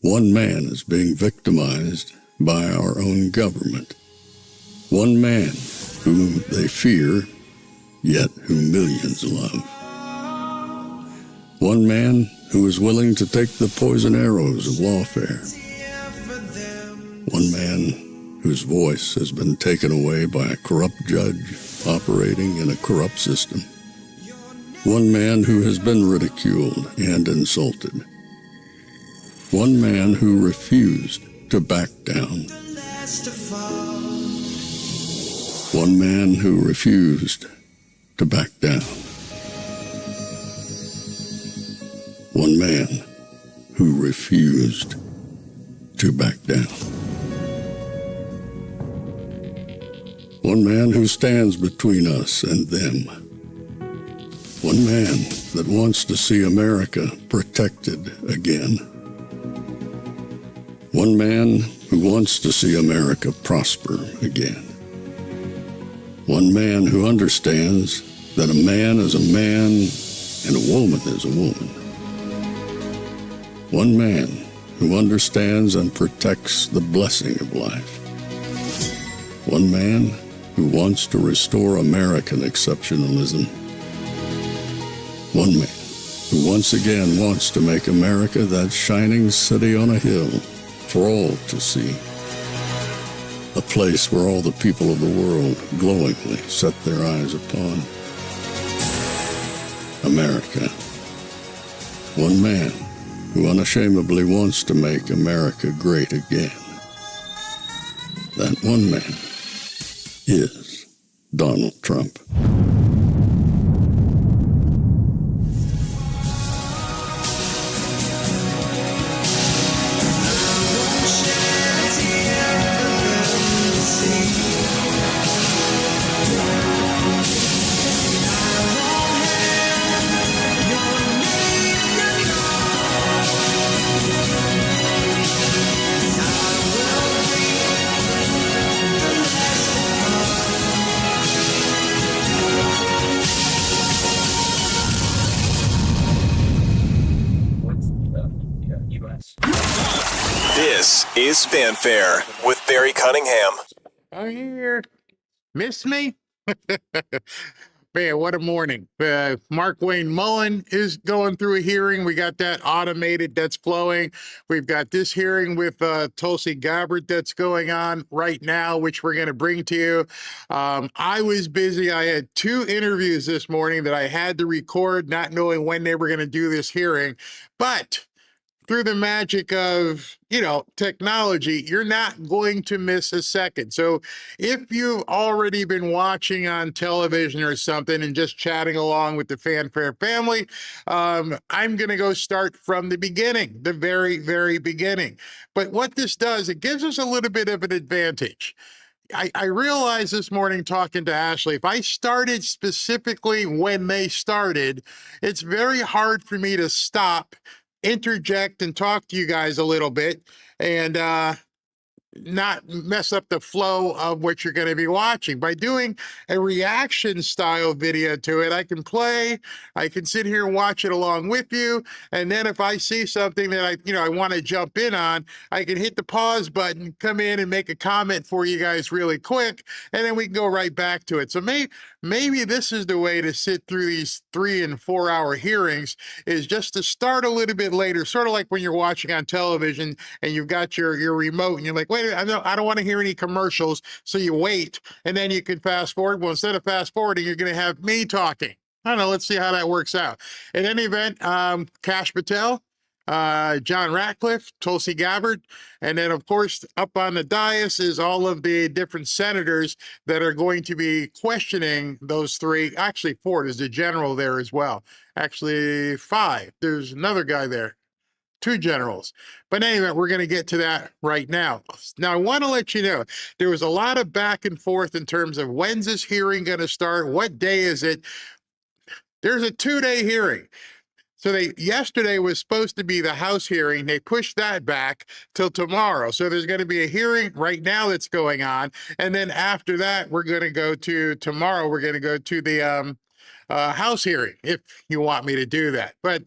One man is being victimized by our own government. One man whom they fear, yet who millions love. One man who is willing to take the poison arrows of lawfare. One man whose voice has been taken away by a corrupt judge operating in a corrupt system. One man who has been ridiculed and insulted. One man who refused to back down. One man who refused to back down. One man who refused to back down. One man who stands between us and them. One man that wants to see America protected again. One man who wants to see America prosper again. One man who understands that a man is a man and a woman is a woman. One man who understands and protects the blessing of life. One man who wants to restore American exceptionalism. One man who once again wants to make America that shining city on a hill for all to see. A place where all the people of the world glowingly set their eyes upon. America. One man who unashamedly wants to make America great again. That one man is Donald Trump. This is Fanfare with Barry Cunningham. I'm here. Miss me? Man, what a morning. Mark Wayne Mullen is going through a hearing. We got that automated that's flowing. We've got this hearing with Tulsi Gabbard that's going on right now, which we're going to bring to you. I was busy. I had 2 interviews this morning that I had to record, not knowing when they were going to do this hearing. But through the magic of, technology, you're not going to miss a second. So if you've already been watching on television or something and just chatting along with the Fanfare family, I'm going to go start from the beginning, the very, very beginning. But what this does, it gives us a little bit of an advantage. I realized this morning talking to Ashley, if I started specifically when they started, it's very hard for me to stop, interject, and talk to you guys a little bit and not mess up the flow of what you're going to be watching. By doing a reaction style video to it, I can sit here and watch it along with you. And then if I see something that I want to jump in on, I can hit the pause button, come in and make a comment for you guys really quick. And then we can go right back to it. So maybe this is the way to sit through these 3 and 4 hour hearings, is just to start a little bit later, sort of like when you're watching on television and you've got your remote and you're like, wait, I don't want to hear any commercials. So you wait and then you can fast forward. Well, instead of fast forwarding, you're going to have me talking. I don't know. Let's see how that works out. In any event, Kash Patel, John Ratcliffe, Tulsi Gabbard, and then, of course, up on the dais is all of the different senators that are going to be questioning those 3. Actually, 4. There's a general there as well. Actually, 5. There's another guy there. 2 generals. But anyway, we're going to get to that right now. Now, I want to let you know, there was a lot of back and forth in terms of when's this hearing going to start? What day is it? There's a 2-day hearing. So yesterday was supposed to be the House hearing. They pushed that back till tomorrow. So there's going to be a hearing right now that's going on. And then after that, we're going to go to the House hearing, if you want me to do that. But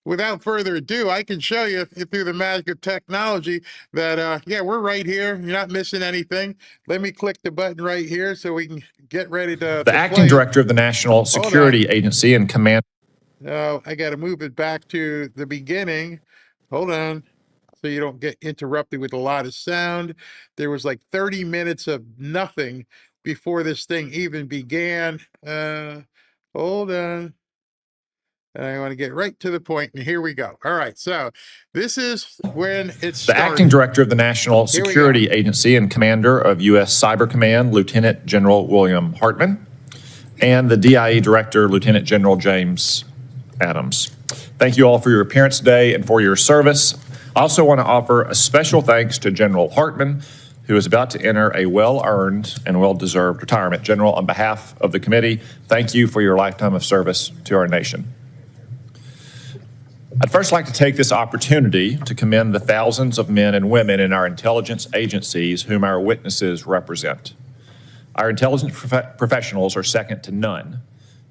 without further ado, I can show you through the magic of technology that, yeah, we're right here. You're not missing anything. Let me click the button right here so we can get ready to The acting director of the National Security Agency and command. No, I got to move it back to the beginning. Hold on. So you don't get interrupted with a lot of sound. There was like 30 minutes of nothing before this thing even began. Hold on. I want to get right to the point, and here we go. All right, so this is when it started. The acting director of the National Security Agency and commander of U.S. Cyber Command, Lieutenant General William Hartman, and the DIE director, Lieutenant General James Adams. Thank you all for your appearance today and for your service. I also want to offer a special thanks to General Hartman, who is about to enter a well-earned and well-deserved retirement. General, on behalf of the committee, thank you for your lifetime of service to our nation. I'd first like to take this opportunity to commend the thousands of men and women in our intelligence agencies whom our witnesses represent. Our intelligence professionals are second to none.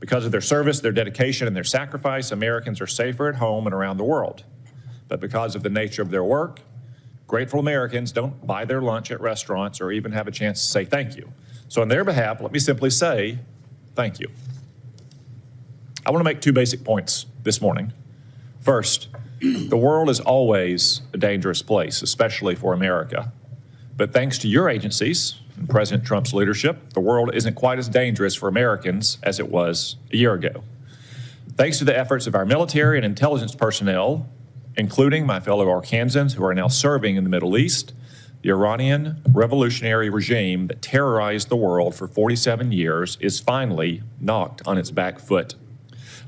Because of their service, their dedication, and their sacrifice, Americans are safer at home and around the world. But because of the nature of their work, grateful Americans don't buy their lunch at restaurants or even have a chance to say thank you. So on their behalf, let me simply say thank you. I want to make two basic points this morning. First, the world is always a dangerous place, especially for America. But thanks to your agencies and President Trump's leadership, the world isn't quite as dangerous for Americans as it was a year ago. Thanks to the efforts of our military and intelligence personnel, including my fellow Arkansans who are now serving in the Middle East, the Iranian revolutionary regime that terrorized the world for 47 years is finally knocked on its back foot.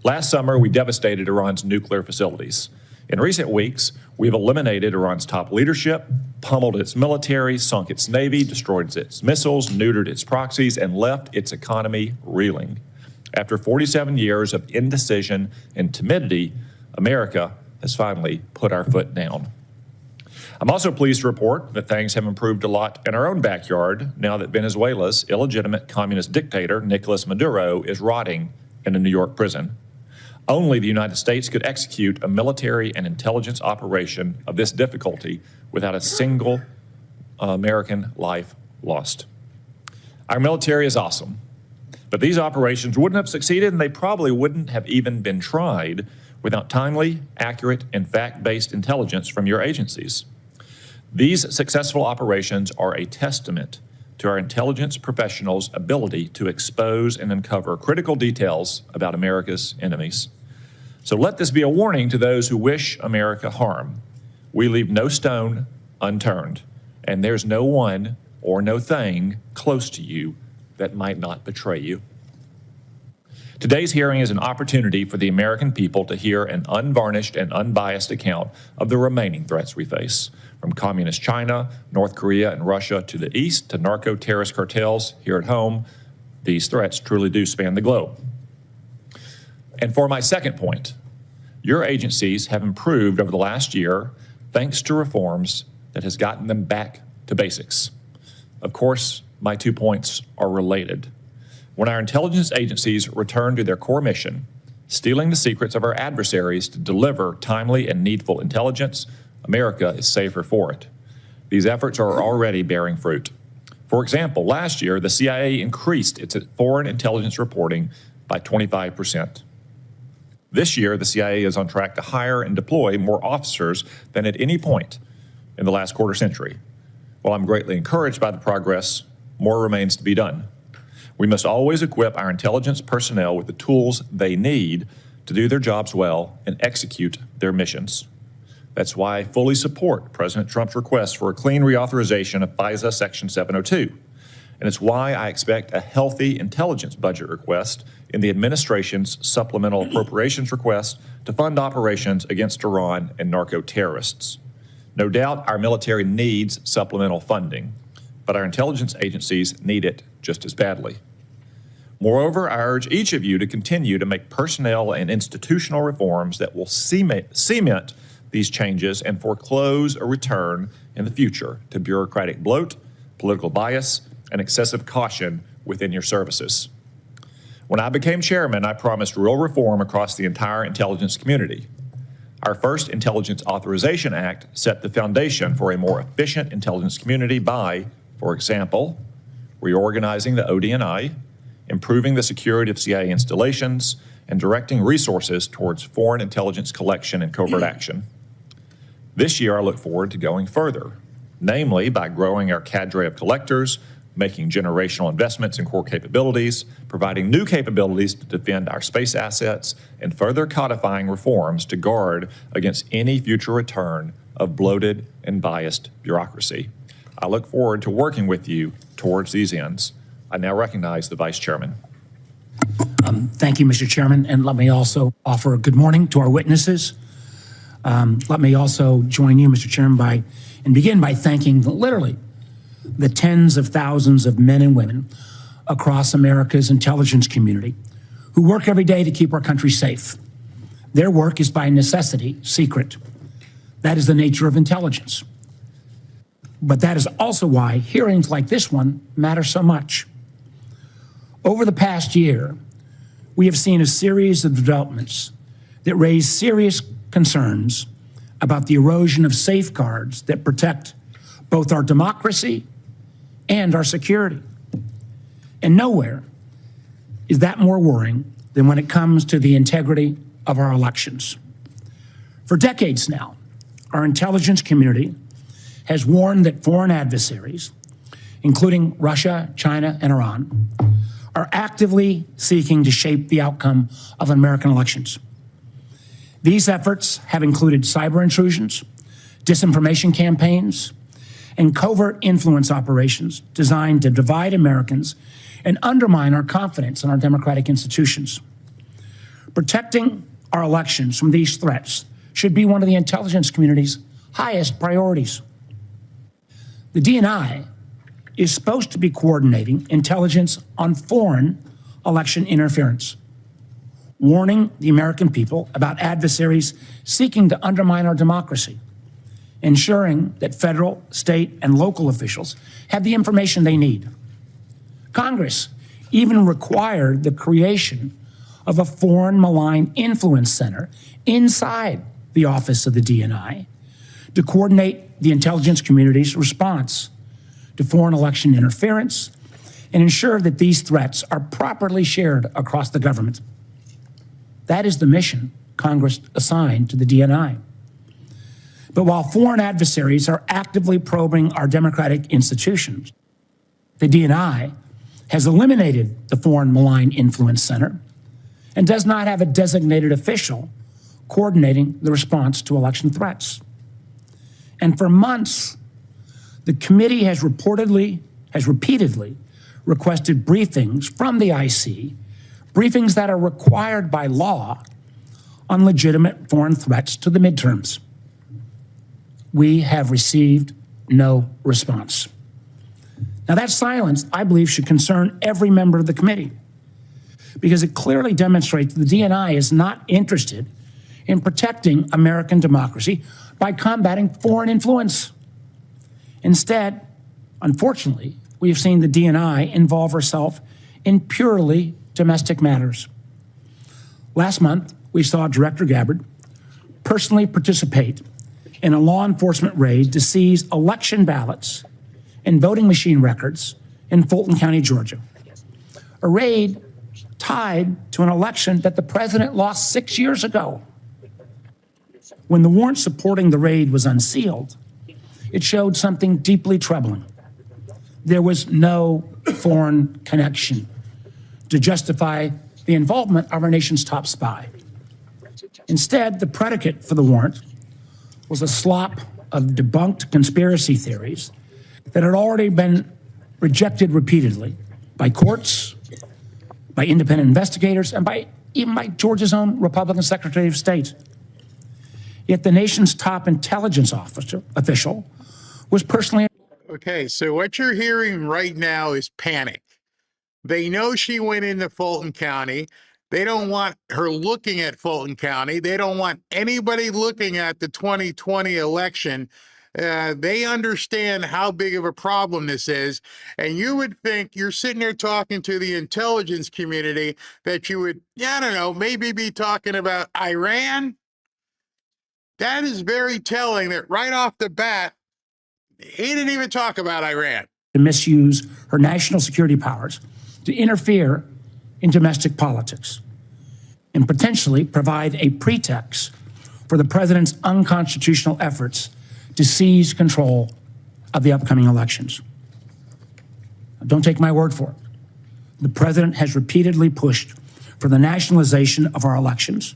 Last summer, we devastated Iran's nuclear facilities. In recent weeks, we've eliminated Iran's top leadership, pummeled its military, sunk its navy, destroyed its missiles, neutered its proxies, and left its economy reeling. After 47 years of indecision and timidity, America has finally put our foot down. I'm also pleased to report that things have improved a lot in our own backyard now that Venezuela's illegitimate communist dictator, Nicolas Maduro, is rotting in a New York prison. Only the United States could execute a military and intelligence operation of this difficulty without a single American life lost. Our military is awesome, but these operations wouldn't have succeeded, and they probably wouldn't have even been tried without timely, accurate, and fact-based intelligence from your agencies. These successful operations are a testament to our intelligence professionals' ability to expose and uncover critical details about America's enemies. So let this be a warning to those who wish America harm. We leave no stone unturned, and there's no one or no thing close to you that might not betray you. Today's hearing is an opportunity for the American people to hear an unvarnished and unbiased account of the remaining threats we face, from communist China, North Korea, and Russia to the east to narco-terrorist cartels here at home. These threats truly do span the globe. And for my second point, your agencies have improved over the last year thanks to reforms that has gotten them back to basics. Of course, my 2 points are related. When our intelligence agencies return to their core mission, stealing the secrets of our adversaries to deliver timely and needful intelligence, America is safer for it. These efforts are already bearing fruit. For example, last year, the CIA increased its foreign intelligence reporting by 25%. This year, the CIA is on track to hire and deploy more officers than at any point in the last quarter century. While I'm greatly encouraged by the progress, more remains to be done. We must always equip our intelligence personnel with the tools they need to do their jobs well and execute their missions. That's why I fully support President Trump's request for a clean reauthorization of FISA Section 702. And it's why I expect a healthy intelligence budget request in the administration's supplemental appropriations request to fund operations against Iran and narco-terrorists. No doubt our military needs supplemental funding, but our intelligence agencies need it just as badly. Moreover, I urge each of you to continue to make personnel and institutional reforms that will cement these changes and foreclose a return in the future to bureaucratic bloat, political bias, and excessive caution within your services. When I became chairman, I promised real reform across the entire intelligence community. Our first Intelligence Authorization Act set the foundation for a more efficient intelligence community by, for example, reorganizing the ODNI, improving the security of CIA installations, and directing resources towards foreign intelligence collection and covert action. This year, I look forward to going further, namely by growing our cadre of collectors, making generational investments in core capabilities, providing new capabilities to defend our space assets, and further codifying reforms to guard against any future return of bloated and biased bureaucracy. I look forward to working with you towards these ends. I now recognize the Vice Chairman. Thank you, Mr. Chairman, and let me also offer a good morning to our witnesses. Let me also join you, Mr. Chairman, and begin by thanking literally the tens of thousands of men and women across America's intelligence community who work every day to keep our country safe. Their work is by necessity secret. That is the nature of intelligence. But that is also why hearings like this one matter so much. Over the past year, we have seen a series of developments that raise serious concerns about the erosion of safeguards that protect both our democracy and our security. And nowhere is that more worrying than when it comes to the integrity of our elections. For decades now, our intelligence community has warned that foreign adversaries, including Russia, China, and Iran, are actively seeking to shape the outcome of American elections. These efforts have included cyber intrusions, disinformation campaigns, and covert influence operations designed to divide Americans and undermine our confidence in our democratic institutions. Protecting our elections from these threats should be one of the intelligence community's highest priorities. The DNI is supposed to be coordinating intelligence on foreign election interference, warning the American people about adversaries seeking to undermine our democracy, ensuring that federal, state, and local officials have the information they need. Congress even required the creation of a foreign malign influence center inside the office of the DNI to coordinate the intelligence community's response to foreign election interference and ensure that these threats are properly shared across the government. That is the mission Congress assigned to the DNI. But while foreign adversaries are actively probing our democratic institutions, the DNI has eliminated the Foreign Malign Influence Center and does not have a designated official coordinating the response to election threats. And for months, the committee has repeatedly requested briefings from the IC, briefings that are required by law on legitimate foreign threats to the midterms. We have received no response. Now, that silence, I believe, should concern every member of the committee because it clearly demonstrates the DNI is not interested in protecting American democracy by combating foreign influence. Instead, unfortunately, we have seen the DNI involve herself in purely domestic matters. Last month, we saw Director Gabbard personally participate in a law enforcement raid to seize election ballots and voting machine records in Fulton County, Georgia. A raid tied to an election that the president lost 6 years ago. When the warrant supporting the raid was unsealed, it showed something deeply troubling. There was no foreign connection to justify the involvement of our nation's top spy. Instead, the predicate for the warrant was a slop of debunked conspiracy theories that had already been rejected repeatedly by courts, by independent investigators, and even by Georgia's own Republican Secretary of State. Yet the nation's top intelligence official was personally. Okay, so what you're hearing right now is panic. They know she went into Fulton County. They don't want her looking at Fulton County. They don't want anybody looking at the 2020 election. They understand how big of a problem this is. And you would think you're sitting there talking to the intelligence community that you would, I don't know, maybe be talking about Iran. That is very telling that right off the bat, he didn't even talk about Iran. To misuse her national security powers to interfere in domestic politics and potentially provide a pretext for the president's unconstitutional efforts to seize control of the upcoming elections. Now, don't take my word for it. The president has repeatedly pushed for the nationalization of our elections,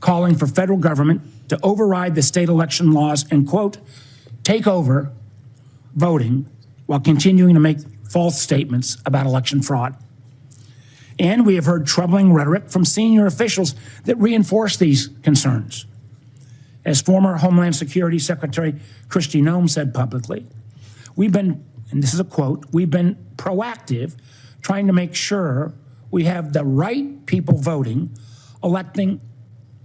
calling for federal government to override the state election laws and, quote, take over voting while continuing to make false statements about election fraud. And we have heard troubling rhetoric from senior officials that reinforce these concerns. As former Homeland Security Secretary Kristi Noem said publicly, we've been, and this is a quote, we've been proactive trying to make sure we have the right people voting, electing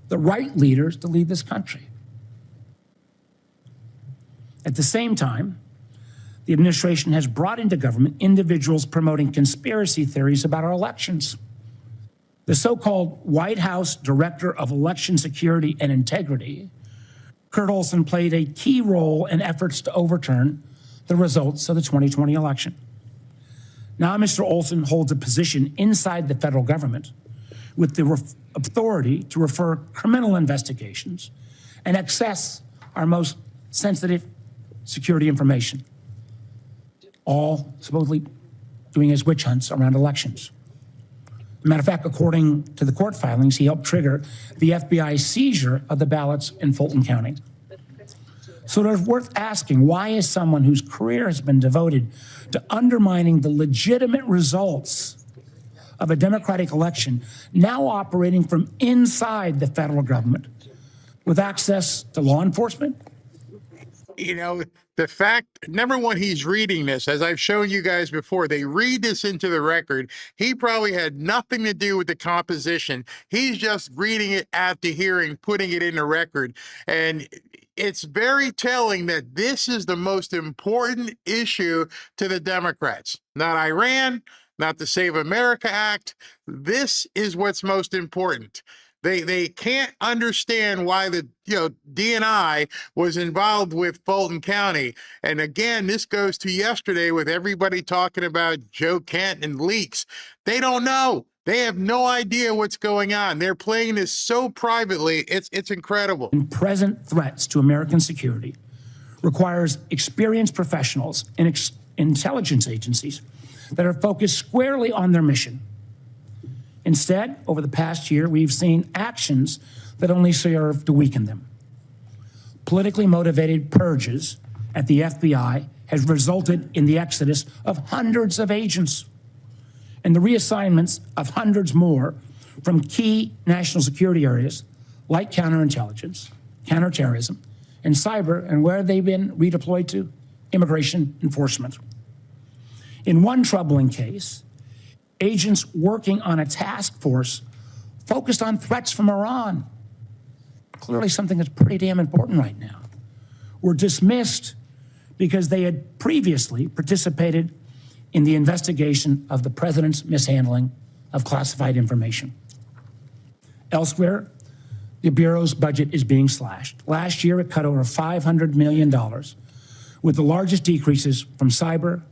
the right leaders to lead this country. At the same time, the administration has brought into government individuals promoting conspiracy theories about our elections. The so-called White House Director of Election Security and Integrity, Kurt Olson, played a key role in efforts to overturn the results of the 2020 election. Now, Mr. Olson holds a position inside the federal government with the authority to refer criminal investigations and access our most sensitive security information, all supposedly doing his witch hunts around elections. As a matter of fact, according to the court filings, he helped trigger the FBI seizure of the ballots in Fulton County. So it is worth asking, why is someone whose career has been devoted to undermining the legitimate results of a democratic election now operating from inside the federal government with access to law enforcement? You know, the fact, number one, he's reading this, as I've shown you guys before, they read this into the record. He probably had nothing to do with the composition. He's just reading it at the hearing, putting it in the record. And it's very telling that this is the most important issue to the Democrats. Not Iran, not the Save America Act. This is what's most important. They can't understand why the DNI was involved with Fulton County. And again, this goes to yesterday with everybody talking about Joe Kent and leaks. They don't know. They have no idea what's going on. They're playing this so privately. It's incredible. And present threats to American security requires experienced professionals in intelligence agencies that are focused squarely on their mission. Instead, over the past year, we've seen actions that only serve to weaken them. Politically motivated purges at the FBI has resulted in the exodus of hundreds of agents and the reassignments of hundreds more from key national security areas like counterintelligence, counterterrorism, and cyber, and where they've been redeployed to? Immigration enforcement. In one troubling case, agents working on a task force focused on threats from Iran, clearly something that's pretty damn important right now, were dismissed because they had previously participated in the investigation of the president's mishandling of classified information. Elsewhere, the Bureau's budget is being slashed. Last year, it cut over $500 million, with the largest decreases from cyber,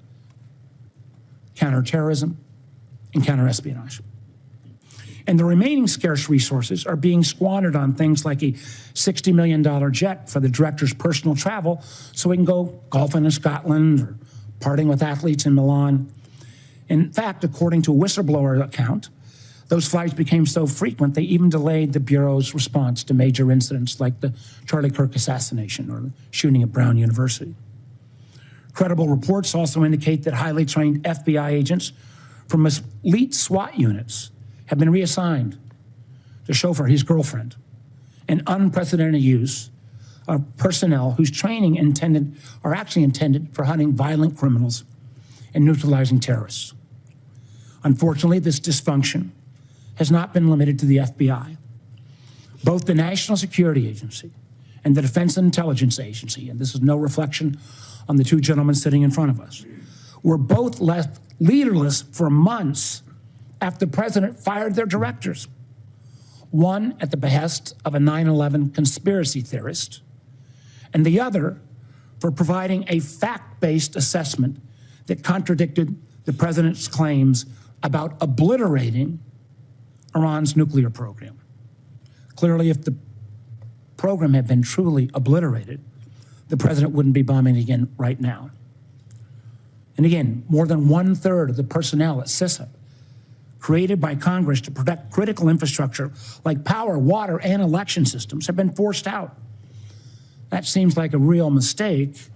counterterrorism, and counterespionage. And the remaining scarce resources are being squandered on things like a $60 million jet for the director's personal travel so he can go golfing in Scotland or partying with athletes in Milan. In fact, according to a whistleblower account, those flights became so frequent they even delayed the Bureau's response to major incidents like the Charlie Kirk assassination or the shooting at Brown University. Credible reports also indicate that highly trained FBI agents from elite SWAT units have been reassigned to chauffeur his girlfriend, an unprecedented use of personnel whose training are actually intended for hunting violent criminals and neutralizing terrorists. Unfortunately, this dysfunction has not been limited to the FBI. Both the National Security Agency and the Defense Intelligence Agency, and this is no reflection on the two gentlemen sitting in front of us, were both left leaderless for months after the president fired their directors. one at the behest of a 9/11 conspiracy theorist, and the other for providing a fact-based assessment that contradicted the president's claims about obliterating Iran's nuclear program. Clearly, if the program had been truly obliterated, the president wouldn't be bombing again right now. And again, more than 1/3 of the personnel at CISA, created by Congress to protect critical infrastructure like power, water, and election systems, have been forced out. That seems like a real mistake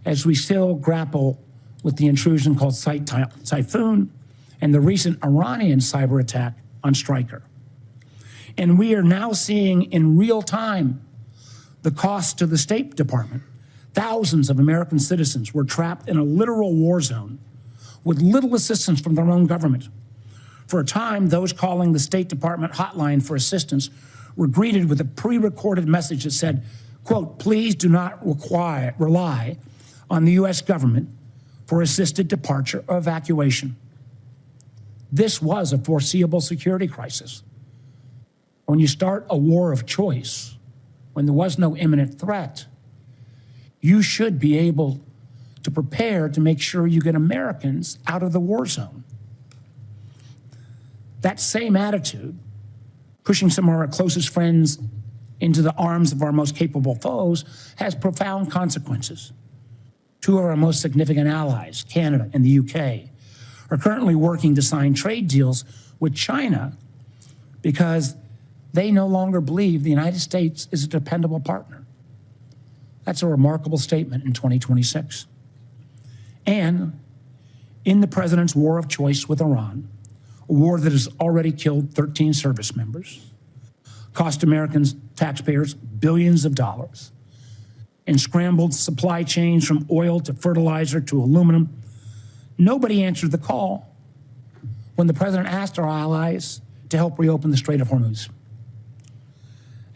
as we still grapple with the intrusion called Typhoon and the recent Iranian cyber attack on Stryker. And we are now seeing in real time the cost to the State Department. Thousands of American citizens were trapped in a literal war zone with little assistance from their own government. For a time, those calling the State Department hotline for assistance were greeted with a pre-recorded message that said, quote, "Please do not rely on the U.S. government for assisted departure or evacuation." This was a foreseeable security crisis. When you start a war of choice, when there was no imminent threat, you should be able to prepare to make sure you get Americans out of the war zone. That same attitude, pushing some of our closest friends into the arms of our most capable foes, has profound consequences. Two of our most significant allies, Canada and the UK, are currently working to sign trade deals with China because they no longer believe the United States is a dependable partner. That's a remarkable statement in 2026. And in the president's war of choice with Iran, a war that has already killed 13 service members, cost Americans, taxpayers, billions of dollars, and scrambled supply chains from oil to fertilizer to aluminum, nobody answered the call when the president asked our allies to help reopen the Strait of Hormuz.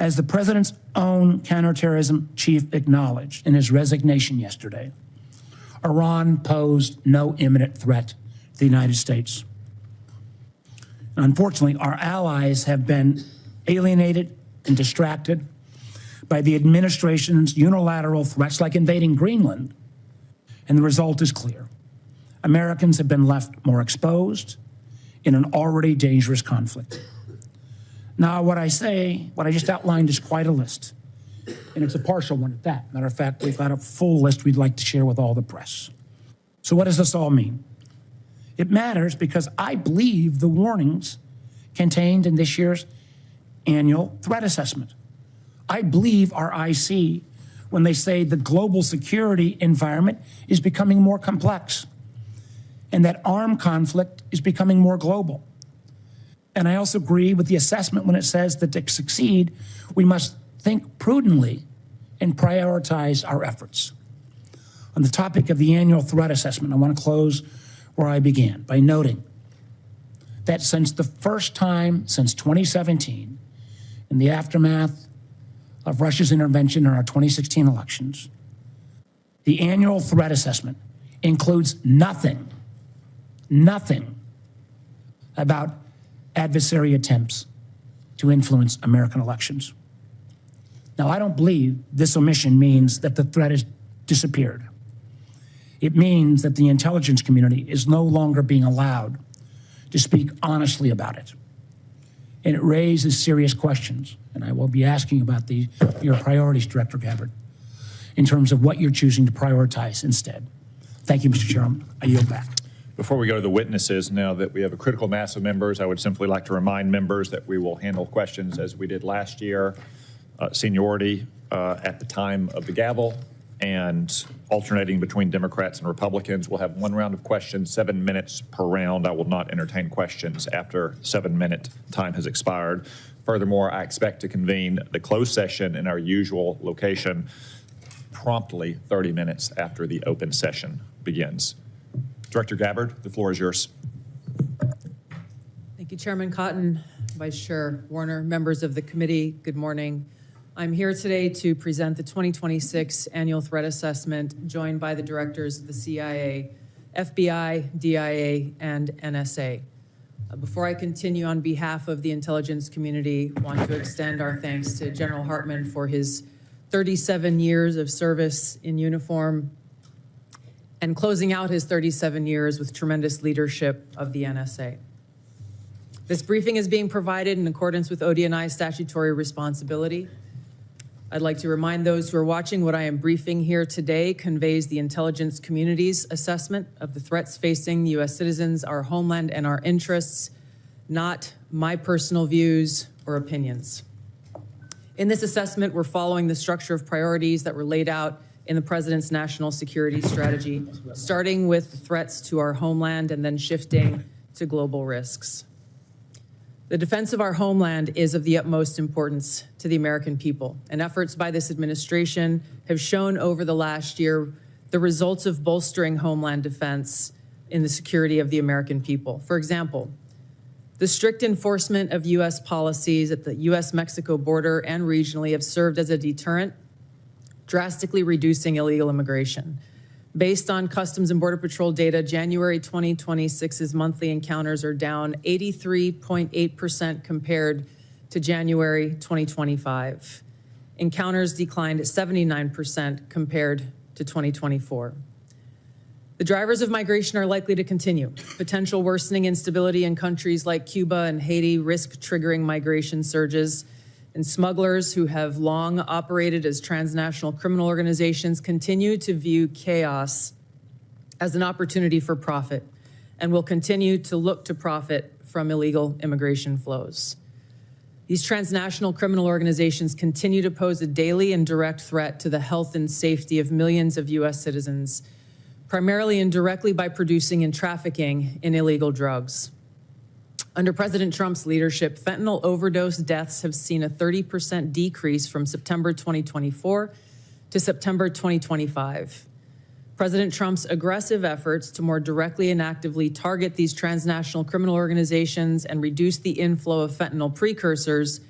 As the president's own counterterrorism chief acknowledged in his resignation yesterday, Iran posed no imminent threat to the United States. Unfortunately, our allies have been alienated and distracted by the administration's unilateral threats like invading Greenland, and the result is clear. Americans have been left more exposed in an already dangerous conflict. Now, what I just outlined is quite a list, and it's a partial one at that. Matter of fact, we've got a full list we'd like to share with all the press. So what does this all mean? It matters because I believe the warnings contained in this year's annual threat assessment. I believe our IC when they say the global security environment is becoming more complex and that armed conflict is becoming more global. And I also agree with the assessment when it says that to succeed, we must think prudently and prioritize our efforts. On the topic of the annual threat assessment, I want to close where I began by noting that since the first time since 2017, in the aftermath of Russia's intervention in our 2016 elections, the annual threat assessment includes nothing about adversary attempts to influence American elections. Now, I don't believe this omission means that the threat has disappeared. It means that the intelligence community is no longer being allowed to speak honestly about it. And it raises serious questions, and I will be asking about your priorities, Director Gabbard, in terms of what you're choosing to prioritize instead. Thank you, Mr. Chairman. I yield back. Before we go to the witnesses, now that we have a critical mass of members, I would simply like to remind members that we will handle questions as we did last year, seniority at the time of the gavel, and alternating between Democrats and Republicans. We'll have one round of questions, 7 minutes per round. I will not entertain questions after 7-minute time has expired. Furthermore, I expect to convene the closed session in our usual location promptly 30 minutes after the open session begins. Director Gabbard, the floor is yours. Thank you, Chairman Cotton, Vice Chair Warner, members of the committee, good morning. I'm here today to present the 2026 Annual Threat Assessment, joined by the directors of the CIA, FBI, DIA, and NSA. Before I continue, on behalf of the intelligence community, I want to extend our thanks to General Hartman for his 37 years of service in uniform and closing out his 37 years with tremendous leadership of the NSA. This briefing is being provided in accordance with ODNI's statutory responsibility. I'd like to remind those who are watching what I am briefing here today conveys the intelligence community's assessment of the threats facing U.S. citizens, our homeland, and our interests, not my personal views or opinions. In this assessment, we're following the structure of priorities that were laid out in the President's national security strategy, starting with threats to our homeland and then shifting to global risks. The defense of our homeland is of the utmost importance to the American people, and efforts by this administration have shown over the last year the results of bolstering homeland defense in the security of the American people. For example, the strict enforcement of U.S. policies at the U.S.-Mexico border and regionally have served as a deterrent, drastically reducing illegal immigration. Based on Customs and Border Patrol data, January 2026's monthly encounters are down 83.8% compared to January 2025. Encounters declined 79% compared to 2024. The drivers of migration are likely to continue. Potential worsening instability in countries like Cuba and Haiti risk triggering migration surges, and smugglers who have long operated as transnational criminal organizations continue to view chaos as an opportunity for profit and will continue to look to profit from illegal immigration flows. These transnational criminal organizations continue to pose a daily and direct threat to the health and safety of millions of U.S. citizens, primarily and directly by producing and trafficking in illegal drugs. Under President Trump's leadership, fentanyl overdose deaths have seen a 30% decrease from September 2024 to September 2025. President Trump's aggressive efforts to more directly and actively target these transnational criminal organizations and reduce the inflow of fentanyl precursors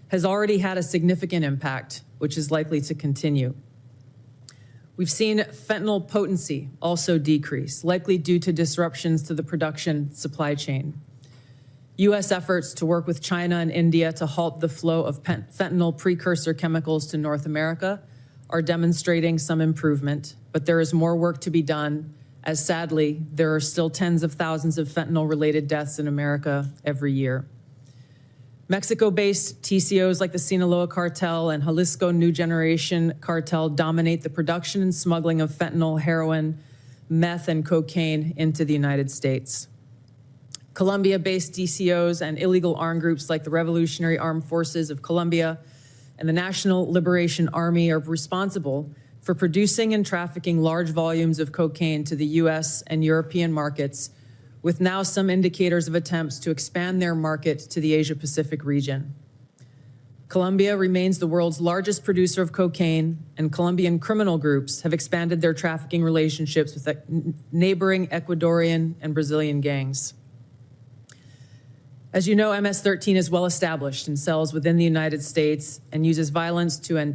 has already had a significant impact, which is likely to continue. We've seen fentanyl potency also decrease, likely due to disruptions to the production supply chain. U.S. efforts to work with China and India to halt the flow of fentanyl precursor chemicals to North America are demonstrating some improvement, but there is more work to be done, as sadly, there are still tens of thousands of fentanyl-related deaths in America every year. Mexico-based TCOs like the Sinaloa Cartel and Jalisco New Generation Cartel dominate the production and smuggling of fentanyl, heroin, meth, and cocaine into the United States. Colombia-based DCOs and illegal armed groups like the Revolutionary Armed Forces of Colombia and the National Liberation Army are responsible for producing and trafficking large volumes of cocaine to the U.S. and European markets, with now some indicators of attempts to expand their market to the Asia-Pacific region. Colombia remains the world's largest producer of cocaine, and Colombian criminal groups have expanded their trafficking relationships with neighboring Ecuadorian and Brazilian gangs. As you know, MS-13 is well established in cells within the United States and uses violence to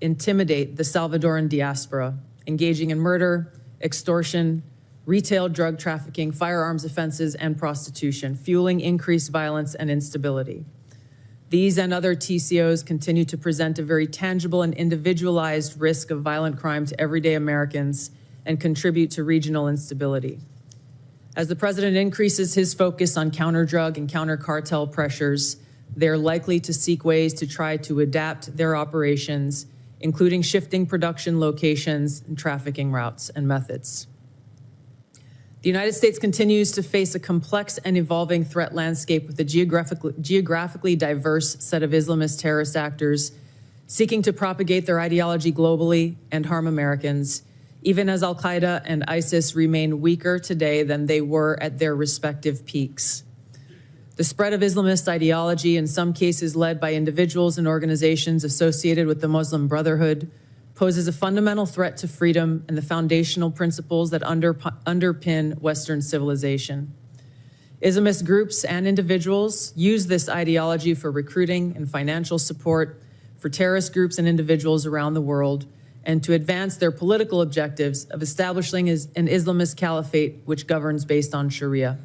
intimidate the Salvadoran diaspora, engaging in murder, extortion, retail drug trafficking, firearms offenses, and prostitution, fueling increased violence and instability. These and other TCOs continue to present a very tangible and individualized risk of violent crime to everyday Americans and contribute to regional instability. As the president increases his focus on counter-drug and counter-cartel pressures, they're likely to seek ways to try to adapt their operations, including shifting production locations and trafficking routes and methods. The United States continues to face a complex and evolving threat landscape with a geographically diverse set of Islamist terrorist actors seeking to propagate their ideology globally and harm Americans, even as al-Qaeda and ISIS remain weaker today than they were at their respective peaks. The spread of Islamist ideology, in some cases led by individuals and organizations associated with the Muslim Brotherhood, poses a fundamental threat to freedom and the foundational principles that underpin Western civilization. Islamist groups and individuals use this ideology for recruiting and financial support for terrorist groups and individuals around the world, and to advance their political objectives of establishing an Islamist caliphate which governs based on Sharia.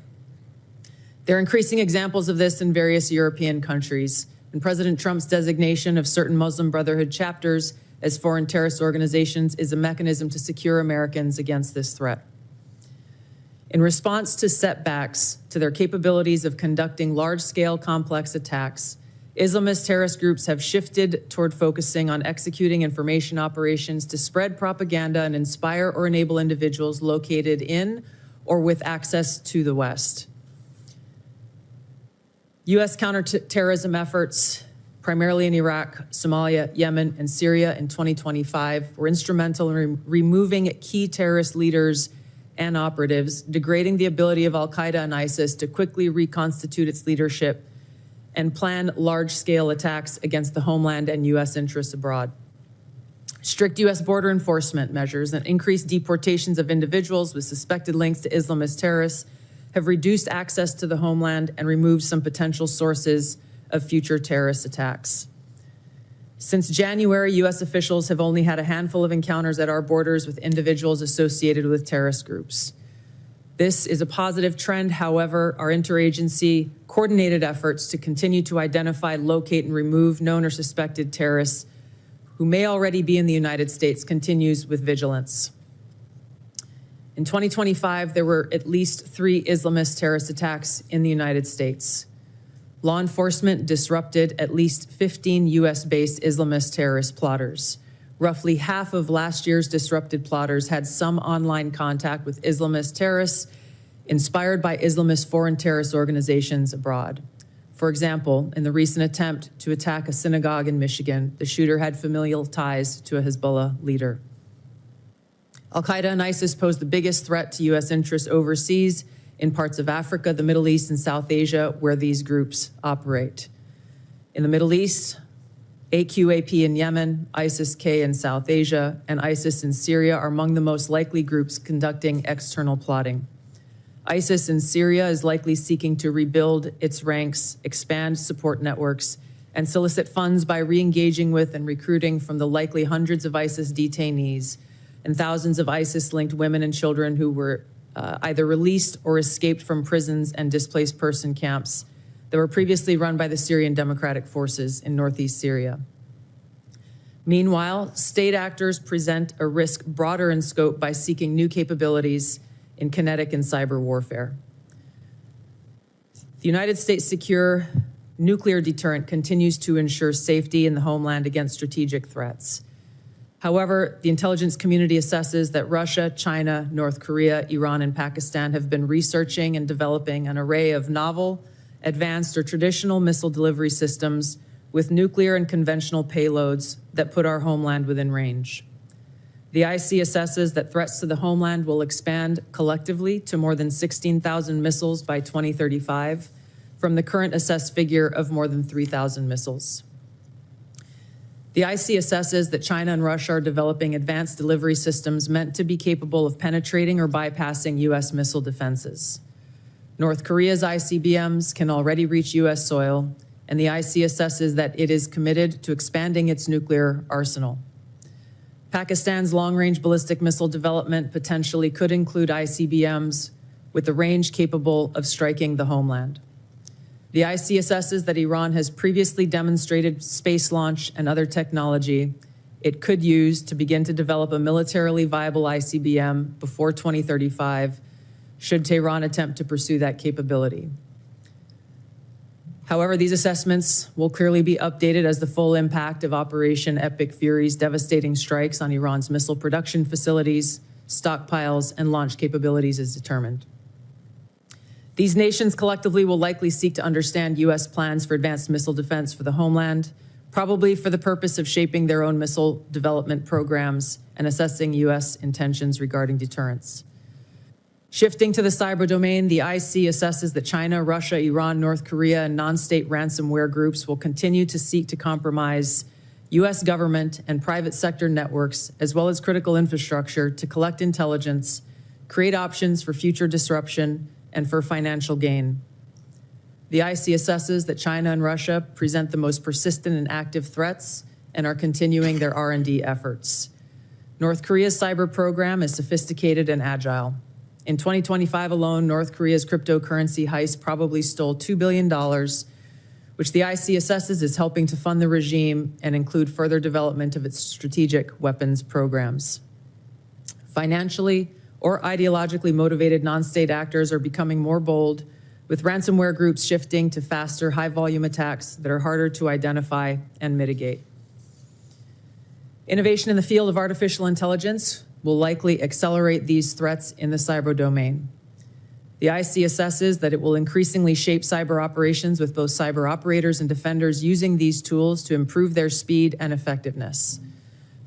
There are increasing examples of this in various European countries, and President Trump's designation of certain Muslim Brotherhood chapters as foreign terrorist organizations is a mechanism to secure Americans against this threat. In response to setbacks to their capabilities of conducting large-scale complex attacks, Islamist terrorist groups have shifted toward focusing on executing information operations to spread propaganda and inspire or enable individuals located in or with access to the West. U.S. counterterrorism efforts, primarily in Iraq, Somalia, Yemen, and Syria in 2025, were instrumental in removing key terrorist leaders and operatives, degrading the ability of al-Qaeda and ISIS to quickly reconstitute its leadership and plan large-scale attacks against the homeland and U.S. interests abroad. Strict U.S. border enforcement measures and increased deportations of individuals with suspected links to Islamist terrorists have reduced access to the homeland and removed some potential sources of future terrorist attacks. Since January, U.S. officials have only had a handful of encounters at our borders with individuals associated with terrorist groups. This is a positive trend. However, our interagency coordinated efforts to continue to identify, locate, and remove known or suspected terrorists who may already be in the United States continues with vigilance. In 2025, there were at least 3 Islamist terrorist attacks in the United States. Law enforcement disrupted at least 15 U.S.-based Islamist terrorist plotters. Roughly half of last year's disrupted plotters had some online contact with Islamist terrorists inspired by Islamist foreign terrorist organizations abroad. For example, in the recent attempt to attack a synagogue in Michigan, the shooter had familial ties to a Hezbollah leader. Al-Qaeda and ISIS pose the biggest threat to U.S. interests overseas in parts of Africa, the Middle East, and South Asia, where these groups operate. In the Middle East, AQAP in Yemen, ISIS-K in South Asia, and ISIS in Syria are among the most likely groups conducting external plotting. ISIS in Syria is likely seeking to rebuild its ranks, expand support networks, and solicit funds by re-engaging with and recruiting from the likely hundreds of ISIS detainees and thousands of ISIS-linked women and children who were either released or escaped from prisons and displaced person camps that were previously run by the Syrian Democratic Forces in northeast Syria. Meanwhile, state actors present a risk broader in scope by seeking new capabilities in kinetic and cyber warfare. The United States' secure nuclear deterrent continues to ensure safety in the homeland against strategic threats. However, the intelligence community assesses that Russia, China, North Korea, Iran, and Pakistan have been researching and developing an array of novel, advanced, or traditional missile delivery systems with nuclear and conventional payloads that put our homeland within range. The IC assesses that threats to the homeland will expand collectively to more than 16,000 missiles by 2035, from the current assessed figure of more than 3,000 missiles. The IC assesses that China and Russia are developing advanced delivery systems meant to be capable of penetrating or bypassing U.S. missile defenses. North Korea's ICBMs can already reach U.S. soil, and the IC assesses that it is committed to expanding its nuclear arsenal. Pakistan's long-range ballistic missile development potentially could include ICBMs with a range capable of striking the homeland. The IC assesses that Iran has previously demonstrated space launch and other technology it could use to begin to develop a militarily viable ICBM before 2035, should Tehran attempt to pursue that capability. However, these assessments will clearly be updated as the full impact of Operation Epic Fury's devastating strikes on Iran's missile production facilities, stockpiles, and launch capabilities is determined. These nations collectively will likely seek to understand U.S. plans for advanced missile defense for the homeland, probably for the purpose of shaping their own missile development programs and assessing U.S. intentions regarding deterrence. Shifting to the cyber domain, the IC assesses that China, Russia, Iran, North Korea, and non-state ransomware groups will continue to seek to compromise U.S. government and private sector networks, as well as critical infrastructure, to collect intelligence, create options for future disruption, and for financial gain. The IC assesses that China and Russia present the most persistent and active threats and are continuing their R&D efforts. North Korea's cyber program is sophisticated and agile. In 2025 alone, North Korea's cryptocurrency heist probably stole $2 billion, which the IC assesses is helping to fund the regime and include further development of its strategic weapons programs. Financially or ideologically motivated non-state actors are becoming more bold, with ransomware groups shifting to faster, high-volume attacks that are harder to identify and mitigate. Innovation in the field of artificial intelligence will likely accelerate these threats in the cyber domain. The IC assesses that it will increasingly shape cyber operations, with both cyber operators and defenders using these tools to improve their speed and effectiveness.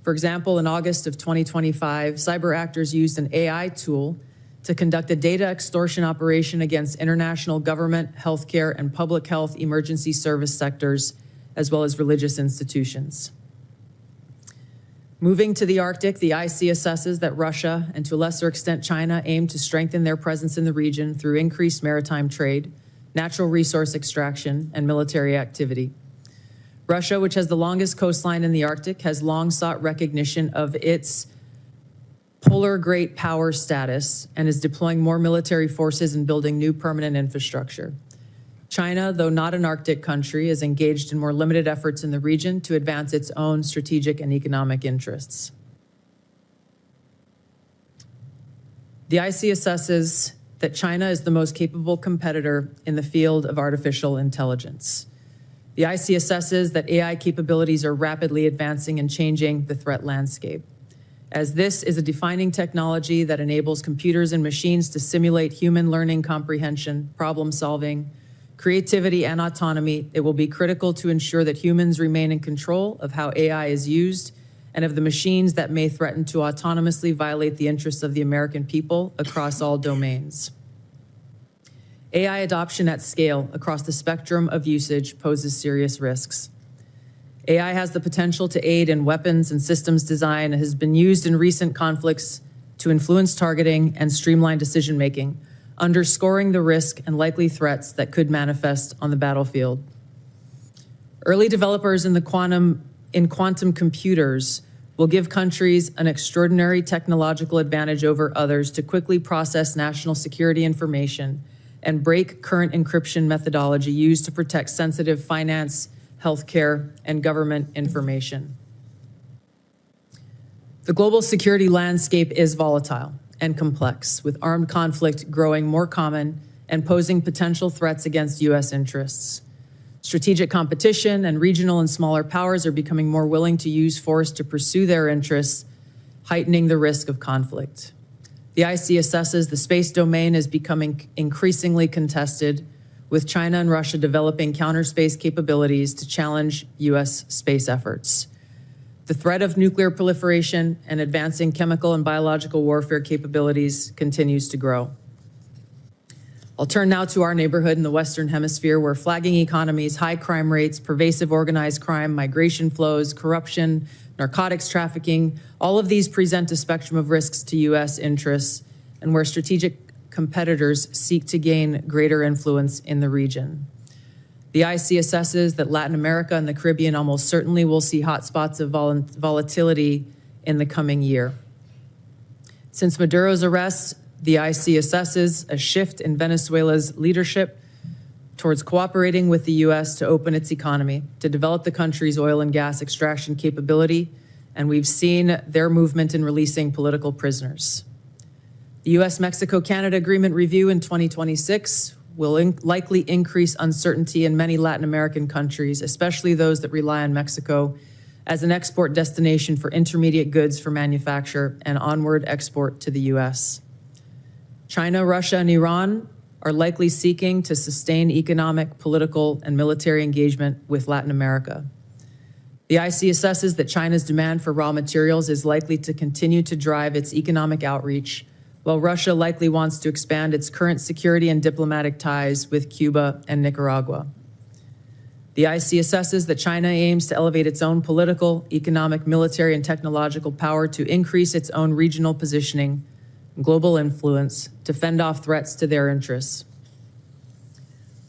For example, in August of 2025, cyber actors used an AI tool to conduct a data extortion operation against international government, healthcare, and public health emergency service sectors, as well as religious institutions. Moving to the Arctic, the IC assesses that Russia, and to a lesser extent China, aim to strengthen their presence in the region through increased maritime trade, natural resource extraction, and military activity. Russia, which has the longest coastline in the Arctic, has long sought recognition of its polar great power status and is deploying more military forces and building new permanent infrastructure. China, though not an Arctic country, is engaged in more limited efforts in the region to advance its own strategic and economic interests. The IC assesses that China is the most capable competitor in the field of artificial intelligence. The IC assesses that AI capabilities are rapidly advancing and changing the threat landscape, as this is a defining technology that enables computers and machines to simulate human learning comprehension, problem solving, creativity, and autonomy. It will be critical to ensure that humans remain in control of how AI is used and of the machines that may threaten to autonomously violate the interests of the American people across all domains. AI adoption at scale across the spectrum of usage poses serious risks. AI has the potential to aid in weapons and systems design and has been used in recent conflicts to influence targeting and streamline decision-making, underscoring the risk and likely threats that could manifest on the battlefield. Early developers in quantum computers will give countries an extraordinary technological advantage over others to quickly process national security information and break current encryption methodology used to protect sensitive finance, healthcare, and government information. The global security landscape is volatile and complex, with armed conflict growing more common and posing potential threats against U.S. interests. Strategic competition and regional and smaller powers are becoming more willing to use force to pursue their interests, heightening the risk of conflict. The IC assesses the space domain is becoming increasingly contested, with China and Russia developing counter-space capabilities to challenge U.S. space efforts. The threat of nuclear proliferation and advancing chemical and biological warfare capabilities continues to grow. I'll turn now to our neighborhood in the Western Hemisphere, where flagging economies, high crime rates, pervasive organized crime, migration flows, corruption, narcotics trafficking, all of these present a spectrum of risks to U.S. interests, and where strategic competitors seek to gain greater influence in the region. The IC assesses that Latin America and the Caribbean almost certainly will see hotspots of volatility in the coming year. Since Maduro's arrest, the IC assesses a shift in Venezuela's leadership towards cooperating with the U.S. to open its economy, to develop the country's oil and gas extraction capability, and we've seen their movement in releasing political prisoners. The U.S.-Mexico-Canada Agreement review in 2026 will likely increase uncertainty in many Latin American countries, especially those that rely on Mexico as an export destination for intermediate goods for manufacture and onward export to the U.S. China, Russia, and Iran are likely seeking to sustain economic, political, and military engagement with Latin America. The IC assesses that China's demand for raw materials is likely to continue to drive its economic outreach, while Russia likely wants to expand its current security and diplomatic ties with Cuba and Nicaragua. The IC assesses that China aims to elevate its own political, economic, military, and technological power to increase its own regional positioning, global influence, to fend off threats to their interests.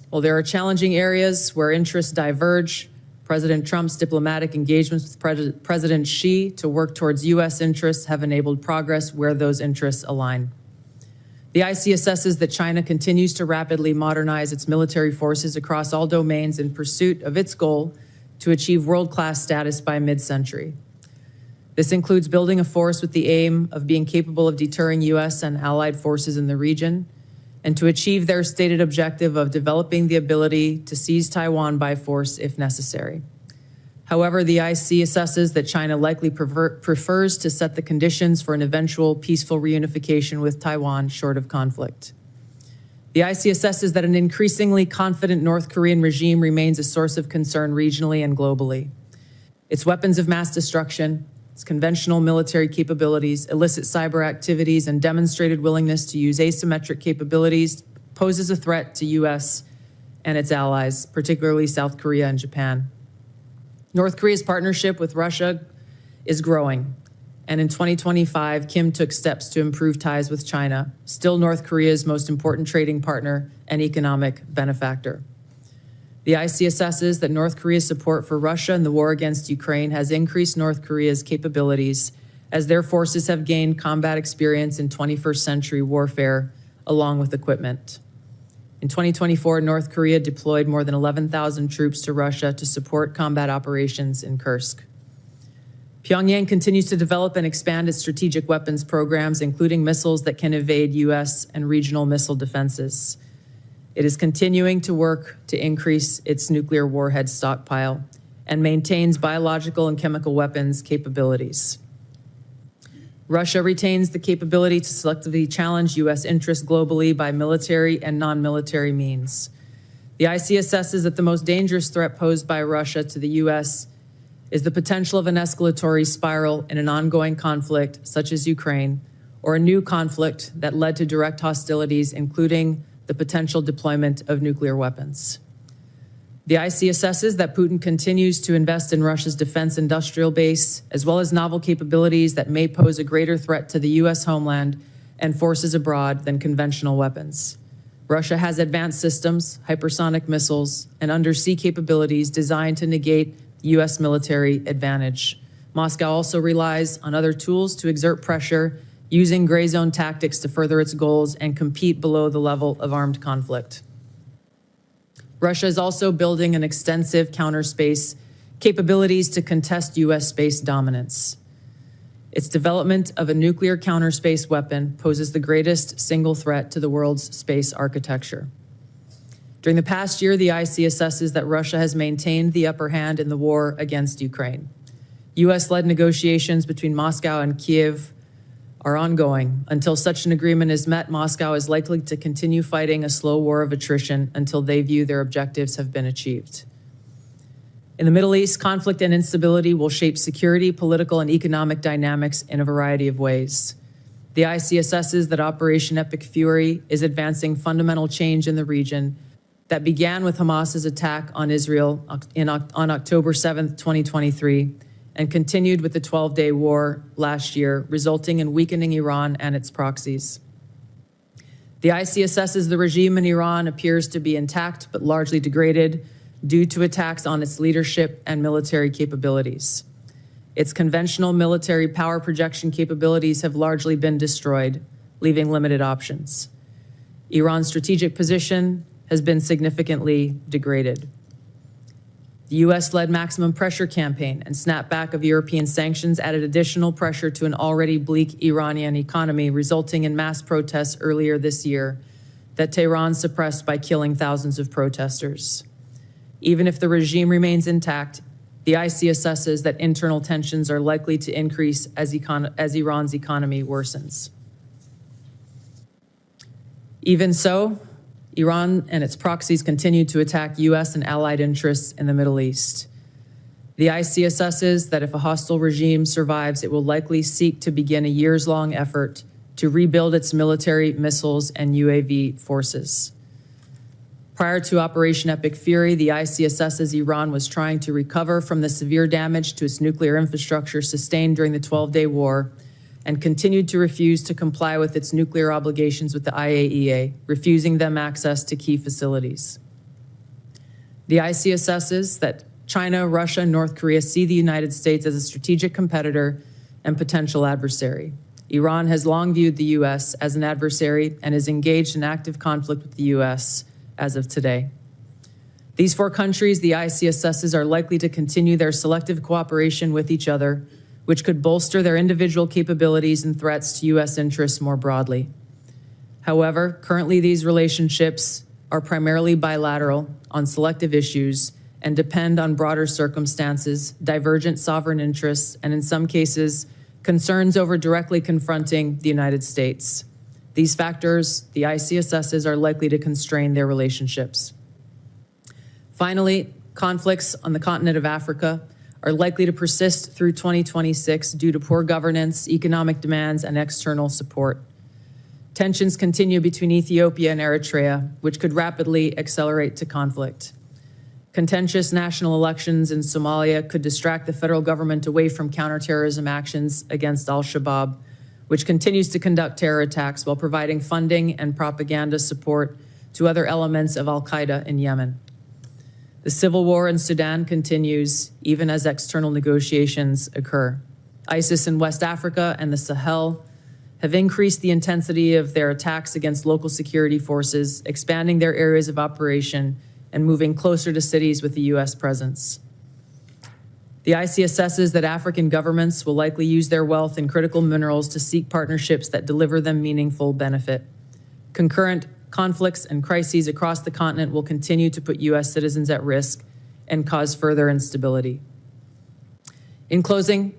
While there are challenging areas where interests diverge, President Trump's diplomatic engagements with President Xi to work towards U.S. interests have enabled progress where those interests align. The IC assesses that China continues to rapidly modernize its military forces across all domains in pursuit of its goal to achieve world-class status by mid-century. This includes building a force with the aim of being capable of deterring U.S. and allied forces in the region, and to achieve their stated objective of developing the ability to seize Taiwan by force if necessary. However, the IC assesses that China likely prefers to set the conditions for an eventual peaceful reunification with Taiwan short of conflict. The IC assesses that an increasingly confident North Korean regime remains a source of concern regionally and globally. Its weapons of mass destruction, its conventional military capabilities, illicit cyber activities, and demonstrated willingness to use asymmetric capabilities poses a threat to U.S. and its allies, particularly South Korea and Japan. North Korea's partnership with Russia is growing, and in 2025, Kim took steps to improve ties with China, still North Korea's most important trading partner and economic benefactor. The IC assesses that North Korea's support for Russia in the war against Ukraine has increased North Korea's capabilities as their forces have gained combat experience in 21st century warfare, along with equipment. In 2024, North Korea deployed more than 11,000 troops to Russia to support combat operations in Kursk. Pyongyang continues to develop and expand its strategic weapons programs, including missiles that can evade U.S. and regional missile defenses. It is continuing to work to increase its nuclear warhead stockpile and maintains biological and chemical weapons capabilities. Russia retains the capability to selectively challenge U.S. interests globally by military and non-military means. The IC assesses that the most dangerous threat posed by Russia to the U.S. is the potential of an escalatory spiral in an ongoing conflict such as Ukraine, or a new conflict that led to direct hostilities, including the potential deployment of nuclear weapons. The IC assesses that Putin continues to invest in Russia's defense industrial base, as well as novel capabilities that may pose a greater threat to the U.S. homeland and forces abroad than conventional weapons. Russia has advanced systems, hypersonic missiles, and undersea capabilities designed to negate the U.S. military advantage. Moscow also relies on other tools to exert pressure, using gray zone tactics to further its goals and compete below the level of armed conflict. Russia is also building an extensive counterspace capabilities to contest U.S. space dominance. Its development of a nuclear counterspace weapon poses the greatest single threat to the world's space architecture. During the past year, the IC assesses that Russia has maintained the upper hand in the war against Ukraine. U.S.-led negotiations between Moscow and Kiev are ongoing. Until such an agreement is met, Moscow is likely to continue fighting a slow war of attrition until they view their objectives have been achieved. In the Middle East, conflict and instability will shape security, political, and economic dynamics in a variety of ways. The IC assesses that Operation Epic Fury is advancing fundamental change in the region that began with Hamas's attack on Israel on October 7th, 2023, and continued with the 12-day war last year, resulting in weakening Iran and its proxies. The IC assesses the regime in Iran appears to be intact but largely degraded due to attacks on its leadership and military capabilities. Its conventional military power projection capabilities have largely been destroyed, leaving limited options. Iran's strategic position has been significantly degraded. The U.S.-led maximum pressure campaign and snapback of European sanctions added additional pressure to an already bleak Iranian economy, resulting in mass protests earlier this year that Tehran suppressed by killing thousands of protesters. Even if the regime remains intact, the IC assesses that internal tensions are likely to increase as Iran's economy worsens. Even so, Iran and its proxies continue to attack U.S. and allied interests in the Middle East. The IC assesses that if a hostile regime survives, it will likely seek to begin a years-long effort to rebuild its military, missiles, and UAV forces. Prior to Operation Epic Fury, the IC assesses Iran was trying to recover from the severe damage to its nuclear infrastructure sustained during the 12-day war, and continued to refuse to comply with its nuclear obligations with the IAEA, refusing them access to key facilities. The IC assesses that China, Russia, and North Korea see the United States as a strategic competitor and potential adversary. Iran has long viewed the U.S. as an adversary and is engaged in active conflict with the U.S. as of today. These four countries the IC assesses are likely to continue their selective cooperation with each other, which could bolster their individual capabilities and threats to U.S. interests more broadly. However, currently these relationships are primarily bilateral on selective issues and depend on broader circumstances, divergent sovereign interests, and in some cases, concerns over directly confronting the United States. These factors, the IC assesses, are likely to constrain their relationships. Finally, conflicts on the continent of Africa are likely to persist through 2026 due to poor governance, economic demands, and external support. Tensions continue between Ethiopia and Eritrea, which could rapidly accelerate to conflict. Contentious national elections in Somalia could distract the federal government away from counterterrorism actions against al-Shabaab, which continues to conduct terror attacks while providing funding and propaganda support to other elements of al-Qaeda in Yemen. The civil war in Sudan continues, even as external negotiations occur. ISIS in West Africa and the Sahel have increased the intensity of their attacks against local security forces, expanding their areas of operation and moving closer to cities with a U.S. presence. The IC assesses that African governments will likely use their wealth in critical minerals to seek partnerships that deliver them meaningful benefit. Concurrent conflicts and crises across the continent will continue to put U.S. citizens at risk and cause further instability. In closing,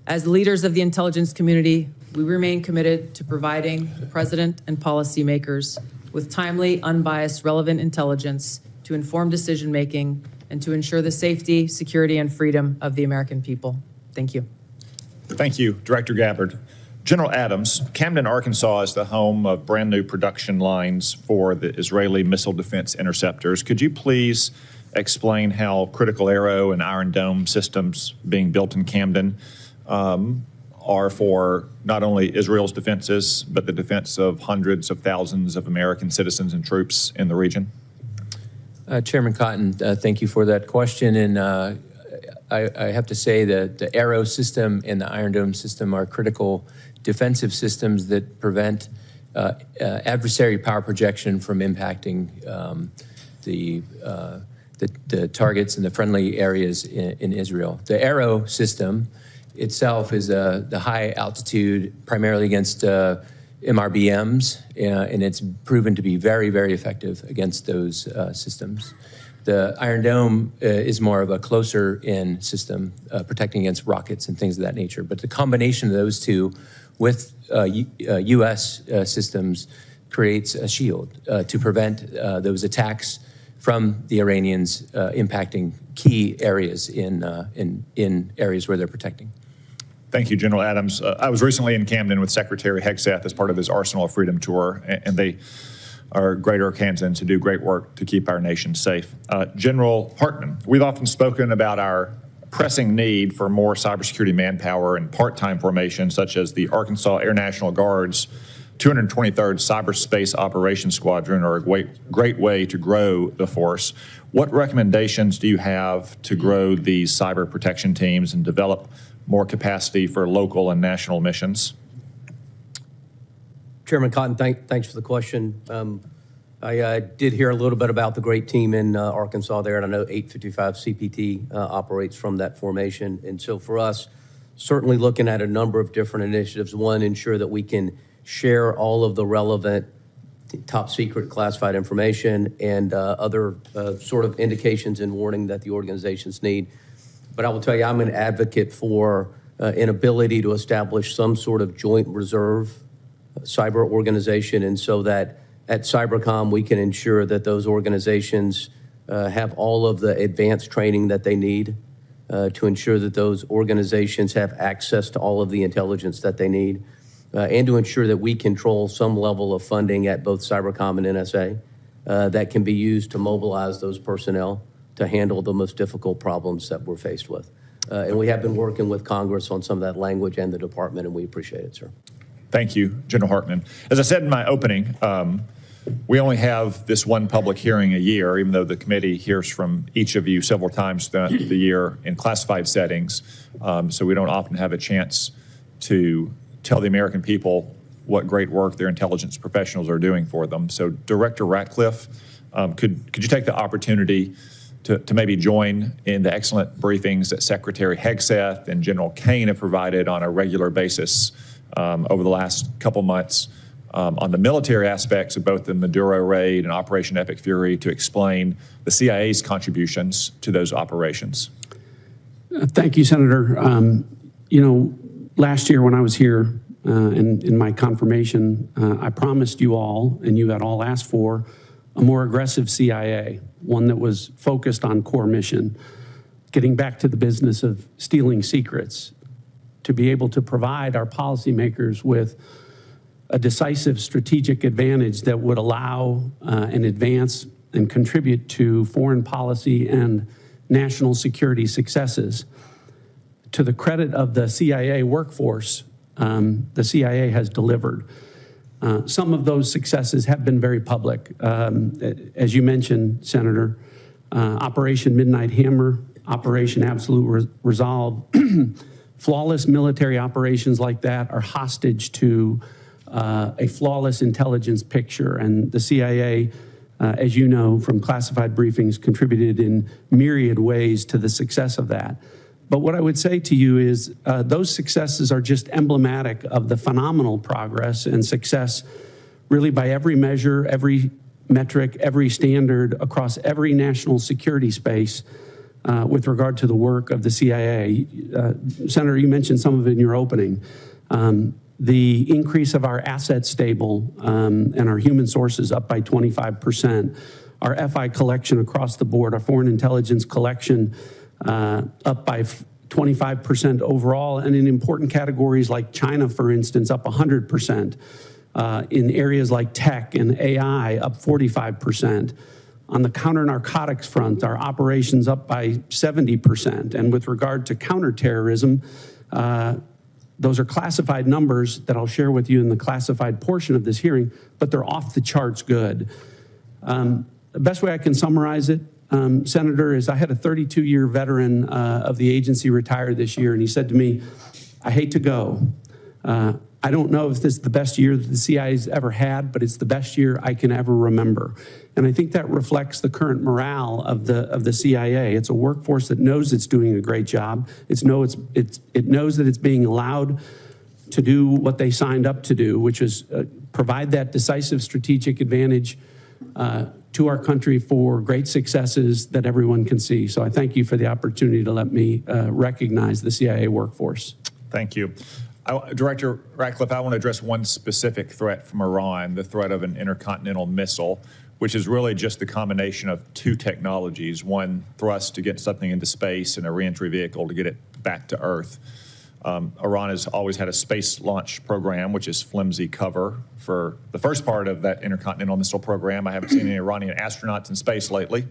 as leaders of the intelligence community, we remain committed to providing the President and policymakers with timely, unbiased, relevant intelligence to inform decision-making and to ensure the safety, security, and freedom of the American people. Thank you. Thank you, Director Gabbard. General Adams, Camden, Arkansas is the home of brand new production lines for the Israeli missile defense interceptors. Could you please explain how critical Arrow and Iron Dome systems being built in Camden are for not only Israel's defenses, but the defense of hundreds of thousands of American citizens and troops in the region? Chairman Cotton, thank you for that question. And I have to say that the Arrow system and the Iron Dome system are critical defensive systems that prevent adversary power projection from impacting the targets in the friendly areas in Israel. The Arrow system itself is the high altitude, primarily against MRBMs, and it's proven to be very, very effective against those systems. The Iron Dome is more of a closer in system, protecting against rockets and things of that nature. But the combination of those two with U.S. systems creates a shield to prevent those attacks from the Iranians impacting key areas in areas where they're protecting. Thank you, General Adams. I was recently in Camden with Secretary Hegseth as part of his Arsenal of Freedom tour, and they are great Arkansans who do great work to keep our nation safe. General Hartman, we've often spoken about our pressing need for more cybersecurity manpower and part-time formations, such as the Arkansas Air National Guard's 223rd Cyberspace Operations Squadron are a great way to grow the force. What recommendations do you have to grow these cyber protection teams and develop more capacity for local and national missions? Chairman Cotton, thanks for the question. I did hear a little bit about the great team in Arkansas there, and I know 855 CPT operates from that formation. And so for us, certainly looking at a number of different initiatives. One, ensure that we can share all of the relevant top secret classified information and other sort of indications and warning that the organizations need. But I will tell you, I'm an advocate for an ability to establish some sort of joint reserve cyber organization, and so that at Cybercom we can ensure that those organizations have all of the advanced training that they need to ensure that those organizations have access to all of the intelligence that they need, and to ensure that we control some level of funding at both Cybercom and NSA that can be used to mobilize those personnel to handle the most difficult problems that we're faced with. And we have been working with Congress on some of that language and the department, and we appreciate it, sir. Thank you, General Hartman. As I said in my opening, we only have this one public hearing a year, even though the committee hears from each of you several times throughout the year in classified settings. So we don't often have a chance to tell the American people what great work their intelligence professionals are doing for them. So Director Ratcliffe, could you take the opportunity to maybe join in the excellent briefings that Secretary Hegseth and General Kane have provided on a regular basis over the last couple months on the military aspects of both the Maduro raid and Operation Epic Fury, to explain the CIA's contributions to those operations? Thank you, Senator. Last year when I was here in my confirmation, I promised you all, and you had all asked for, a more aggressive CIA, one that was focused on core mission, getting back to the business of stealing secrets, to be able to provide our policymakers with a decisive strategic advantage that would allow and advance and contribute to foreign policy and national security successes. To the credit of the CIA workforce, the CIA has delivered. Some of those successes have been very public. As you mentioned, Senator, Operation Midnight Hammer, Operation Absolute Resolve, flawless military operations like that are hostage to a flawless intelligence picture. And the CIA, as you know from classified briefings, contributed in myriad ways to the success of that. But what I would say to you is those successes are just emblematic of the phenomenal progress and success really by every measure, every metric, every standard across every national security space with regard to the work of the CIA. Senator, you mentioned some of it in your opening. The increase of our asset stable and our human sources up by 25%, our FI collection across the board, our foreign intelligence collection up by 25% overall, and in important categories like China, for instance, up 100%. In areas like tech and AI, up 45%. On the counter-narcotics front, our operations up by 70%. And with regard to counterterrorism, those are classified numbers that I'll share with you in the classified portion of this hearing, but they're off the charts good. The best way I can summarize it, Senator, is I had a 32-year veteran of the agency retire this year, and he said to me, I hate to go. I don't know if this is the best year that the CIA's ever had, but it's the best year I can ever remember. And I think that reflects the current morale of the CIA. It's a workforce that knows it's doing a great job. It knows that it's being allowed to do what they signed up to do, which is provide that decisive strategic advantage to our country for great successes that everyone can see. So I thank you for the opportunity to let me recognize the CIA workforce. Thank you. Director Ratcliffe, I want to address one specific threat from Iran, the threat of an intercontinental missile, which is really just the combination of two technologies, one thrust to get something into space and a reentry vehicle to get it back to Earth. Iran has always had a space launch program, which is flimsy cover for the first part of that intercontinental missile program. I haven't seen any Iranian astronauts in space lately.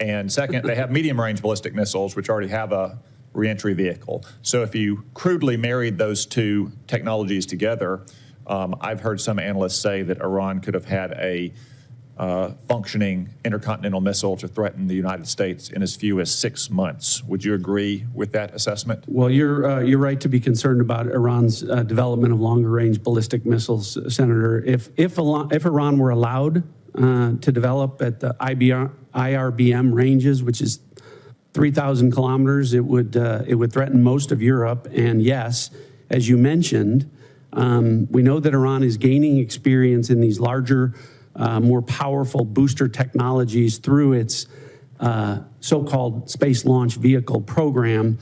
And second, they have medium-range ballistic missiles, which already have a reentry vehicle. So if you crudely married those two technologies together, I've heard some analysts say that Iran could have had a functioning intercontinental missile to threaten the United States in as few as 6 months. Would you agree with that assessment? Well, you're right to be concerned about Iran's development of longer-range ballistic missiles, Senator. If Iran were allowed to develop at the IRBM ranges, which is 3,000 kilometers, it would threaten most of Europe. And yes, as you mentioned, we know that Iran is gaining experience in these larger, more powerful booster technologies through its so-called space launch vehicle program.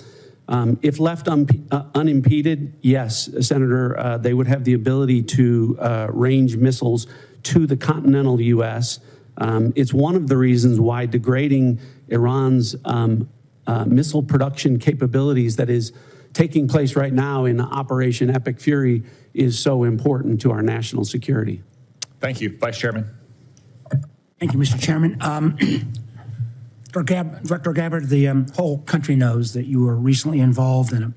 If left unimpeded, yes, Senator, they would have the ability to range missiles to the continental U.S. It's one of the reasons why degrading Iran's missile production capabilities that is taking place right now in Operation Epic Fury is so important to our national security. Thank you. Vice Chairman. Thank you, Mr. Chairman. Director Gabbard, the whole country knows that you were recently involved in an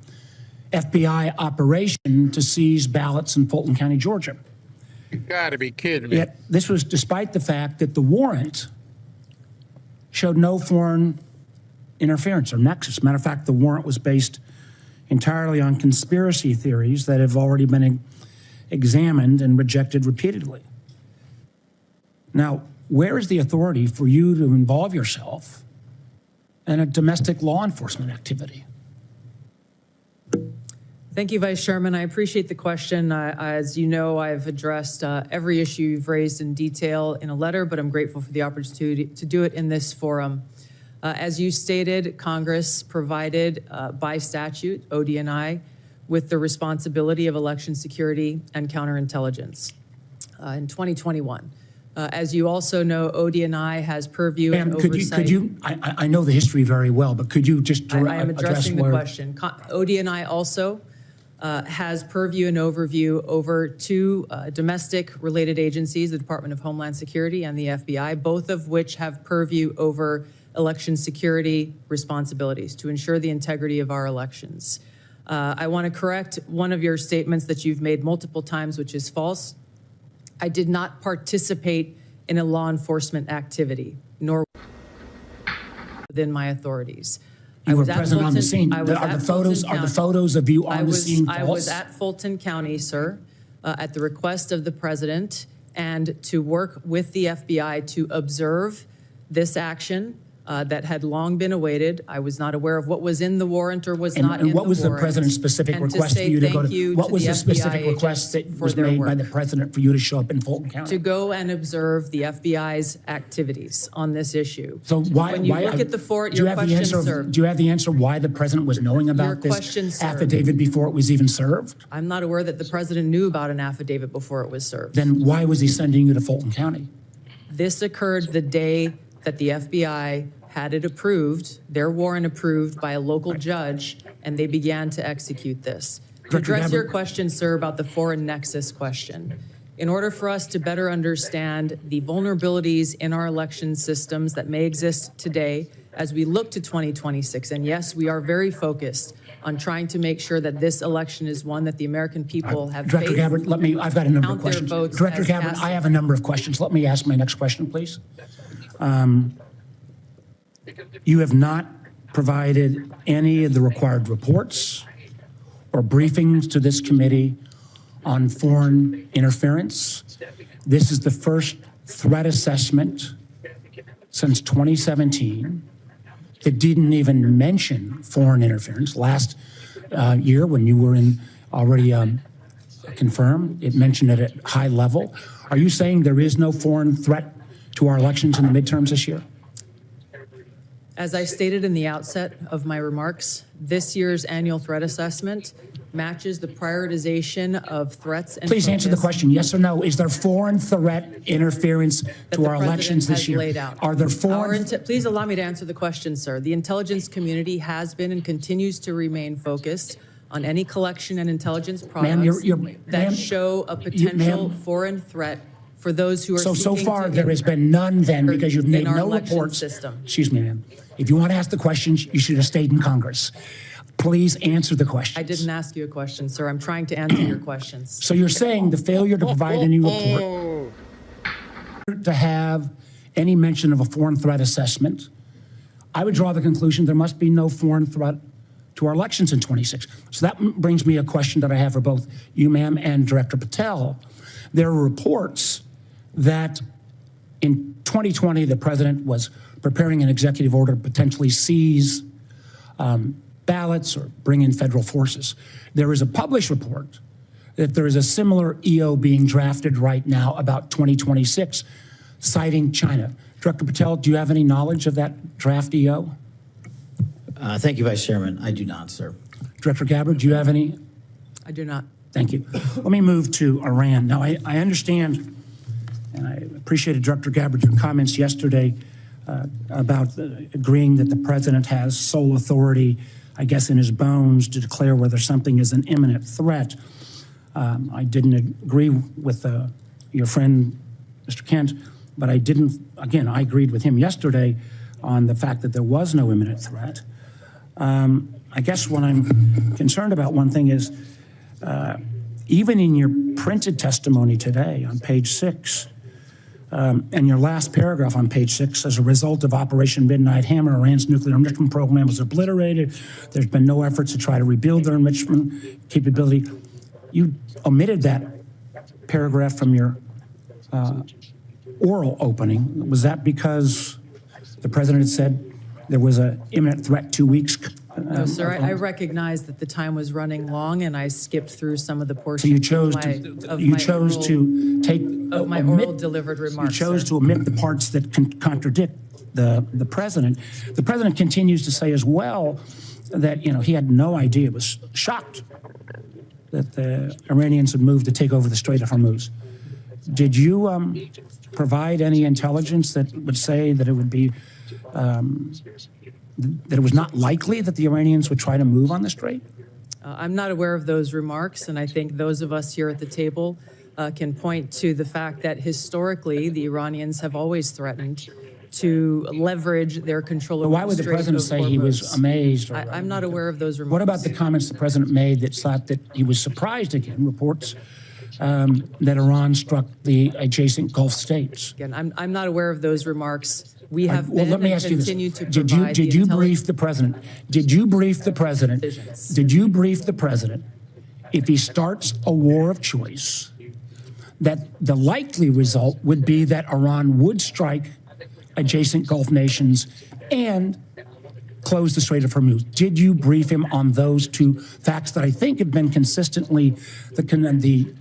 FBI operation to seize ballots in Fulton County, Georgia. You gotta be kidding me. Yet this was despite the fact that the warrant showed no foreign interference or nexus. Matter of fact, the warrant was based entirely on conspiracy theories that have already been examined and rejected repeatedly. Now, where is the authority for you to involve yourself in a domestic law enforcement activity? Thank you, Vice Chairman. I appreciate the question. As you know, I've addressed every issue you've raised in detail in a letter, but I'm grateful for the opportunity to do it in this forum. As you stated, Congress provided by statute, ODNI, with the responsibility of election security and counterintelligence in 2021. As you also know, ODNI has purview and oversight. I know the history very well, but could you just I am addressing the question. ODNI also has purview and overview over two domestic-related agencies, the Department of Homeland Security and the FBI, both of which have purview over election security responsibilities to ensure the integrity of our elections. I want to correct one of your statements that you've made multiple times, which is false. I did not participate in a law enforcement activity, nor within my authorities. You were present on the scene. Are the photos of you on the scene false? I was at Fulton County, sir, at the request of the president, and to work with the FBI to observe this action that had long been awaited. I was not aware of what was in the warrant or was not in the warrant. And what was the president's specific request for you to go to? What was the specific request that was made by the president for you to show up in Fulton County? To go and observe the FBI's activities on this issue. So when you look at the your question, sir. Do you have the answer why the president was knowing about this affidavit before it was even served? I'm not aware that the president knew about an affidavit before it was served. Then why was he sending you to Fulton County? This occurred the day that the FBI had it approved, their warrant approved by a local judge, and they began to execute this. To address your question, sir, about the foreign nexus question, in order for us to better understand the vulnerabilities in our election systems that may exist today as we look to 2026, and yes, we are very focused on trying to make sure that this election is one that the American people have Director faith, Gabbard, I've got a number of questions. Director Gabbard, I have a number of questions. Let me ask my next question, please. You have not provided any of the required reports or briefings to this committee on foreign interference. This is the first threat assessment since 2017 that didn't even mention foreign interference. Last year, when you were already confirmed, it mentioned it at high level. Are you saying there is no foreign threat to our elections in the midterms this year? As I stated in the outset of my remarks, this year's annual threat assessment matches the prioritization of threats and Please answer the question, yes or no. Is there foreign threat interference to our elections this year? Laid out. Are there foreign... Please allow me to answer the question, sir. The intelligence community has been and continues to remain focused on any collection and intelligence products that show a potential foreign threat for those who are so far there has been none then because you've made no reports. Excuse me, ma'am. If you want to ask the questions, you should have stayed in Congress. Please answer the question. I didn't ask you a question, sir. I'm trying to answer your questions. So you're saying the failure to provide any report, to have any mention of a foreign threat assessment, I would draw the conclusion there must be no foreign threat to our elections in 26. So that brings me a question that I have for both you, ma'am, and Director Patel. There are reports that in 2020, the president was preparing an executive order to potentially seize ballots or bring in federal forces. There is a published report that there is a similar EO being drafted right now about 2026, citing China. Director Patel, do you have any knowledge of that draft EO? Thank you, Vice Chairman. I do not, sir. Director Gabbard, do you have any? I do not. Thank you. Let me move to Iran. Now, I understand, and I appreciated Director Gabbard, your comments yesterday about agreeing that the president has sole authority, I guess, in his bones to declare whether something is an imminent threat. I didn't agree with your friend, Mr. Kent, but I didn't, again, I agreed with him yesterday on the fact that there was no imminent threat. I guess what I'm concerned about, one thing is, even in your printed testimony today on page 6, And your last paragraph on page 6, as a result of Operation Midnight Hammer, Iran's nuclear enrichment program was obliterated. There's been no efforts to try to rebuild their enrichment capability. You omitted that paragraph from your oral opening. Was that because the president had said there was an imminent threat 2 weeks? No, sir, I recognize that the time was running long, and I skipped through some of the portions So you chose to take my oral delivered remarks. You chose to omit the parts that contradict the president. The president continues to say as well that he had no idea, was shocked that the Iranians had moved to take over the Strait of Hormuz. Did you provide any intelligence that would say that it would be that it was not likely that the Iranians would try to move on the strait? I'm not aware of those remarks, and I think those of us here at the table can point to the fact that historically the Iranians have always threatened to leverage their control over Why would the president say he was amazed? I'm not aware of those remarks. What about the comments the president made that he was surprised again, reports that Iran struck the adjacent Gulf states? Again, I'm not aware of those remarks. We have been let me and ask you this. continue to provide Did you brief the president? Did you brief the president? Did you brief the president if he starts a war of choice that the likely result would be that Iran would strike adjacent Gulf nations and close the Strait of Hormuz? Did you brief him on those two facts that I think have been consistently the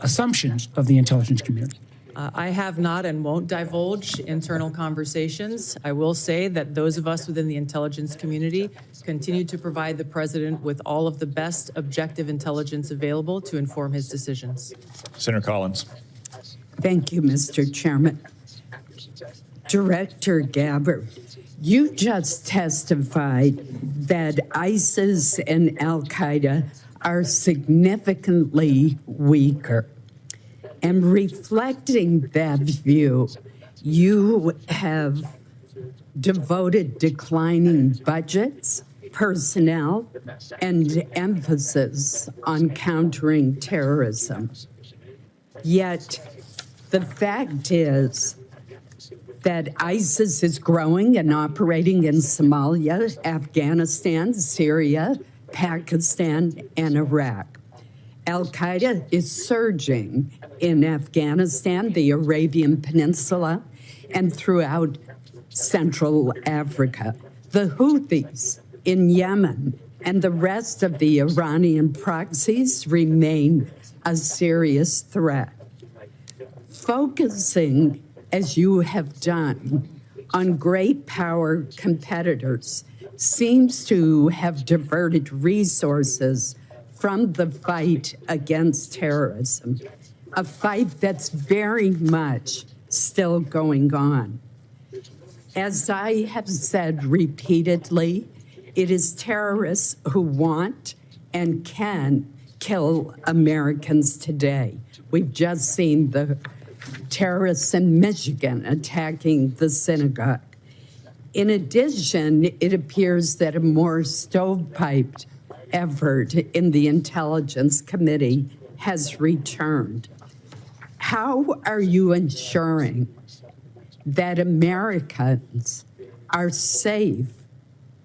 assumptions of the intelligence community? I have not and won't divulge internal conversations. I will say that those of us within the intelligence community continue to provide the president with all of the best objective intelligence available to inform his decisions. Senator Collins. Thank you, Mr. Chairman. Director Gabbard, you just testified that ISIS and al-Qaeda are significantly weaker. And reflecting that view, you have devoted declining budgets, personnel, and emphasis on countering terrorism. Yet, the fact is that ISIS is growing and operating in Somalia, Afghanistan, Syria, Pakistan, and Iraq. Al-Qaeda is surging in Afghanistan, the Arabian Peninsula, and throughout Central Africa. The Houthis in Yemen and the rest of the Iranian proxies remain a serious threat. Focusing, as you have done, on great power competitors seems to have diverted resources from the fight against terrorism, a fight that's very much still going on. As I have said repeatedly, it is terrorists who want and can kill Americans today. We've just seen the terrorists in Michigan attacking the synagogue. In addition, it appears that a more stovepiped effort in the Intelligence Committee has returned. How are you ensuring that Americans are safe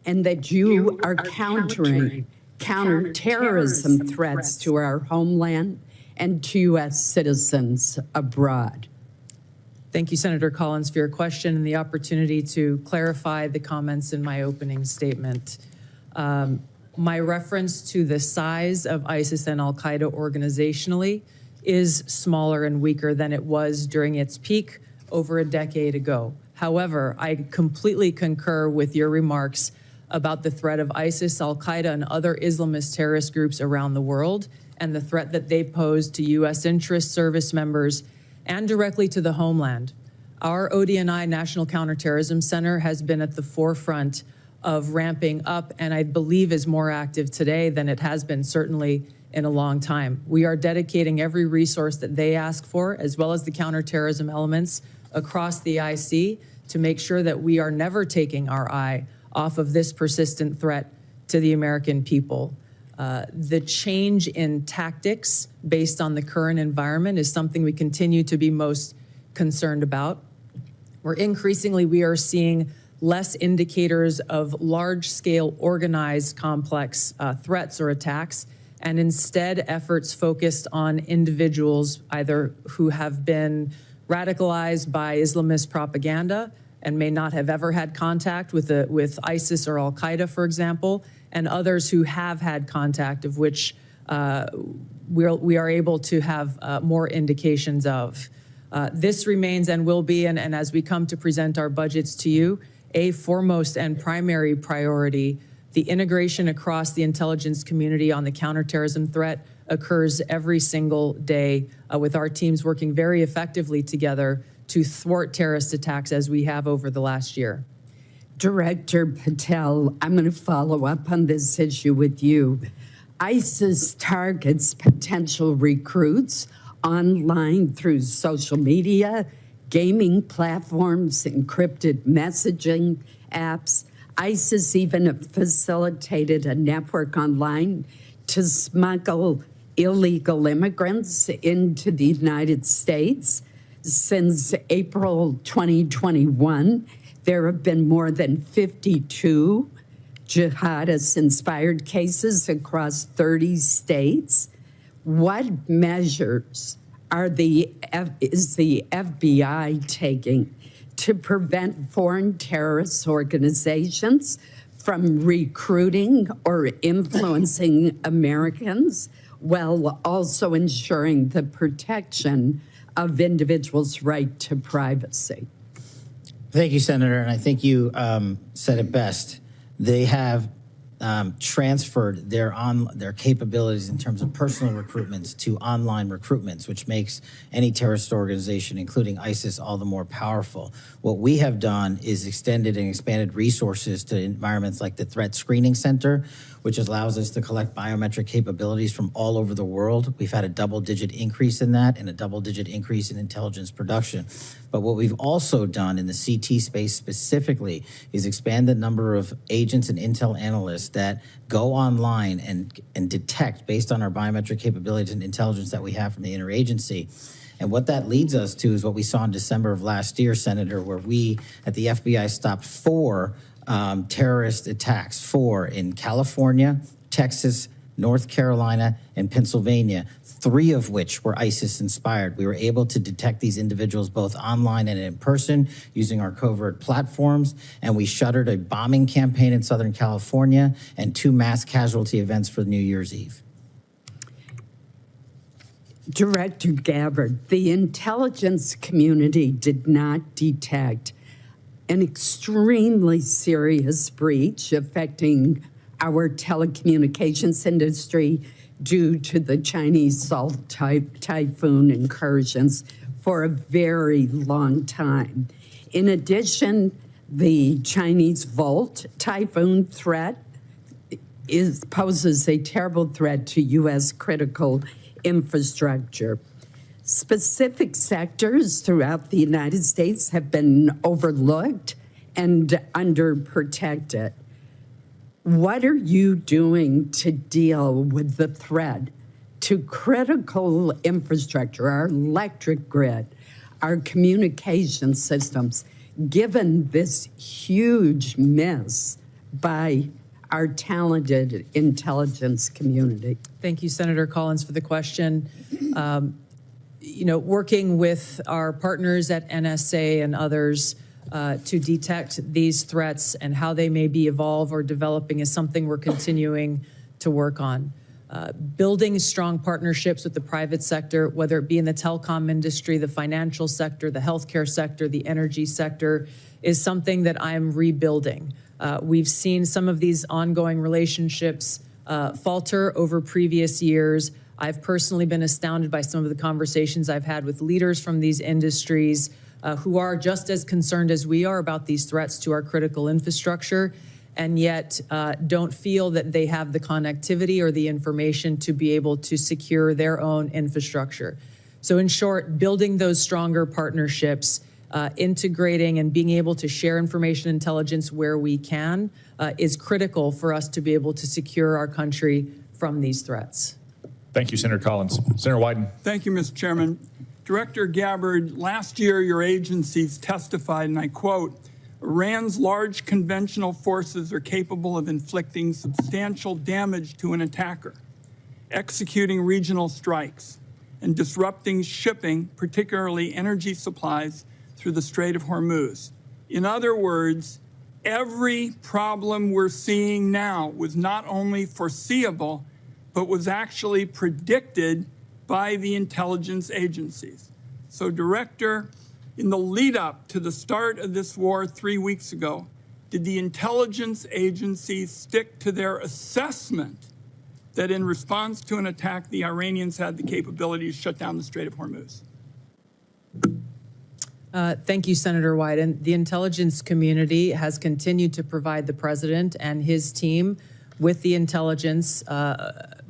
and that you are countering counterterrorism threats to our homeland and to U.S. citizens abroad? Thank you, Senator Collins, for your question and the opportunity to clarify the comments in my opening statement. My reference to the size of ISIS and al-Qaeda organizationally is smaller and weaker than it was during its peak over a decade ago. However, I completely concur with your remarks about the threat of ISIS, al-Qaeda, and other Islamist terrorist groups around the world and the threat that they pose to U.S. interest service members and directly to the homeland. Our ODNI National Counterterrorism Center has been at the forefront of ramping up and I believe is more active today than it has been certainly in a long time. We are dedicating every resource that they ask for, as well as the counterterrorism elements across the IC, to make sure that we are never taking our eye off of this persistent threat to the American people. The change in tactics based on the current environment is something we continue to be most concerned about. We are seeing less indicators of large-scale organized complex threats or attacks, and instead efforts focused on individuals either who have been radicalized by Islamist propaganda and may not have ever had contact with ISIS or Al-Qaeda, for example, and others who have had contact, of which we are able to have more indications of. This remains and will be, and as we come to present our budgets to you, a foremost and primary priority. The integration across the intelligence community on the counterterrorism threat occurs every single day, with our teams working very effectively together to thwart terrorist attacks as we have over the last year. Director Patel, I'm going to follow up on this issue with you. ISIS targets potential recruits online through social media, gaming platforms, encrypted messaging apps. ISIS even facilitated a network online to smuggle illegal immigrants into the United States. Since April 2021, there have been more than 52 jihadist-inspired cases across 30 states. What measures is the FBI taking to prevent foreign terrorist organizations from recruiting or influencing Americans, while also ensuring the protection of individuals' right to privacy? Thank you, Senator, and I think you said it best. They have transferred their capabilities in terms of personal recruitments to online recruitments, which makes any terrorist organization, including ISIS, all the more powerful. What we have done is extended and expanded resources to environments like the Threat Screening Center, which allows us to collect biometric capabilities from all over the world. We've had a double-digit increase in that and a double-digit increase in intelligence production. But what we've also done in the CT space specifically is expand the number of agents and intel analysts that go online and detect based on our biometric capabilities and intelligence that we have from the interagency. And what that leads us to is what we saw in December of last year, Senator, where we at the FBI stopped 4 terrorist attacks, 4 in California, Texas, North Carolina, and Pennsylvania, 3 of which were ISIS inspired. We were able to detect these individuals both online and in person using our covert platforms, and we shuttered a bombing campaign in Southern California and 2 mass casualty events for New Year's Eve. Director Gabbard, the intelligence community did not detect an extremely serious breach affecting our telecommunications industry due to the Chinese Salt Typhoon incursions for a very long time. In addition, the Chinese Volt Typhoon threat poses a terrible threat to U.S. critical infrastructure. Specific sectors throughout the United States have been overlooked and underprotected. What are you doing to deal with the threat to critical infrastructure, our electric grid, our communication systems, given this huge miss by our talented intelligence community? Thank you, Senator Collins, for the question. Working with our partners at NSA and others to detect these threats and how they may be evolved or developing is something we're continuing to work on. Building strong partnerships with the private sector, whether it be in the telecom industry, the financial sector, the healthcare sector, the energy sector, is something that I'm rebuilding. We've seen some of these ongoing relationships falter over previous years. I've personally been astounded by some of the conversations I've had with leaders from these industries who are just as concerned as we are about these threats to our critical infrastructure, and yet don't feel that they have the connectivity or the information to be able to secure their own infrastructure. So in short, building those stronger partnerships, integrating and being able to share information intelligence where we can is critical for us to be able to secure our country from these threats. Thank you, Senator Collins. Senator Wyden. Thank you, Mr. Chairman. Director Gabbard, last year your agencies testified, and I quote, Iran's large conventional forces are capable of inflicting substantial damage to an attacker, executing regional strikes, and disrupting shipping, particularly energy supplies, through the Strait of Hormuz. In other words, every problem we're seeing now was not only foreseeable, but was actually predicted by the intelligence agencies. So, Director, in the lead up to the start of this war 3 weeks ago, did the intelligence agencies stick to their assessment that in response to an attack, the Iranians had the capability to shut down the Strait of Hormuz? Thank you, Senator Wyden. The intelligence community has continued to provide the president and his team with the intelligence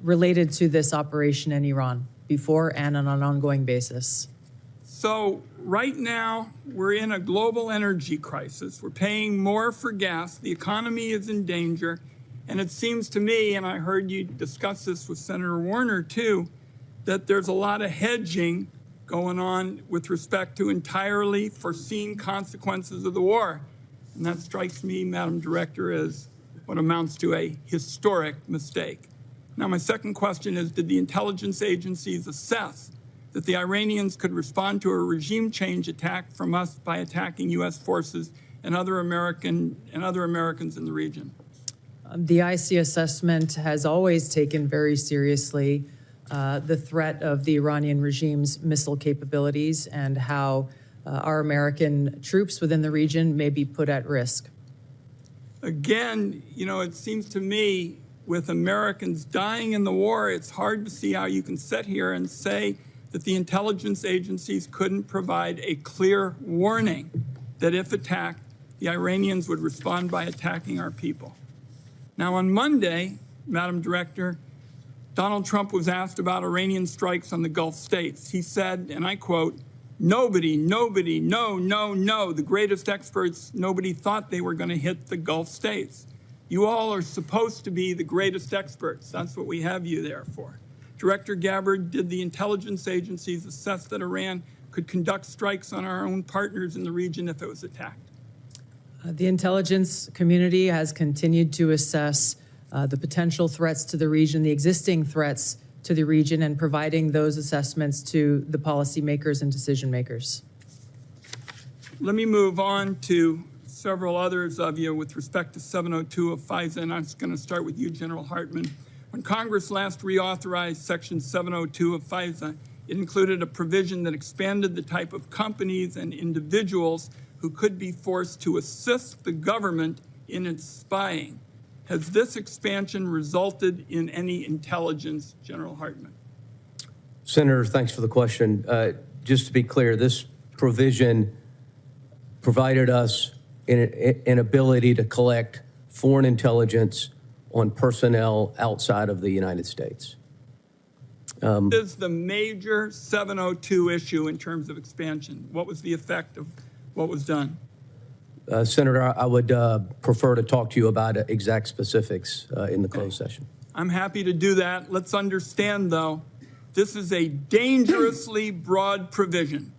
related to this operation in Iran before and on an ongoing basis. So right now, we're in a global energy crisis. We're paying more for gas. The economy is in danger. And it seems to me, and I heard you discuss this with Senator Warner too, that there's a lot of hedging going on with respect to entirely foreseen consequences of the war. And that strikes me, Madam Director, as what amounts to a historic mistake. Now, my second question is, did the intelligence agencies assess that the Iranians could respond to a regime change attack from us by attacking U.S. forces and other Americans in the region? The IC assessment has always taken very seriously the threat of the Iranian regime's missile capabilities and how our American troops within the region may be put at risk. Again, you know, it seems to me with Americans dying in the war, it's hard to see how you can sit here and say that the intelligence agencies couldn't provide a clear warning that if attacked, the Iranians would respond by attacking our people. Now, on Monday, Madam Director, Donald Trump was asked about Iranian strikes on the Gulf states. He said, and I quote, no, the greatest experts, nobody thought they were going to hit the Gulf states. You all are supposed to be the greatest experts. That's what we have you there for. Director Gabbard, did the intelligence agencies assess that Iran could conduct strikes on our own partners in the region if it was attacked? The intelligence community has continued to assess the potential threats to the region, the existing threats to the region, and providing those assessments to the policymakers and decision makers. Let me move on to several others of you with respect to 702 of FISA, and I'm just going to start with you, General Hartman. When Congress last reauthorized Section 702 of FISA, it included a provision that expanded the type of companies and individuals who could be forced to assist the government in its spying. Has this expansion resulted in any intelligence, General Hartman? Senator, thanks for the question. Just to be clear, this provision provided us an ability to collect foreign intelligence on personnel outside of the United States. What is the major 702 issue in terms of expansion? What was the effect of what was done? Senator, I would prefer to talk to you about exact specifics in the closed session. I'm happy to do that. Let's understand, though, this is a dangerously broad provision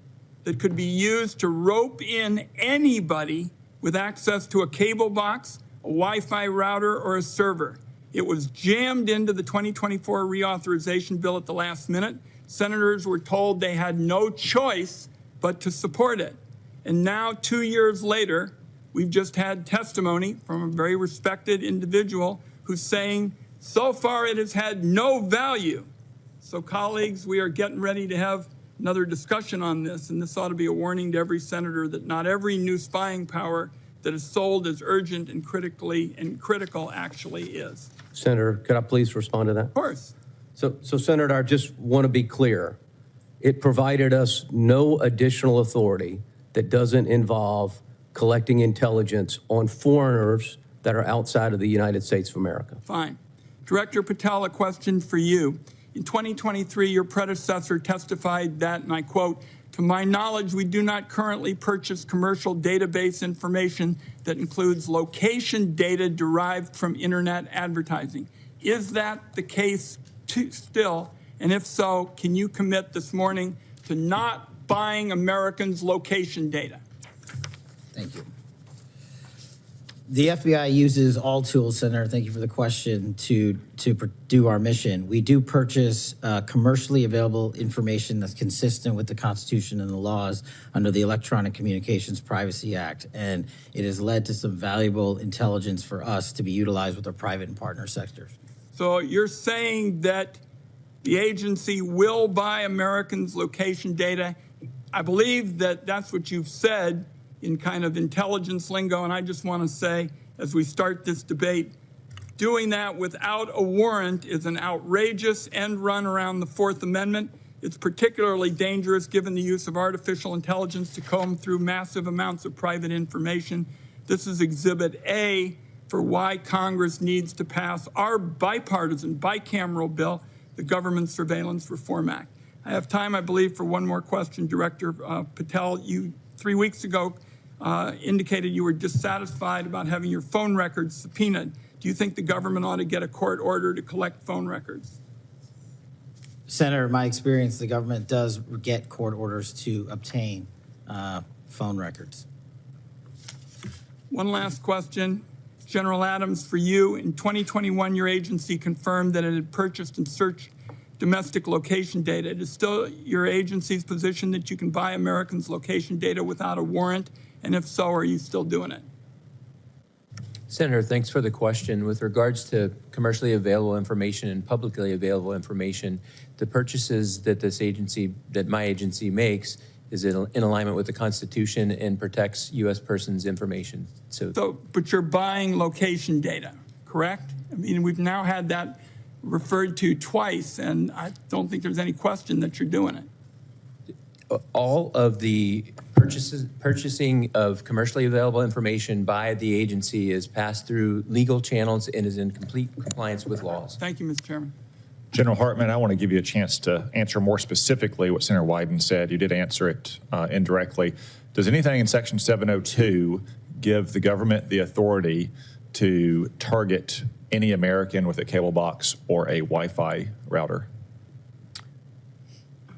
that could be used to rope in anybody with access to a cable box, a Wi-Fi router, or a server. It was jammed into the 2024 reauthorization bill at the last minute. Senators were told they had no choice but to support it. And now, 2 years later, we've just had testimony from a very respected individual who's saying, so far it has had no value. So, colleagues, we are getting ready to have another discussion on this, and this ought to be a warning to every senator that not every new spying power that is sold as urgent and critical actually is. Senator, could I please respond to that? Of course. So Senator, I just want to be clear. It provided us no additional authority that doesn't involve collecting intelligence on foreigners that are outside of the United States of America. Fine. Director Patel, a question for you. In 2023, your predecessor testified that, and I quote, to my knowledge, we do not currently purchase commercial database information that includes location data derived from internet advertising. Is that the case still? And if so, can you commit this morning to not buying Americans' location data? Thank you. The FBI uses all tools, Senator, thank you for the question, to do our mission. We do purchase commercially available information that's consistent with the Constitution and the laws under the Electronic Communications Privacy Act, and it has led to some valuable intelligence for us to be utilized with our private and partner sectors. So you're saying that the agency will buy Americans' location data. I believe that that's what you've said in kind of intelligence lingo, and I just want to say, as we start this debate, doing that without a warrant is an outrageous end run around the Fourth Amendment. It's particularly dangerous given the use of artificial intelligence to comb through massive amounts of private information. This is Exhibit A for why Congress needs to pass our bipartisan, bicameral bill, the Government Surveillance Reform Act. I have time, I believe, for one more question. Director Patel, you 3 weeks ago indicated you were dissatisfied about having your phone records subpoenaed. Do you think the government ought to get a court order to collect phone records? Senator, in my experience, the government does get court orders to obtain phone records. One last question. General Adams, for you, in 2021, your agency confirmed that it had purchased and searched domestic location data. It is still your agency's position that you can buy Americans' location data without a warrant? And if so, are you still doing it? Senator, thanks for the question. With regards to commercially available information and publicly available information, the purchases that my agency makes is in alignment with the Constitution and protects U.S. persons' information. But you're buying location data, correct? I mean, we've now had that referred to twice, and I don't think there's any question that you're doing it. All of the purchasing of commercially available information by the agency is passed through legal channels and is in complete compliance with laws. Thank you, Mr. Chairman. General Hartman, I want to give you a chance to answer more specifically what Senator Wyden said. You did answer it indirectly. Does anything in Section 702 give the government the authority to target any American with a cable box or a Wi-Fi router?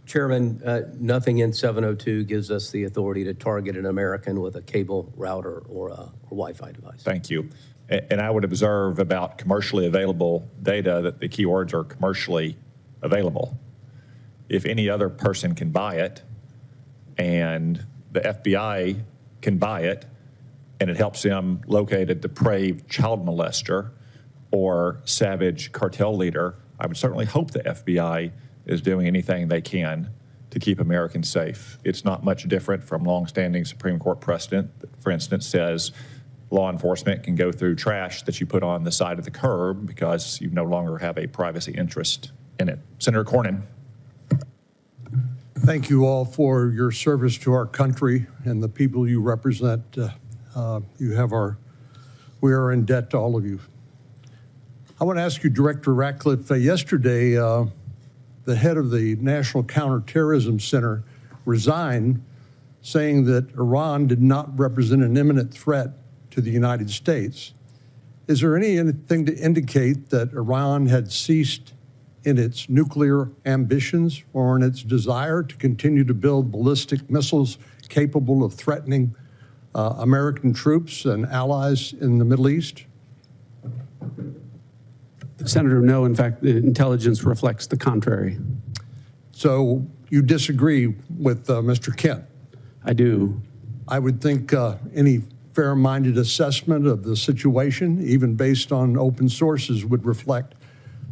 Chairman, nothing in 702 gives us the authority to target an American with a cable router or a Wi-Fi device. Thank you. And I would observe about commercially available data that the keywords are commercially available. If any other person can buy it and the FBI can buy it and it helps them locate a depraved child molester or savage cartel leader, I would certainly hope the FBI is doing anything they can to keep Americans safe. It's not much different from longstanding Supreme Court precedent that, for instance, says law enforcement can go through trash that you put on the side of the curb because you no longer have a privacy interest in it. Senator Cornyn. Thank you all for your service to our country and the people you represent. We are in debt to all of you. I want to ask you, Director Ratcliffe, yesterday, the head of the National Counterterrorism Center resigned, saying that Iran did not represent an imminent threat to the United States. Is there anything to indicate that Iran had ceased in its nuclear ambitions or in its desire to continue to build ballistic missiles capable of threatening American troops and allies in the Middle East? Senator, no. In fact, the intelligence reflects the contrary. So you disagree with Mr. Kent? I do. I would think any fair-minded assessment of the situation, even based on open sources, would reflect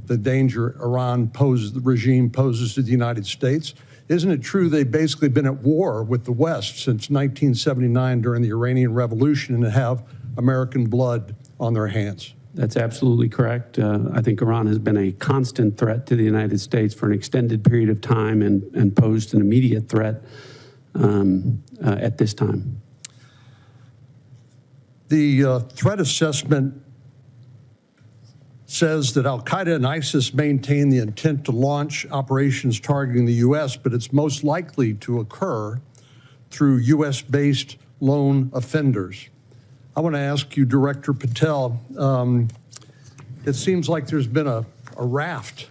the danger the regime poses to the United States. Isn't it true they've basically been at war with the West since 1979 during the Iranian Revolution and have American blood on their hands? That's absolutely correct. I think Iran has been a constant threat to the United States for an extended period of time and posed an immediate threat at this time. The threat assessment says that al-Qaeda and ISIS maintain the intent to launch operations targeting the U.S., but it's most likely to occur through U.S.-based lone offenders. I want to ask you, Director Patel, it seems like there's been a raft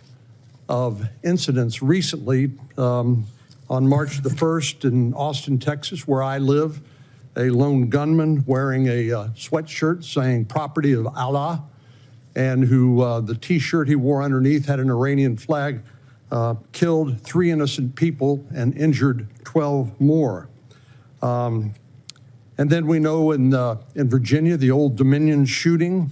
of incidents recently. I'll On March the 1st in Austin, Texas, where I live, a lone gunman wearing a sweatshirt saying "Property of Allah," and who the T-shirt he wore underneath had an Iranian flag, killed 3 innocent people and injured 12 more. And then we know in Virginia, the Old Dominion shooting,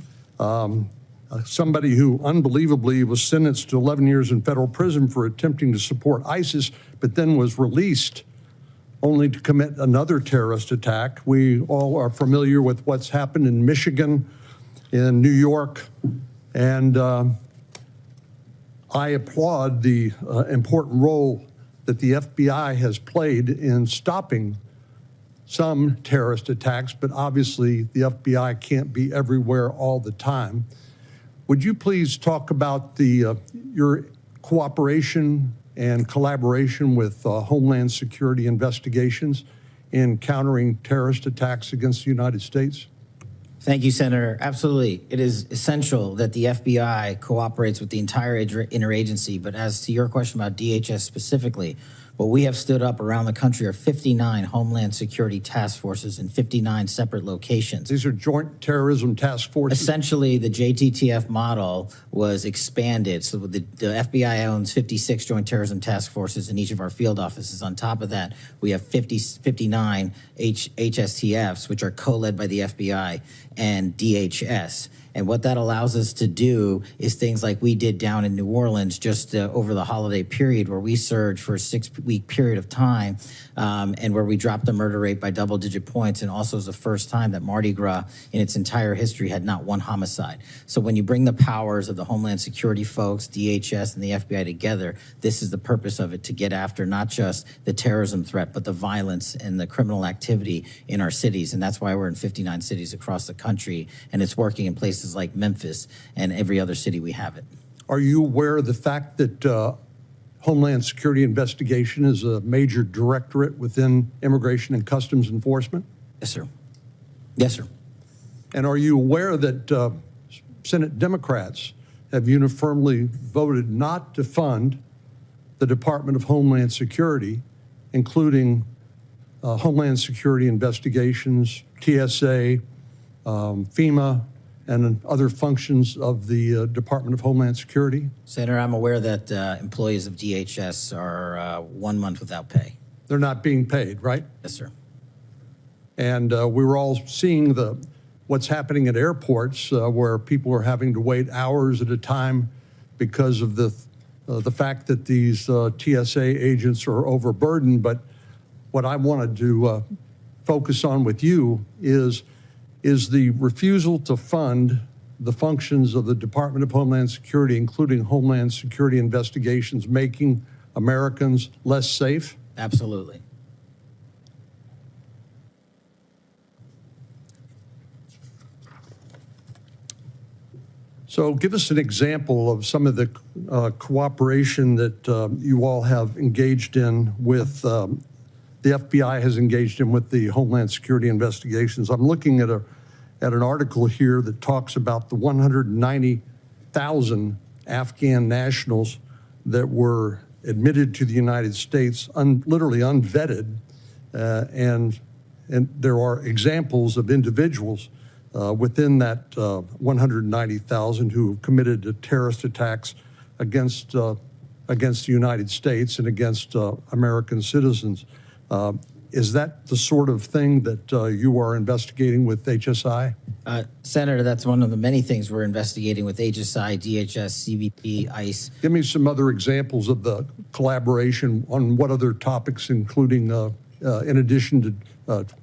somebody who unbelievably was sentenced to 11 years in federal prison for attempting to support ISIS, but then was released only to commit another terrorist attack. We all are familiar with what's happened in Michigan, in New York, and I applaud the important role that the FBI has played in stopping some terrorist attacks, but obviously the FBI can't be everywhere all the time. Would you please talk about your cooperation and collaboration with Homeland Security investigations in countering terrorist attacks against the United States? Thank you, Senator. Absolutely. It is essential that the FBI cooperates with the entire interagency. But as to your question about DHS specifically, what we have stood up around the country are 59 Homeland Security task forces in 59 separate locations. These are joint terrorism task forces? Essentially, the JTTF model was expanded. So the FBI owns 56 joint terrorism task forces in each of our field offices. On top of that, we have 59 HSTFs, which are co-led by the FBI and DHS. And what that allows us to do is things like we did down in New Orleans just over the holiday period, where we surged for a 6-week period of time, and where we dropped the murder rate by double-digit points, and also was the first time that Mardi Gras in its entire history had not one homicide. So when you bring the powers of the Homeland Security folks, DHS, and the FBI together, this is the purpose of it, to get after not just the terrorism threat, but the violence and the criminal activity in our cities. And that's why we're in 59 cities across the country, and it's working in places like Memphis and every other city we have it. Are you aware of the fact that Homeland Security investigation is a major directorate within Immigration and Customs Enforcement? Yes, sir. Yes, sir. And are you aware that Senate Democrats have uniformly voted not to fund the Department of Homeland Security, including Homeland Security investigations, TSA, FEMA, and other functions of the Department of Homeland Security? Senator, I'm aware that employees of DHS are 1 month without pay. They're not being paid, right? Yes, sir. And we were all seeing what's happening at airports, where people are having to wait hours at a time because of the fact that these TSA agents are overburdened. But what I wanted to focus on with you is the refusal to fund the functions of the Department of Homeland Security, including Homeland Security investigations, making Americans less safe? Absolutely. So give us an example of some of the cooperation that you all have engaged in with the FBI has engaged in with the Homeland Security investigations. I'm looking at an article here that talks about the 190,000 Afghan nationals that were admitted to the United States, literally unvetted, and there are examples of individuals within that 190,000 who have committed terrorist attacks against the United States and against American citizens. Is that the sort of thing that you are investigating with HSI? Senator, that's one of the many things we're investigating with HSI, DHS, CBP, ICE. Give me some other examples of the collaboration on what other topics, including in addition to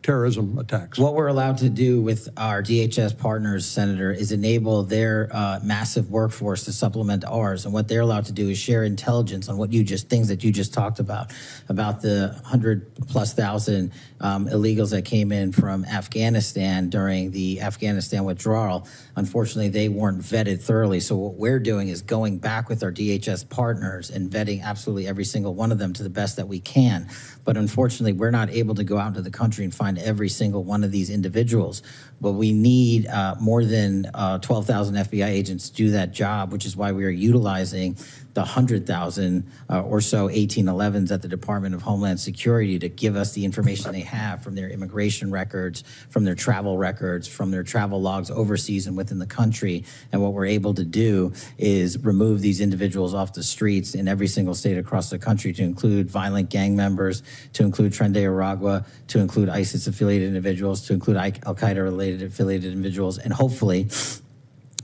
terrorism attacks. What we're allowed to do with our DHS partners, Senator, is enable their massive workforce to supplement ours. And what they're allowed to do is share intelligence on things that you just talked about the 100,000+ illegals that came in from Afghanistan during the Afghanistan withdrawal. Unfortunately, they weren't vetted thoroughly. So what we're doing is going back with our DHS partners and vetting absolutely every single one of them to the best that we can. But unfortunately, we're not able to go out into the country country and find every single one of these individuals. But we need more than 12,000 FBI agents to do that job, which is why we are utilizing the 100,000 or so 1811s at the Department of Homeland Security to give us the information they have from their immigration records, from their travel records, from their travel logs overseas and within the country. And what we're able to do is remove these individuals off the streets in every single state across the country, to include violent gang members, to include Tren de Aragua, to include ISIS-affiliated individuals, to include Al-Qaeda-related affiliated individuals. And hopefully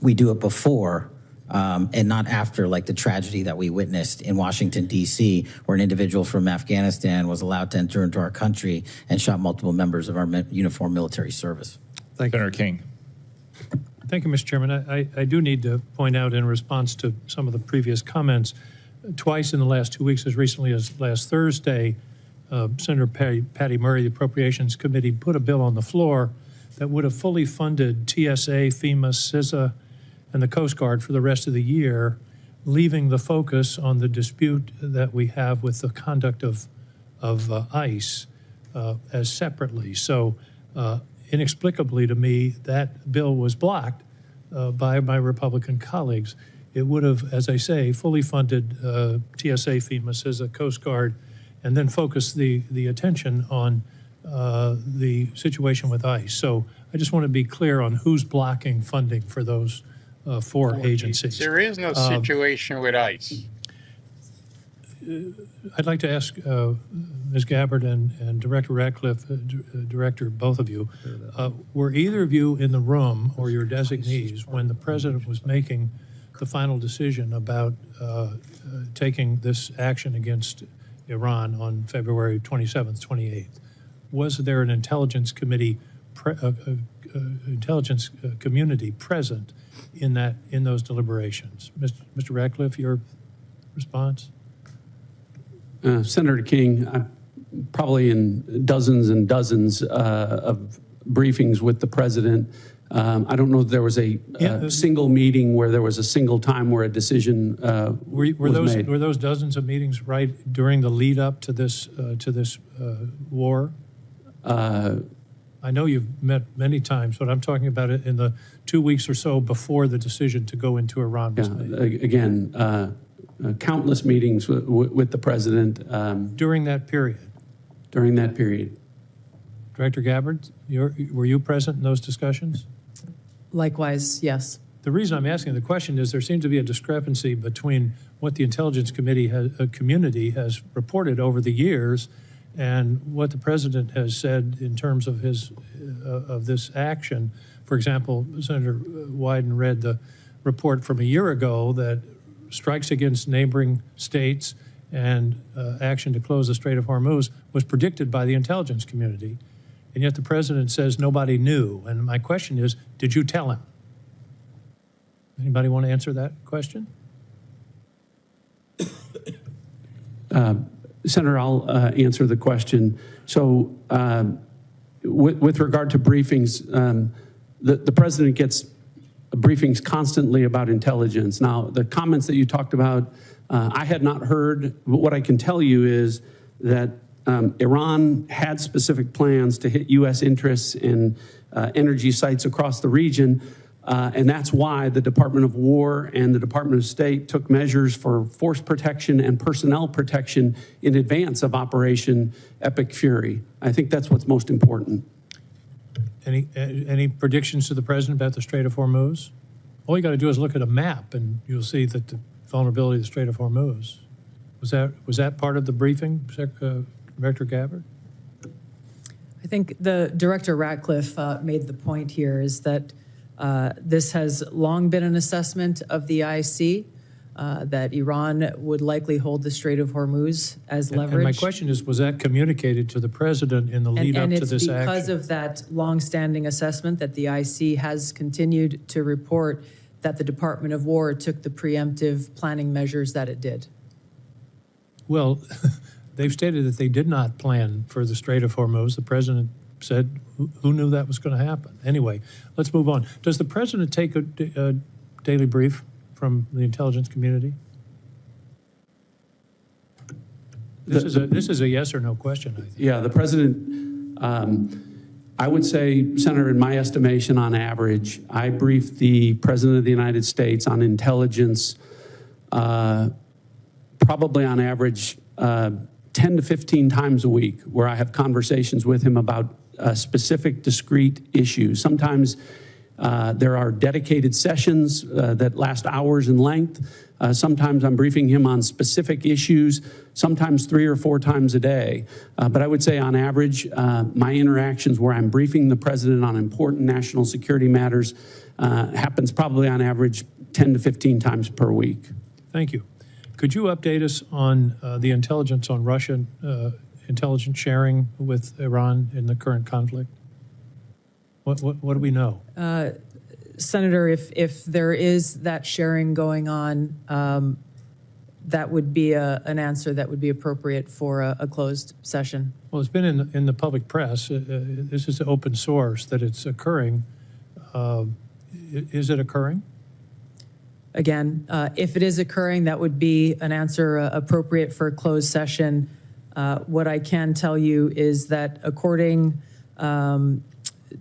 we do it before and not after, like the tragedy that we witnessed in Washington, D.C., where an individual from Afghanistan was allowed to enter into our country and shot multiple members of our uniformed military service. Thank you. Senator King. Thank you, Mr. Chairman. I do need to point out, in response to some of the previous comments, twice in the last 2 weeks, as recently as last Thursday, Senator Patty Murray, the Appropriations Committee, put a bill on the floor that would have fully funded TSA, FEMA, CISA, and the Coast Guard for the rest of the year, leaving the focus on the dispute that we have with the conduct of ICE as separately. So inexplicably to me, that bill was blocked by my Republican colleagues. It would have, as I say, fully funded TSA, FEMA, CISA, Coast Guard, and then focused the attention on the situation with ICE. So I just want to be clear on who's blocking funding for those four agencies. There is no situation with ICE. I'd like to ask Ms. Gabbard and Director Ratcliffe, Director, both of you, were either of you in the room, or your designees, when the President was making the final decision about taking this action against Iran on February 27th, 28th? Was there an intelligence committee, intelligence community present in those deliberations? Mr. Ratcliffe, your response? Senator King, I'm probably in dozens and dozens of briefings with the President. I don't know if there was a single meeting where there was a single time where a decision was made. Were those dozens of meetings right during the lead up to this war? I know you've met many times, but I'm talking about it in the 2 weeks or so before the decision to go into Iran was made. Again, countless meetings with the President. During that period? During that period. Director Gabbard, were you present in those discussions? Likewise, yes. The reason I'm asking the question is there seems to be a discrepancy between what the Intelligence Community has reported over the years and what the President has said in terms of this action. For example, Senator Wyden read the report from a year ago that strikes against neighboring states and action to close the Strait of Hormuz was predicted by the intelligence community. And yet the President says nobody knew. And my question is, did you tell him? Anybody want to answer that question? Senator, I'll answer the question. So with regard to briefings, the President gets briefings constantly about intelligence. Now, the comments that you talked about, I had not heard. But what I can tell you is that Iran had specific plans to hit U.S. interests in energy sites across the region. And that's why the Department of War and the Department of State took measures for force protection and personnel protection in advance of Operation Epic Fury. I think that's what's most important. Any predictions to the President about the Strait of Hormuz? All you got to do is look at a map and you'll see that the vulnerability of the Strait of Hormuz. Was that part of the briefing, Director Gabbard? I think the Director Ratcliffe made the point here is that this has long been an assessment of the IC that Iran would likely hold the Strait of Hormuz as leverage. And my question is, was that communicated to the President in the lead up to this action? And it's because of that long-standing assessment that the IC has continued to report that the Department of War took the preemptive planning measures that it did. Well, they've stated that they did not plan for the Strait of Hormuz. The President said, who knew that was going to happen? Anyway, let's move on. Does the President take a daily brief from the intelligence community? This is a yes or no question, I think. Yeah, the President I would say, Senator, in my estimation, on average, I brief the President of the United States on intelligence probably on average 10 to 15 times a week, where I have conversations with him about specific, discrete issues. Sometimes there are dedicated sessions that last hours in length. Sometimes I'm briefing him on specific issues, sometimes 3 or 4 times a day. But I would say on average, my interactions where I'm briefing the president on important national security matters happens probably on average 10 to 15 times per week. Thank you. Could you update us on the intelligence on Russian intelligence sharing with Iran in the current conflict? What do we know? Senator, if there is that sharing going on, that would be an answer that would be appropriate for a closed session. Well, it's been in the public press. This is open source that it's occurring. Is it occurring? Again, if it is occurring, that would be an answer appropriate for a closed session. What I can tell you is that according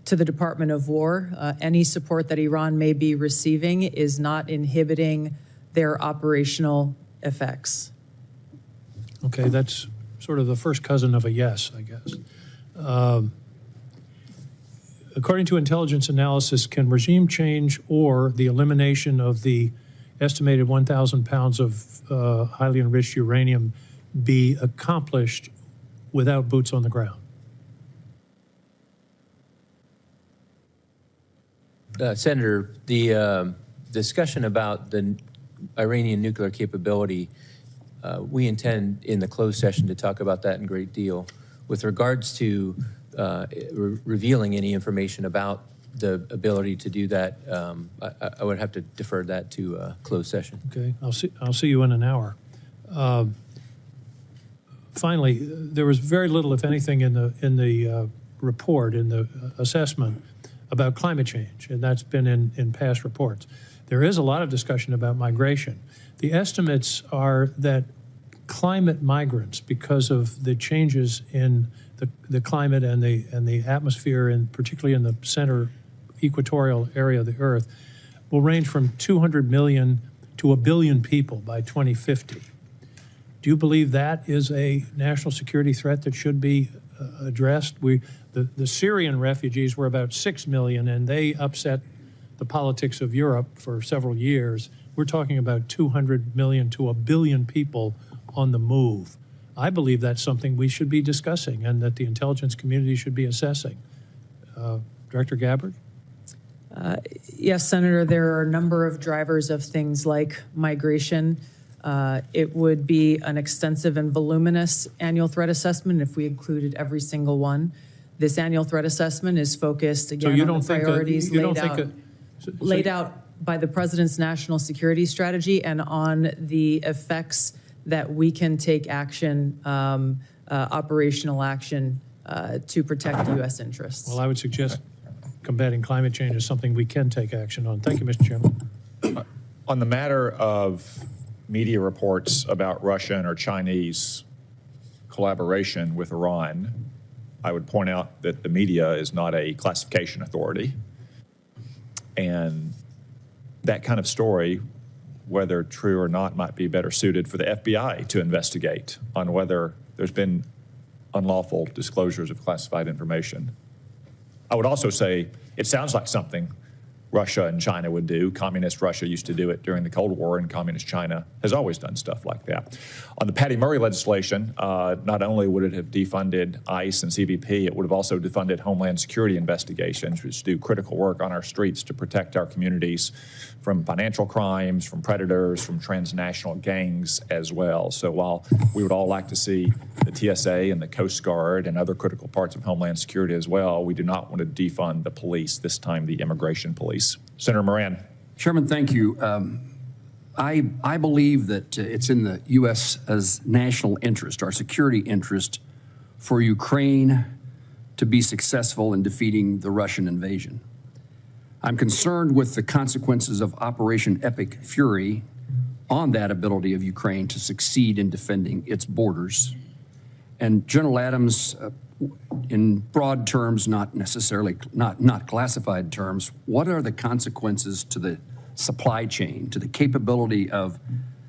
to the Department of War, any support that Iran may be receiving is not inhibiting their operational effects. Okay, that's sort of the first cousin of a yes, I guess. According to intelligence analysis, can regime change or the elimination of the estimated 1,000 pounds of highly enriched uranium be accomplished without boots on the ground? Senator, the discussion about the Iranian nuclear capability, we intend in the closed session to talk about that in great deal. With regards to revealing any information about the ability to do that, I would have to defer that to a closed session. Okay, I'll see you in an hour. Finally, there was very little, if anything, in the report, in the assessment about climate change, and that's been in past reports. There is a lot of discussion about migration. The estimates are that climate migrants, because of the changes in the climate and the atmosphere, and particularly in the center equatorial area of the Earth, will range from 200 million to 1 billion people by 2050. Do you believe that is a national security threat that should be addressed? The Syrian refugees were about 6 million, and they upset the politics of Europe for several years. We're talking about 200 million to 1 billion people on the move. I believe that's something we should be discussing and that the intelligence community should be assessing. Director Gabbard? Yes, Senator, there are a number of drivers of things like migration. It would be an extensive and voluminous annual threat assessment if we included every single one. This annual threat assessment is focused, again, on the priorities laid out by the President's national security strategy and on the effects that we can take action, operational action, to protect U.S. interests. Well, I would suggest combating climate change is something we can take action on. Thank you, Mr. Chairman. On the matter of media reports about Russian or Chinese collaboration with Iran, I would point out that the media is not a classification authority. And that kind of story, whether true or not, might be better suited for the FBI to investigate on whether there's been unlawful disclosures of classified information. I would also say it sounds like something Russia and China would do. Communist Russia used to do it during the Cold War, and Communist China has always done stuff like that. On the Patty Murray legislation, not only would it have defunded ICE and CBP, it would have also defunded Homeland Security investigations, which do critical work on our streets to protect our communities from financial crimes, from predators, from transnational gangs as well. So while we would all like to see the TSA and the Coast Guard and other critical parts of Homeland Security as well, we do not want to defund the police, this time the immigration police. Senator Moran. Chairman, thank you. I believe that it's in the U.S.'s national interest, our security interest, for Ukraine to be successful in defeating the Russian invasion. I'm concerned with the consequences of Operation Epic Fury on that ability of Ukraine to succeed in defending its borders. And General Adams, in broad terms, not necessarily, not classified terms, what are the consequences to the supply chain, to the capability of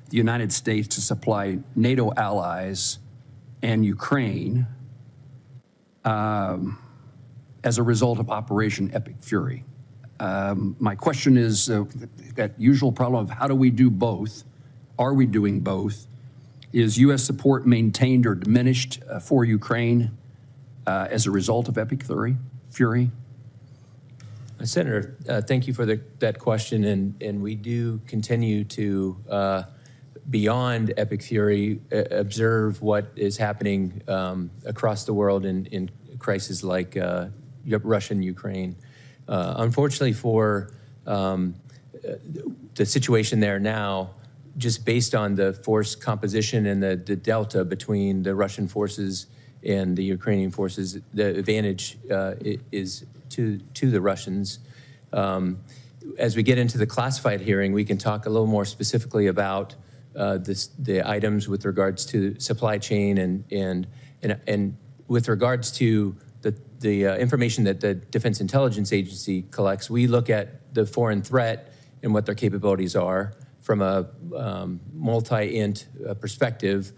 the United States to supply NATO allies and Ukraine as a result of Operation Epic Fury? My question is that usual problem of how do we do both? Are we doing both? Is U.S. support maintained or diminished for Ukraine as a result of Epic Fury? Senator, thank you for that question, and we do continue to, beyond Epic Fury, observe what is happening across the world in crises like Russia and Ukraine. Unfortunately for the situation there now, just based on the force composition and the delta between the Russian forces and the Ukrainian forces, the advantage is to the Russians. As we get into the classified hearing, we can talk a little more specifically about the items with regards to supply chain and with regards to the information that the Defense Intelligence Agency collects. We look at the foreign threat and what their capabilities are from a multi-int perspective.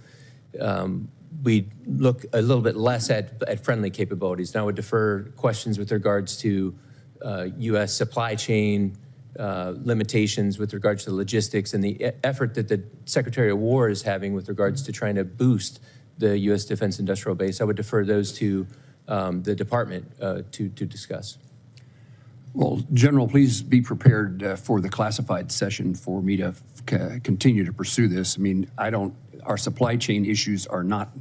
We look a little bit less at friendly capabilities. Now I would defer questions with regards to U.S. supply chain limitations with regards to logistics and the effort that the Secretary of War is having with regards to trying to boost the U.S. Defense Industrial Base. I would defer those to the department to discuss. Well, General, please be prepared for the classified session for me to continue to pursue this. I mean, our supply chain issues are not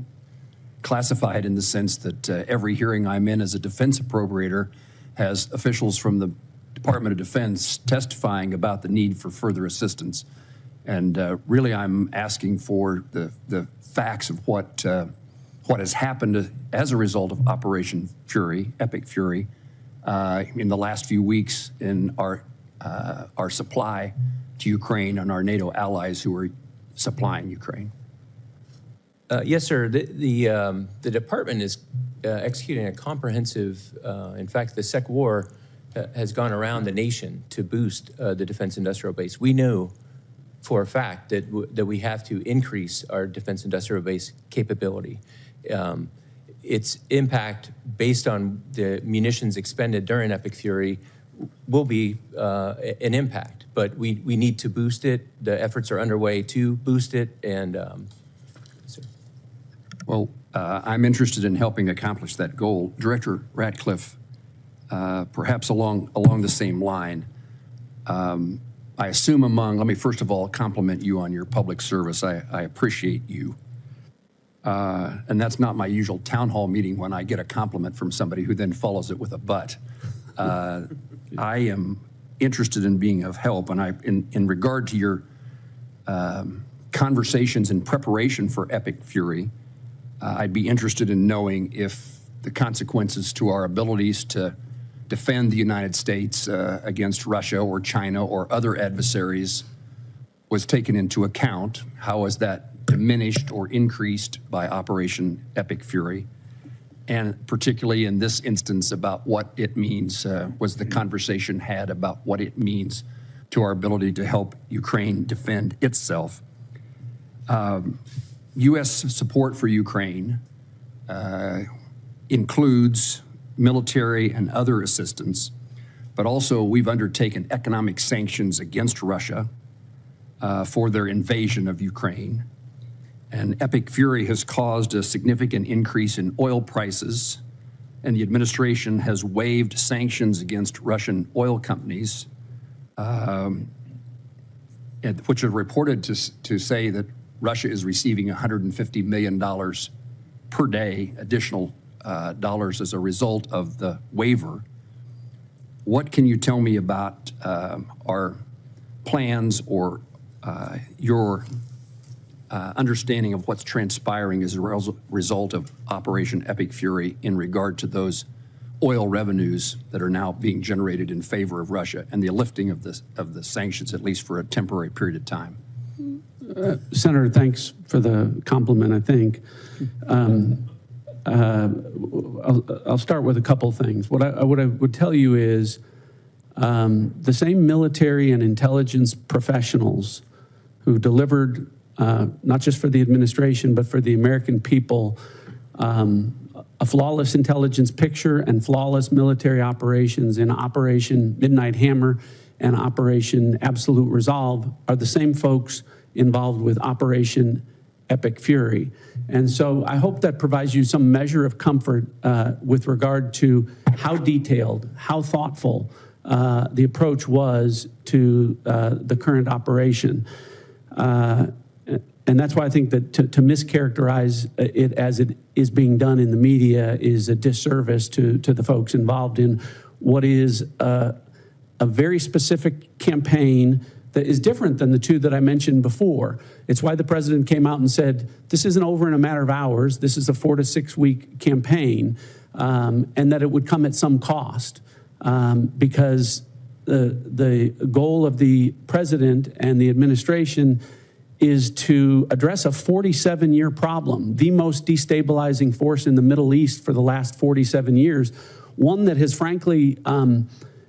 classified in the sense that every hearing I'm in as a defense appropriator has officials from the Department of Defense testifying about the need for further assistance. And really, I'm asking for the facts of what has happened as a result of Operation Fury, Epic Fury, in the last few weeks in our supply to Ukraine and our NATO allies who are supplying Ukraine. Yes, sir. The department is executing a comprehensive, in fact, the Sec War has gone around the nation to boost the defense industrial base. We know for a fact that we have to increase our defense industrial base capability. Its impact based on the munitions expended during Epic Fury will be an impact, but we need to boost it. The efforts are underway to boost it, and well, I'm interested in helping accomplish that goal. Director Ratcliffe, perhaps along the same line, I assume let me first of all compliment you on your public service. I appreciate you. And that's not my usual town hall meeting when I get a compliment from somebody who then follows it with a but. I am interested in being of help, and in regard to your conversations in preparation for Epic Fury, I'd be interested in knowing if the consequences to our abilities to defend the United States against Russia or China or other adversaries was taken into account. How was that diminished or increased by Operation Epic Fury? And particularly in this instance about what it means, was the conversation had about what it means to our ability to help Ukraine defend itself? U.S. support for Ukraine includes military and other assistance, but also we've undertaken economic sanctions against Russia for their invasion of Ukraine. And Epic Fury has caused a significant increase in oil prices, and the administration has waived sanctions against Russian oil companies, which are reported to say that Russia is receiving $150 million per day, additional dollars as a result of the waiver. What can you tell me about our plans or your understanding of what's transpiring as a result of Operation Epic Fury in regard to those oil revenues that are now being generated in favor of Russia and the lifting of the sanctions, at least for a temporary period of time? Senator, thanks for the compliment, I think. I'll start with a couple things. What I would tell you is the same military and intelligence professionals who delivered, not just for the administration, but for the American people, a flawless intelligence picture and flawless military operations in Operation Midnight Hammer and Operation Absolute Resolve are the same folks involved with Operation Epic Fury. And so I hope that provides you some measure of comfort with regard to how detailed, how thoughtful the approach was to the current operation. And that's why I think that to mischaracterize it as it is being done in the media is a disservice to the folks involved in what is a very specific campaign that is different than the two that I mentioned before. It's why the president came out and said, this isn't over in a matter of hours, this is a 4 to 6 week campaign, and that it would come at some cost, because the goal of the president and the administration is to address a 47-year problem, the most destabilizing force in the Middle East for the last 47 years, one that has frankly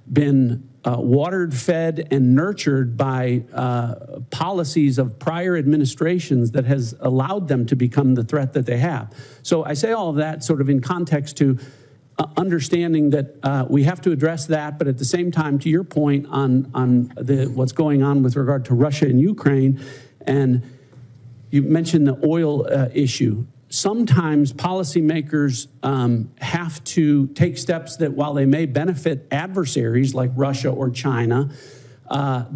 been watered, fed, and nurtured by policies of prior administrations that has allowed them to become the threat that they have. So I say all of that sort of in context to understanding that we have to address that, but at the same time, to your point on what's going on with regard to Russia and Ukraine, and you mentioned the oil issue. Sometimes policymakers have to take steps that, while they may benefit adversaries like Russia or China,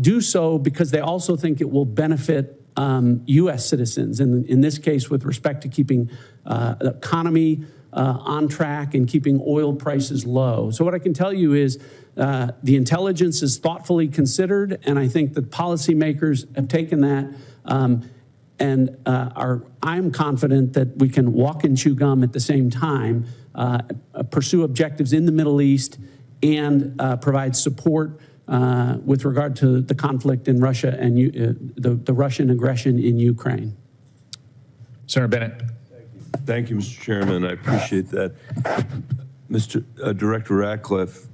do so because they also think it will benefit U.S. citizens, and in this case with respect to keeping the economy on track and keeping oil prices low. So what I can tell you is the intelligence is thoughtfully considered, and I think that policymakers have taken that I'm confident that we can walk and chew gum at the same time, pursue objectives in the Middle East, and provide support with regard to the conflict in Russia and the Russian aggression in Ukraine. Senator Bennett. Thank you, Mr. Chairman. I appreciate that. Mr. Director Ratcliffe,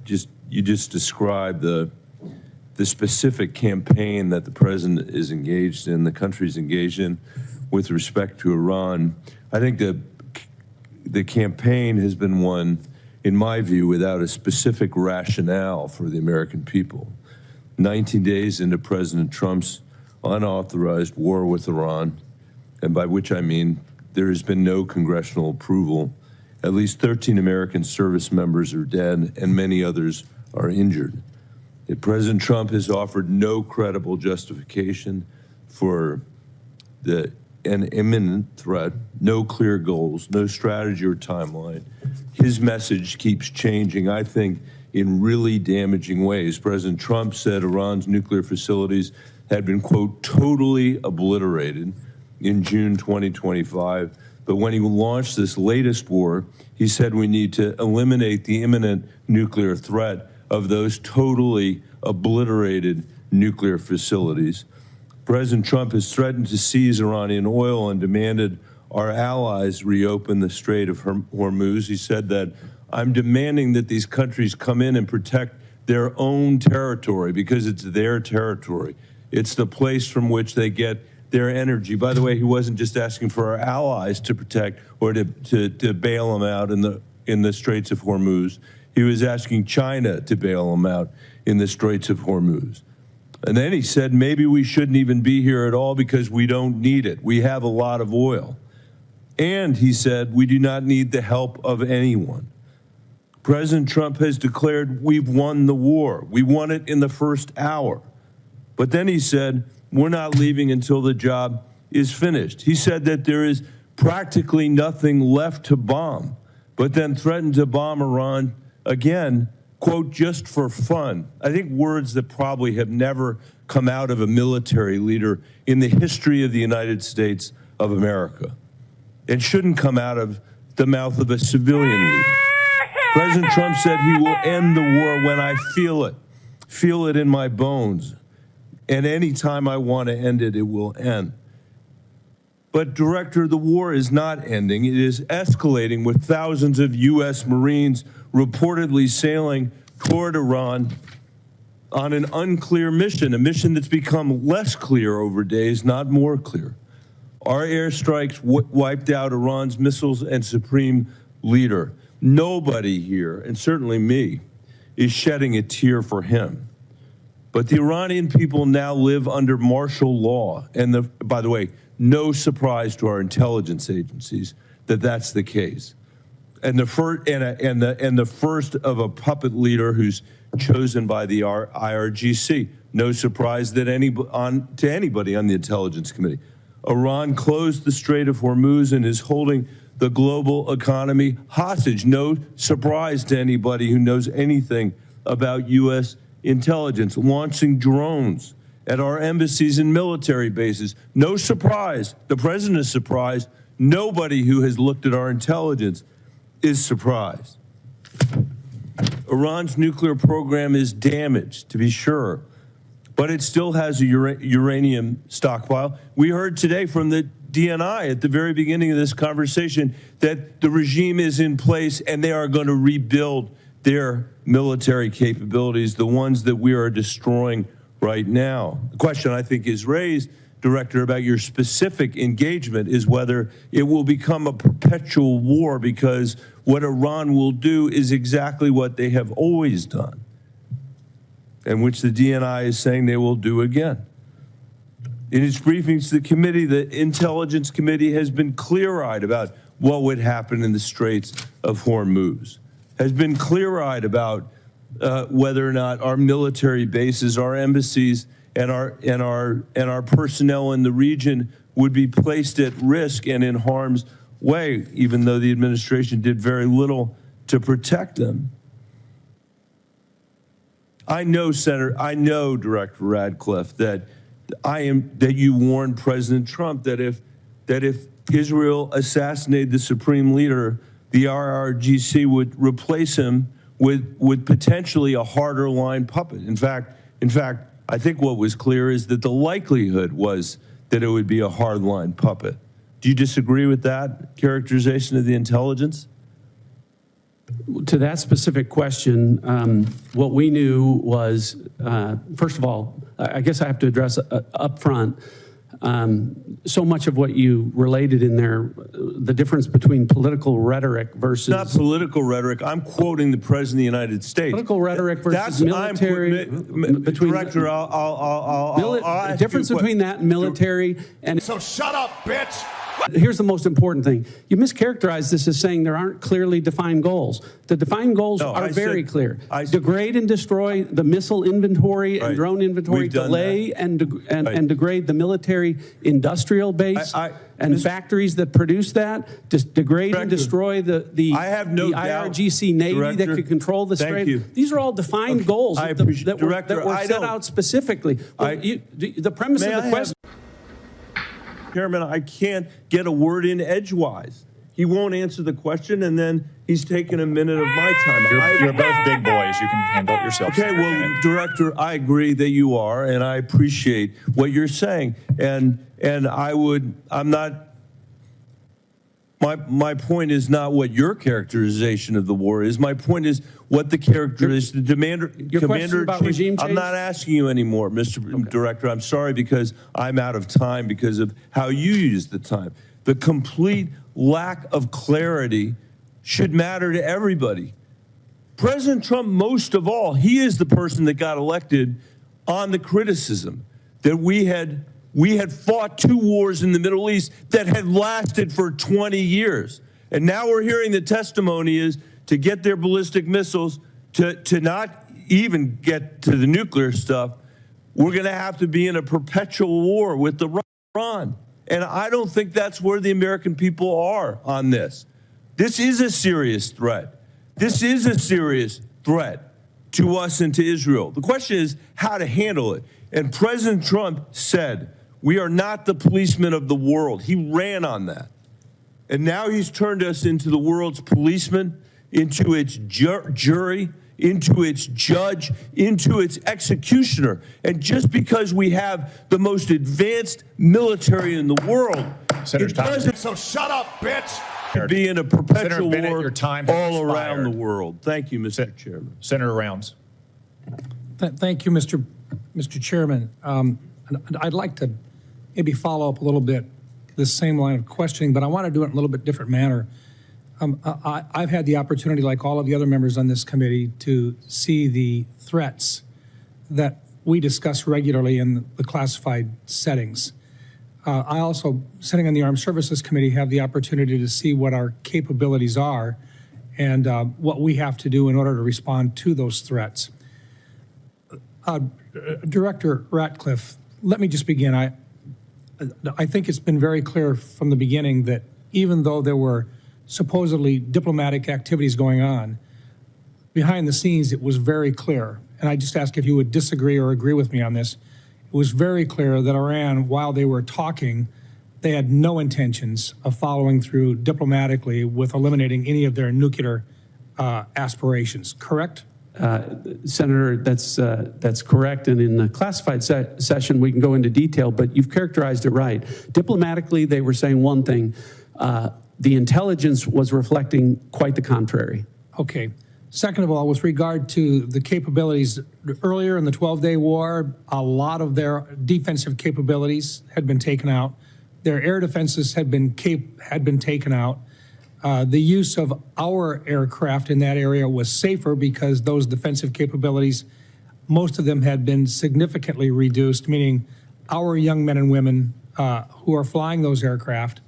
you just described the specific campaign that the president is engaged in, the country's engaged in with respect to Iran. I think the campaign has been one, in my view, without a specific rationale for the American people. 19 days into President Trump's unauthorized war with Iran, and by which I mean there has been no congressional approval, at least 13 American service members are dead and many others are injured. President Trump has offered no credible justification for an imminent threat, no clear goals, no strategy or timeline. His message keeps changing, I think, in really damaging ways. President Trump said Iran's nuclear facilities had been, quote, totally obliterated in June 2025. But when he launched this latest war, he said we need to eliminate the imminent nuclear threat of those totally obliterated nuclear facilities. President Trump has threatened to seize Iranian oil and demanded our allies reopen the Strait of Hormuz. He said that I'm demanding that these countries come in and protect their own territory because it's their territory. It's the place from which they get their energy. By the way, he wasn't just asking for our allies to protect or to bail them out in the Straits of Hormuz. He was asking China to bail them out in the Straits of Hormuz. And then he said, maybe we shouldn't even be here at all because we don't need it. We have a lot of oil. And he said, we do not need the help of anyone. President Trump has declared we've won the war. We won it in the first hour. But then he said, we're not leaving until the job is finished. He said that there is practically nothing left to bomb, but then threatened to bomb Iran again, quote, just for fun. I think words that probably have never come out of a military leader in the history of the United States of America. It shouldn't come out of the mouth of a civilian leader. President Trump said he will end the war when I feel it in my bones. And any time I want to end it, it will end. But, Director, the war is not ending. It is escalating with thousands of U.S. Marines reportedly sailing toward Iran on an unclear mission, a mission that's become less clear over days, not more clear. Our airstrikes wiped out Iran's missiles and supreme leader. Nobody here, and certainly me, is shedding a tear for him. But the Iranian people now live under martial law. And by the way, no surprise to our intelligence agencies that that's the case. And the first of a puppet leader who's chosen by the IRGC. No surprise that to anybody on the Intelligence Committee. Iran closed the Strait of Hormuz and is holding the global economy hostage. No surprise to anybody who knows anything about U.S. intelligence. Launching drones at our embassies and military bases. No surprise. The president is surprised. Nobody who has looked at our intelligence is surprised. Iran's nuclear program is damaged, to be sure, but it still has a uranium stockpile. We heard today from the DNI at the very beginning of this conversation that the regime is in place and they are going to rebuild their military capabilities, the ones that we are destroying right now. The question I think is raised, Director, about your specific engagement is whether it will become a perpetual war, because what Iran will do is exactly what they have always done, and which the DNI is saying they will do again. In its briefings to the committee, the Intelligence Committee has been clear-eyed about what would happen in the Straits of Hormuz, has been clear-eyed about whether or not our military bases, our embassies, and our personnel in the region would be placed at risk and in harm's way, even though the administration did very little to protect them. I know, Director Ratcliffe, that you warned President Trump that if Israel assassinated the supreme leader, the IRGC would replace him with potentially a harder line puppet. In fact, I think what was clear is that the likelihood was that it would be a hard line puppet. Do you disagree with that characterization of the intelligence? To that specific question, what we knew was, first of all, I guess I have to address up front, so much of what you related in there, the difference between political rhetoric versus... Not political rhetoric. I'm quoting the President of the United States. Political rhetoric versus military... Director, I'll difference between that and military and... So shut up, bitch! Here's the most important thing. You mischaracterized this as saying there aren't clearly defined goals. The defined goals are very clear. Degrade and destroy the missile inventory and drone inventory, delay and degrade the military industrial base and factories that produce that, degrade and destroy the IRGC Navy that could control the Strait. These are all defined goals that were set out specifically. The premise of the question... Chairman, I can't get a word in edgewise. He won't answer the question, and then he's taking a minute of my time. You're both big boys. You can handle it yourself. Okay, well, Director, I agree that you are, and I appreciate what you're saying. And I'm not... My point is not what your characterization of the war is. My point is what the characterization, the Commander-in-Chief. I'm not asking you anymore, Mr. Director. I'm sorry, because I'm out of time because of how you use the time. The complete lack of clarity should matter to everybody. President Trump, most of all, he is the person that got elected on the criticism that we had fought 2 wars in the Middle East that had lasted for 20 years. And now we're hearing the testimony is to get their ballistic missiles, to not even get to the nuclear stuff, we're going to have to be in a perpetual war with Iran. And I don't think that's where the American people are on this. This is a serious threat. This is a serious threat to us and to Israel. The question is how to handle it. And President Trump said, we are not the policemen of the world. He ran on that. And now he's turned us into the world's policeman, into its jury, into its judge, into its executioner. And just because we have the most advanced military in the world Senator's time. So shut up, bitch. Be in a perpetual Senator Bennett, war your time has all around expired. the world. Thank you, Mr. Chairman. Senator Rounds. Thank you, Mr. Chairman. I'd like to maybe follow up a little bit this same line of questioning, but I want to do it in a little bit different manner. I've had the opportunity, like all of the other members on this committee, to see the threats that we discuss regularly in the classified settings. I also, sitting on the Armed Services Committee, have the opportunity to see what our capabilities are and what we have to do in order to respond to those threats. Director Ratcliffe, let me just begin. I think it's been very clear from the beginning that even though there were supposedly diplomatic activities going on, behind the scenes it was very clear, and I just ask if you would disagree or agree with me on this. It was very clear that Iran, while they were talking, they had no intentions of following through diplomatically with eliminating any of their nuclear aspirations, correct? Senator, that's correct. And in the classified session, we can go into detail, but you've characterized it right. Diplomatically, they were saying one thing. The intelligence was reflecting quite the contrary. Okay. Second of all, with regard to the capabilities, earlier in the 12-day war, a lot of their defensive capabilities had been taken out. Their air defenses had been taken out. The use of our aircraft in that area was safer because those defensive capabilities, most of them had been significantly reduced, meaning our young men and women who are flying those aircraft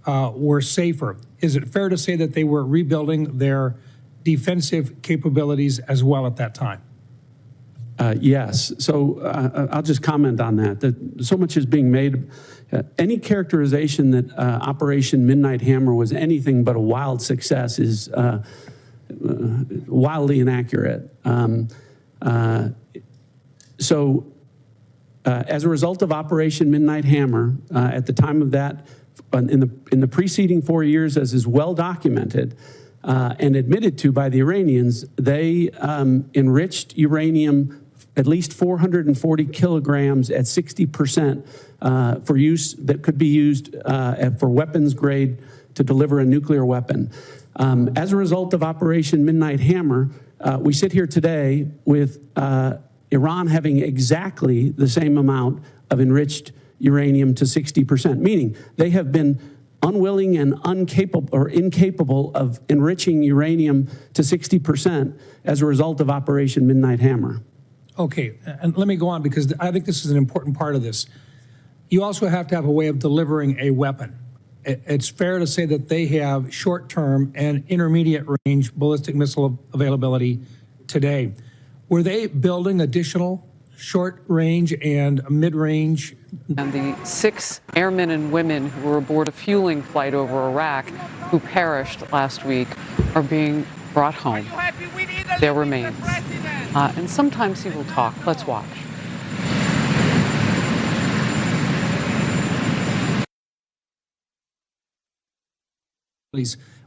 were safer. Is it fair to say that they were rebuilding their defensive capabilities as well at that time? Yes. So I'll just comment on that so much is being made. Any characterization that Operation Midnight Hammer was anything but a wild success is wildly inaccurate. As a result of Operation Midnight Hammer, at the time of that, in the preceding 4 years, as is well documented and admitted to by the Iranians, they enriched uranium at least 440 kilograms at 60% for use that could be used for weapons grade to deliver a nuclear weapon. As a result of Operation Midnight Hammer, we sit here today with Iran having exactly the same amount of enriched uranium to 60%, meaning they have been unwilling and incapable of enriching uranium to 60% as a result of Operation Midnight Hammer. Okay, and let me go on because I think this is an important part of this. You also have to have a way of delivering a weapon. It's fair to say that they have short-term and intermediate range ballistic missile availability today. Were they building additional short-range and mid-range? And the 6 airmen and women who were aboard a fueling flight over Iraq who perished last week are being brought home. Their remains. And sometimes he will talk. Let's watch.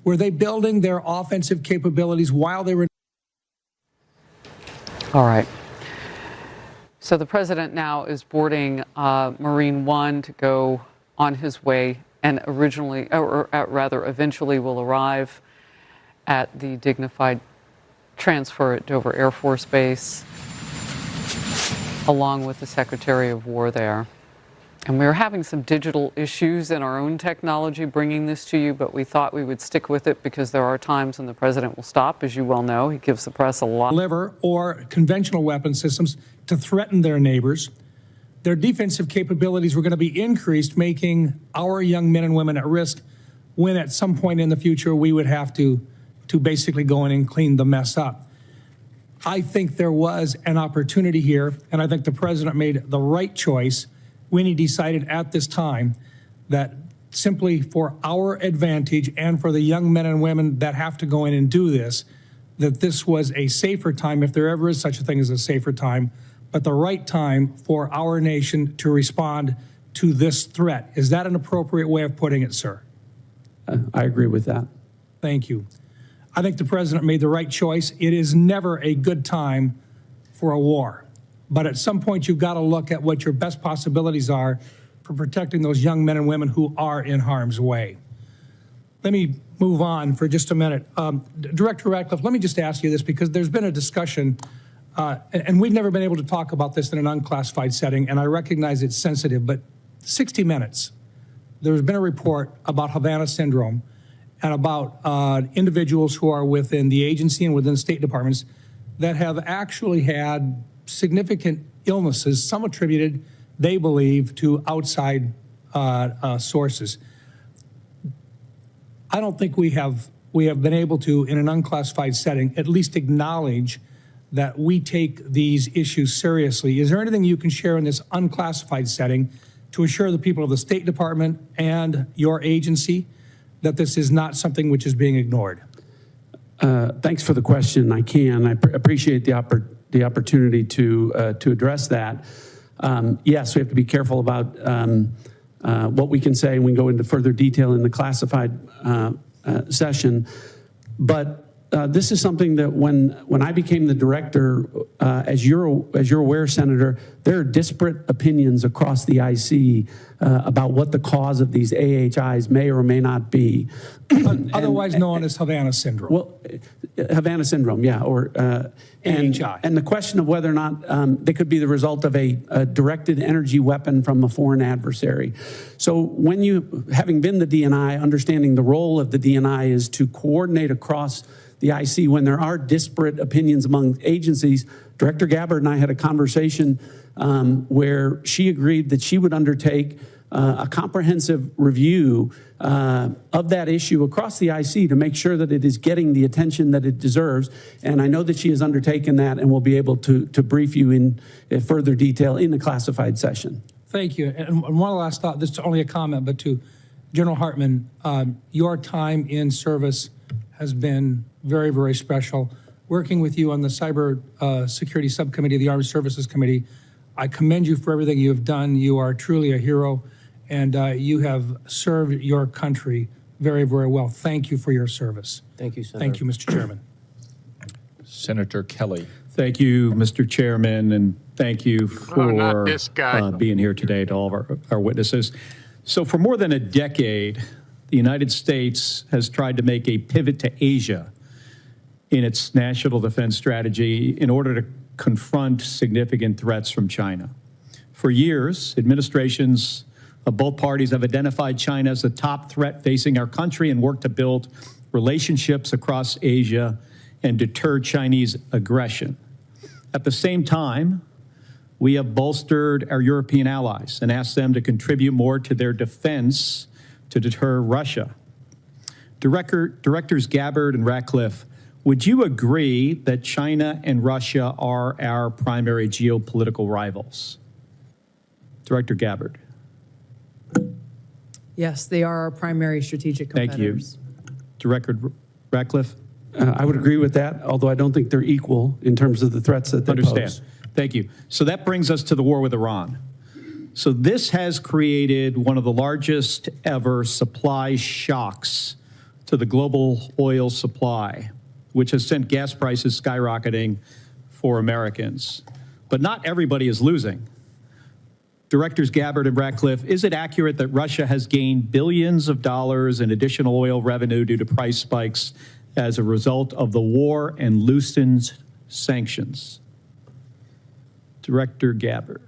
Were they building their offensive capabilities while they were? All right. So the president now is boarding Marine One to go on his way, and eventually will arrive at the Dignified transfer at Dover Air Force Base, along with the Secretary of War there. And we were having some digital issues in our own technology bringing this to you, but we thought we would stick with it because there are times when the president will stop, as you well know. He gives the press a lot. Deliver or conventional weapon systems to threaten their neighbors. Their defensive capabilities were going to be increased, making our young men and women at risk when at some point in the future we would have to basically go in and clean the mess up. I think there was an opportunity here, and I think the president made the right choice when he decided at this time that simply for our advantage and for the young men and women that have to go in and do this, that this was a safer time, if there ever is such a thing as a safer time, but the right time for our nation to respond to this threat. Is that an appropriate way of putting it, sir? I agree with that. Thank you. I think the president made the right choice. It is never a good time for a war. But at some point, you've got to look at what your best possibilities are for protecting those young men and women who are in harm's way. Let me move on for just a minute. Director Ratcliffe, let me just ask you this, because there's been a discussion, and we've never been able to talk about this in an unclassified setting, and I recognize it's sensitive, but 60 Minutes, there's been a report about Havana syndrome and about individuals who are within the agency and within state departments that have actually had significant illnesses, some attributed, they believe, to outside sources. I don't think we have been able to, in an unclassified setting, at least acknowledge that we take these issues seriously. Is there anything you can share in this unclassified setting to assure the people of the State Department and your agency that this is not something which is being ignored? Thanks for the question. I can. I appreciate the opportunity to address that. Yes, we have to be careful about what we can say, and we can go into further detail in the classified session. But this is something that when I became the director, as you're aware, Senator, there are disparate opinions across the IC about what the cause of these AHIs may or may not be. Otherwise known as Havana syndrome. Well, Havana syndrome, yeah, or AHI. And the question of whether or not they could be the result of a directed energy weapon from a foreign adversary. So when you, having been the DNI, understanding the role of the DNI is to coordinate across the IC when there are disparate opinions among agencies. Director Gabbard and I had a conversation where she agreed that she would undertake a comprehensive review of that issue across the IC to make sure that it is getting the attention that it deserves. And I know that she has undertaken that and will be able to brief you in further detail in the classified session. Thank you. And one last thought, this is only a comment, but to General Hartman, your time in service has been very, very special. Working with you on the Cyber Security Subcommittee of the Armed Services Committee, I commend you for everything you have done. You are truly a hero, and you have served your country very, very well. Thank you for your service. Thank you, Senator. Thank you, Mr. Chairman. Senator Kelly. Thank you, Mr. Chairman, and thank you for being here today to all of our witnesses. So for more than a decade, the United States has tried to make a pivot to Asia in its national defense strategy in order to confront significant threats from China. For years, administrations of both parties have identified China as the top threat facing our country and worked to build relationships across Asia and deter Chinese aggression. At the same time, we have bolstered our European allies and asked them to contribute more to their defense to deter Russia. Directors Gabbard and Ratcliffe, would you agree that China and Russia are our primary geopolitical rivals? Director Gabbard. Yes, they are our primary strategic competitors. Thank you. Director Ratcliffe? I would agree with that, although I don't think they're equal in terms of the threats that they pose. Thank you. So that brings us to the war with Iran. So this has created one of the largest ever supply shocks to the global oil supply, which has sent gas prices skyrocketing for Americans. But not everybody is losing. Directors Gabbard and Ratcliffe, is it accurate that Russia has gained billions of dollars in additional oil revenue due to price spikes as a result of the war and loosened sanctions? Director Gabbard.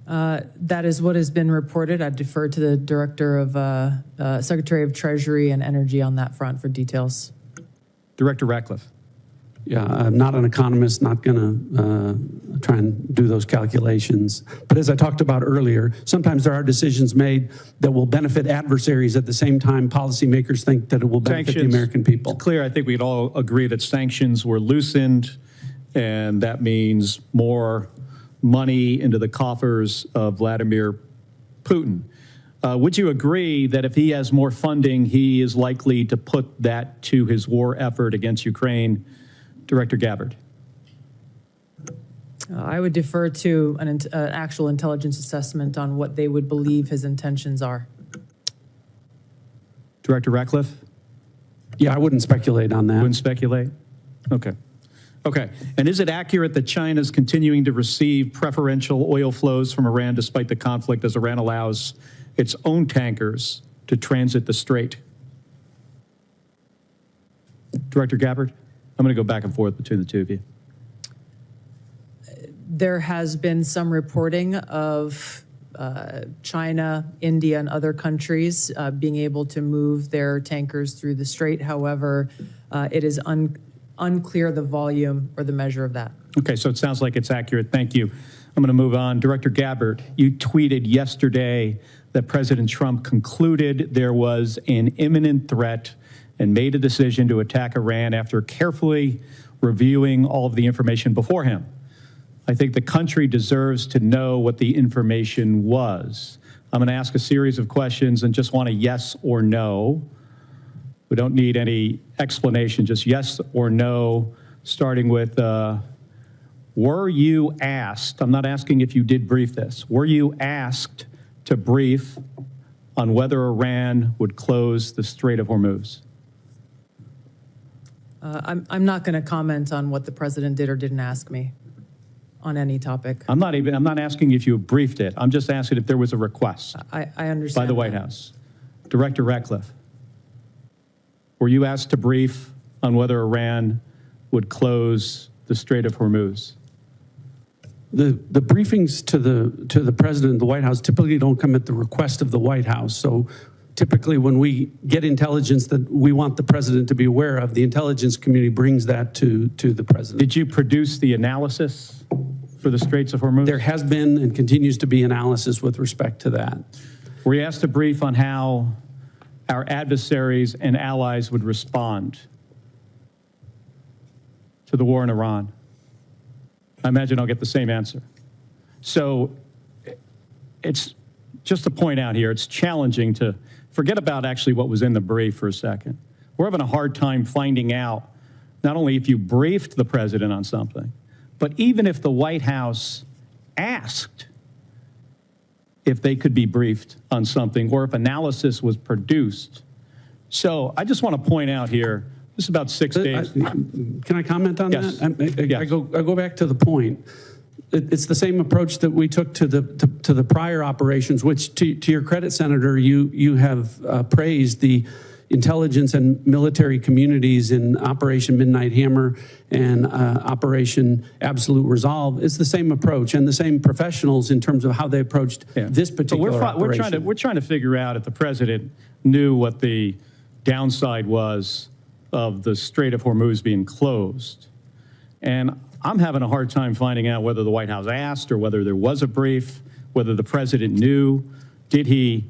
That is what has been reported. I'd defer to the Director of Secretary of Treasury and Energy on that front for details. Director Ratcliffe. Yeah, I'm not an economist, not going to try and do those calculations. But as I talked about earlier, sometimes there are decisions made that will benefit adversaries at the same time policymakers think that it will benefit the American people. It's clear, I think we'd all agree that sanctions were loosened, and that means more money into the coffers of Vladimir Putin. Would you agree that if he has more funding, he is likely to put that to his war effort against Ukraine? Director Gabbard. I would defer to an actual intelligence assessment on what they would believe his intentions are. Director Ratcliffe? Yeah, I wouldn't speculate on that. Wouldn't speculate? Okay. Okay. And is it accurate that China is continuing to receive preferential oil flows from Iran despite the conflict as Iran allows its own tankers to transit the strait? Director Gabbard, I'm going to go back and forth between the two of you. There has been some reporting of China, India, and other countries being able to move their tankers through the strait. However, it is unclear the volume or the measure of that. Okay, so it sounds like it's accurate. Thank you. I'm going to move on. Director Gabbard, you tweeted yesterday that President Trump concluded there was an imminent threat and made a decision to attack Iran after carefully reviewing all of the information before him. I think the country deserves to know what the information was. I'm going to ask a series of questions and just want a yes or no. We don't need any explanation, just yes or no, starting with, were you asked, I'm not asking if you did brief this, were you asked to brief on whether Iran would close the Strait of Hormuz? I'm not going to comment on what the president did or didn't ask me on any topic. I'm not asking if you briefed it. I'm just asking if there was a request. I understand by the White House. Director Ratcliffe, were you asked to brief on whether Iran would close the Strait of Hormuz? The briefings to the president of the White House typically don't come at the request of the White House. So typically when we get intelligence that we want the president to be aware of, the intelligence community brings that to the president. Did you produce the analysis for the Straits of Hormuz? There has been and continues to be analysis with respect to that. Were you asked to brief on how our adversaries and allies would respond to the war in Iran? I imagine I'll get the same answer. So it's just to point out here, it's challenging to forget about actually what was in the brief for a second. We're having a hard time finding out not only if you briefed the president on something, but even if the White House asked if they could be briefed on something or if analysis was produced. So I just want to point out here, this is about 6 days. Can I comment on Yes. that? Yes. I go back to the point. It's the same approach that we took to the prior operations, which to your credit, Senator, you have praised the intelligence and military communities in Operation Midnight Hammer and Operation Absolute Resolve. It's the same approach and the same professionals in terms of how they approached this particular operation. We're trying to figure out if the president knew what the downside was of the Strait of Hormuz being closed. And I'm having a hard time finding out whether the White House asked or whether there was a brief, whether the president knew. Did he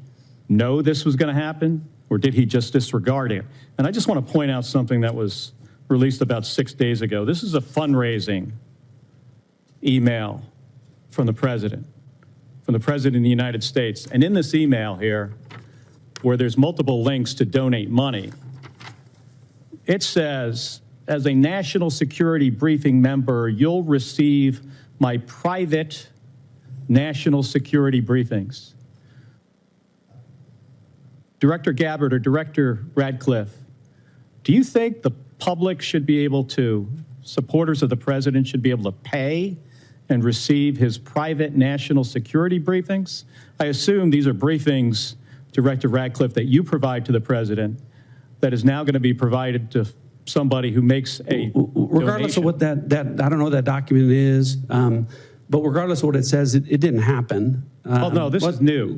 know this was going to happen, or did he just disregard it? And I just want to point out something that was released about 6 days ago. This is a fundraising email from the president of the United States. And in this email here, where there's multiple links to donate money, it says, as a national security briefing member, you'll receive my private national security briefings. Director Gabbard or Director Ratcliffe, do you think the public should be able to, supporters of the president should be able to pay and receive his private national security briefings? I assume these are briefings, Director Ratcliffe, that you provide to the president that is now going to be provided to somebody who makes a regardless donation. of what that I don't know what that document is, but regardless of what it says, it didn't happen. Oh, no, this is new.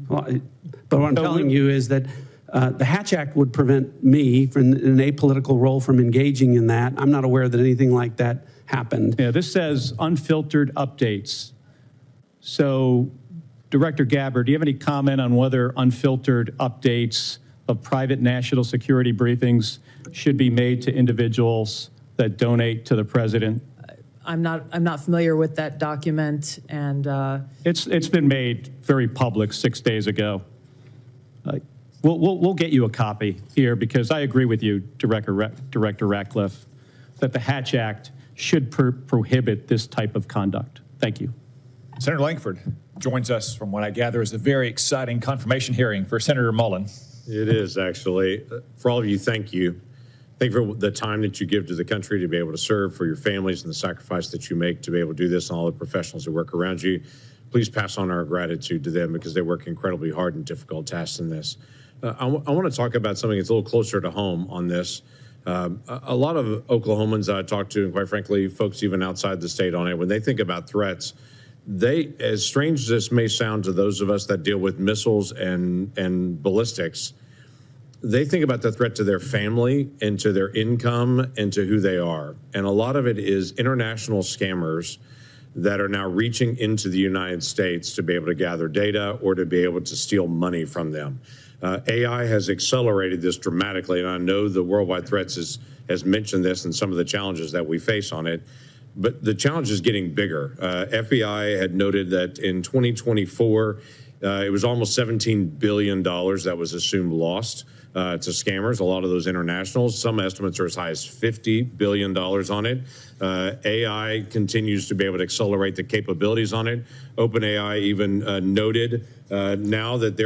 But what I'm telling you is that the Hatch Act would prevent me from an apolitical role from engaging in that. I'm not aware that anything like that happened. Yeah, this says unfiltered updates. So, Director Gabbard, do you have any comment on whether unfiltered updates of private national security briefings should be made to individuals that donate to the president? I'm not familiar with that document, and It's been made very public 6 days ago. We'll get you a copy here because I agree with you, Director Ratcliffe, that the Hatch Act should prohibit this type of conduct. Thank you. Senator Lankford joins us from what I gather is a very exciting confirmation hearing for Senator Mullen. It is, actually. For all of you, thank you. Thank you for the time that you give to the country to be able to serve, for your families and the sacrifice that you make to be able to do this, and all the professionals who work around you. Please pass on our gratitude to them because they work incredibly hard and difficult tasks in this. I want to talk about something that's a little closer to home on this. A lot of Oklahomans that I talk to, and quite frankly, folks even outside the state on it, when they think about threats, they, as strange as this may sound to those of us that deal with missiles and ballistics, they think about the threat to their family and to their income and to who they are. And a lot of it is international scammers that are now reaching into the United States to be able to gather data or to be able to steal money from them. AI has accelerated this dramatically, and I know the Worldwide Threats has mentioned this and some of the challenges that we face on it, but the challenge is getting bigger. FBI had noted that in 2024, it was almost $17 billion that was assumed lost to scammers, a lot of those internationals. Some estimates are as high as $50 billion on it. AI continues to be able to accelerate the capabilities on it. OpenAI even noted now that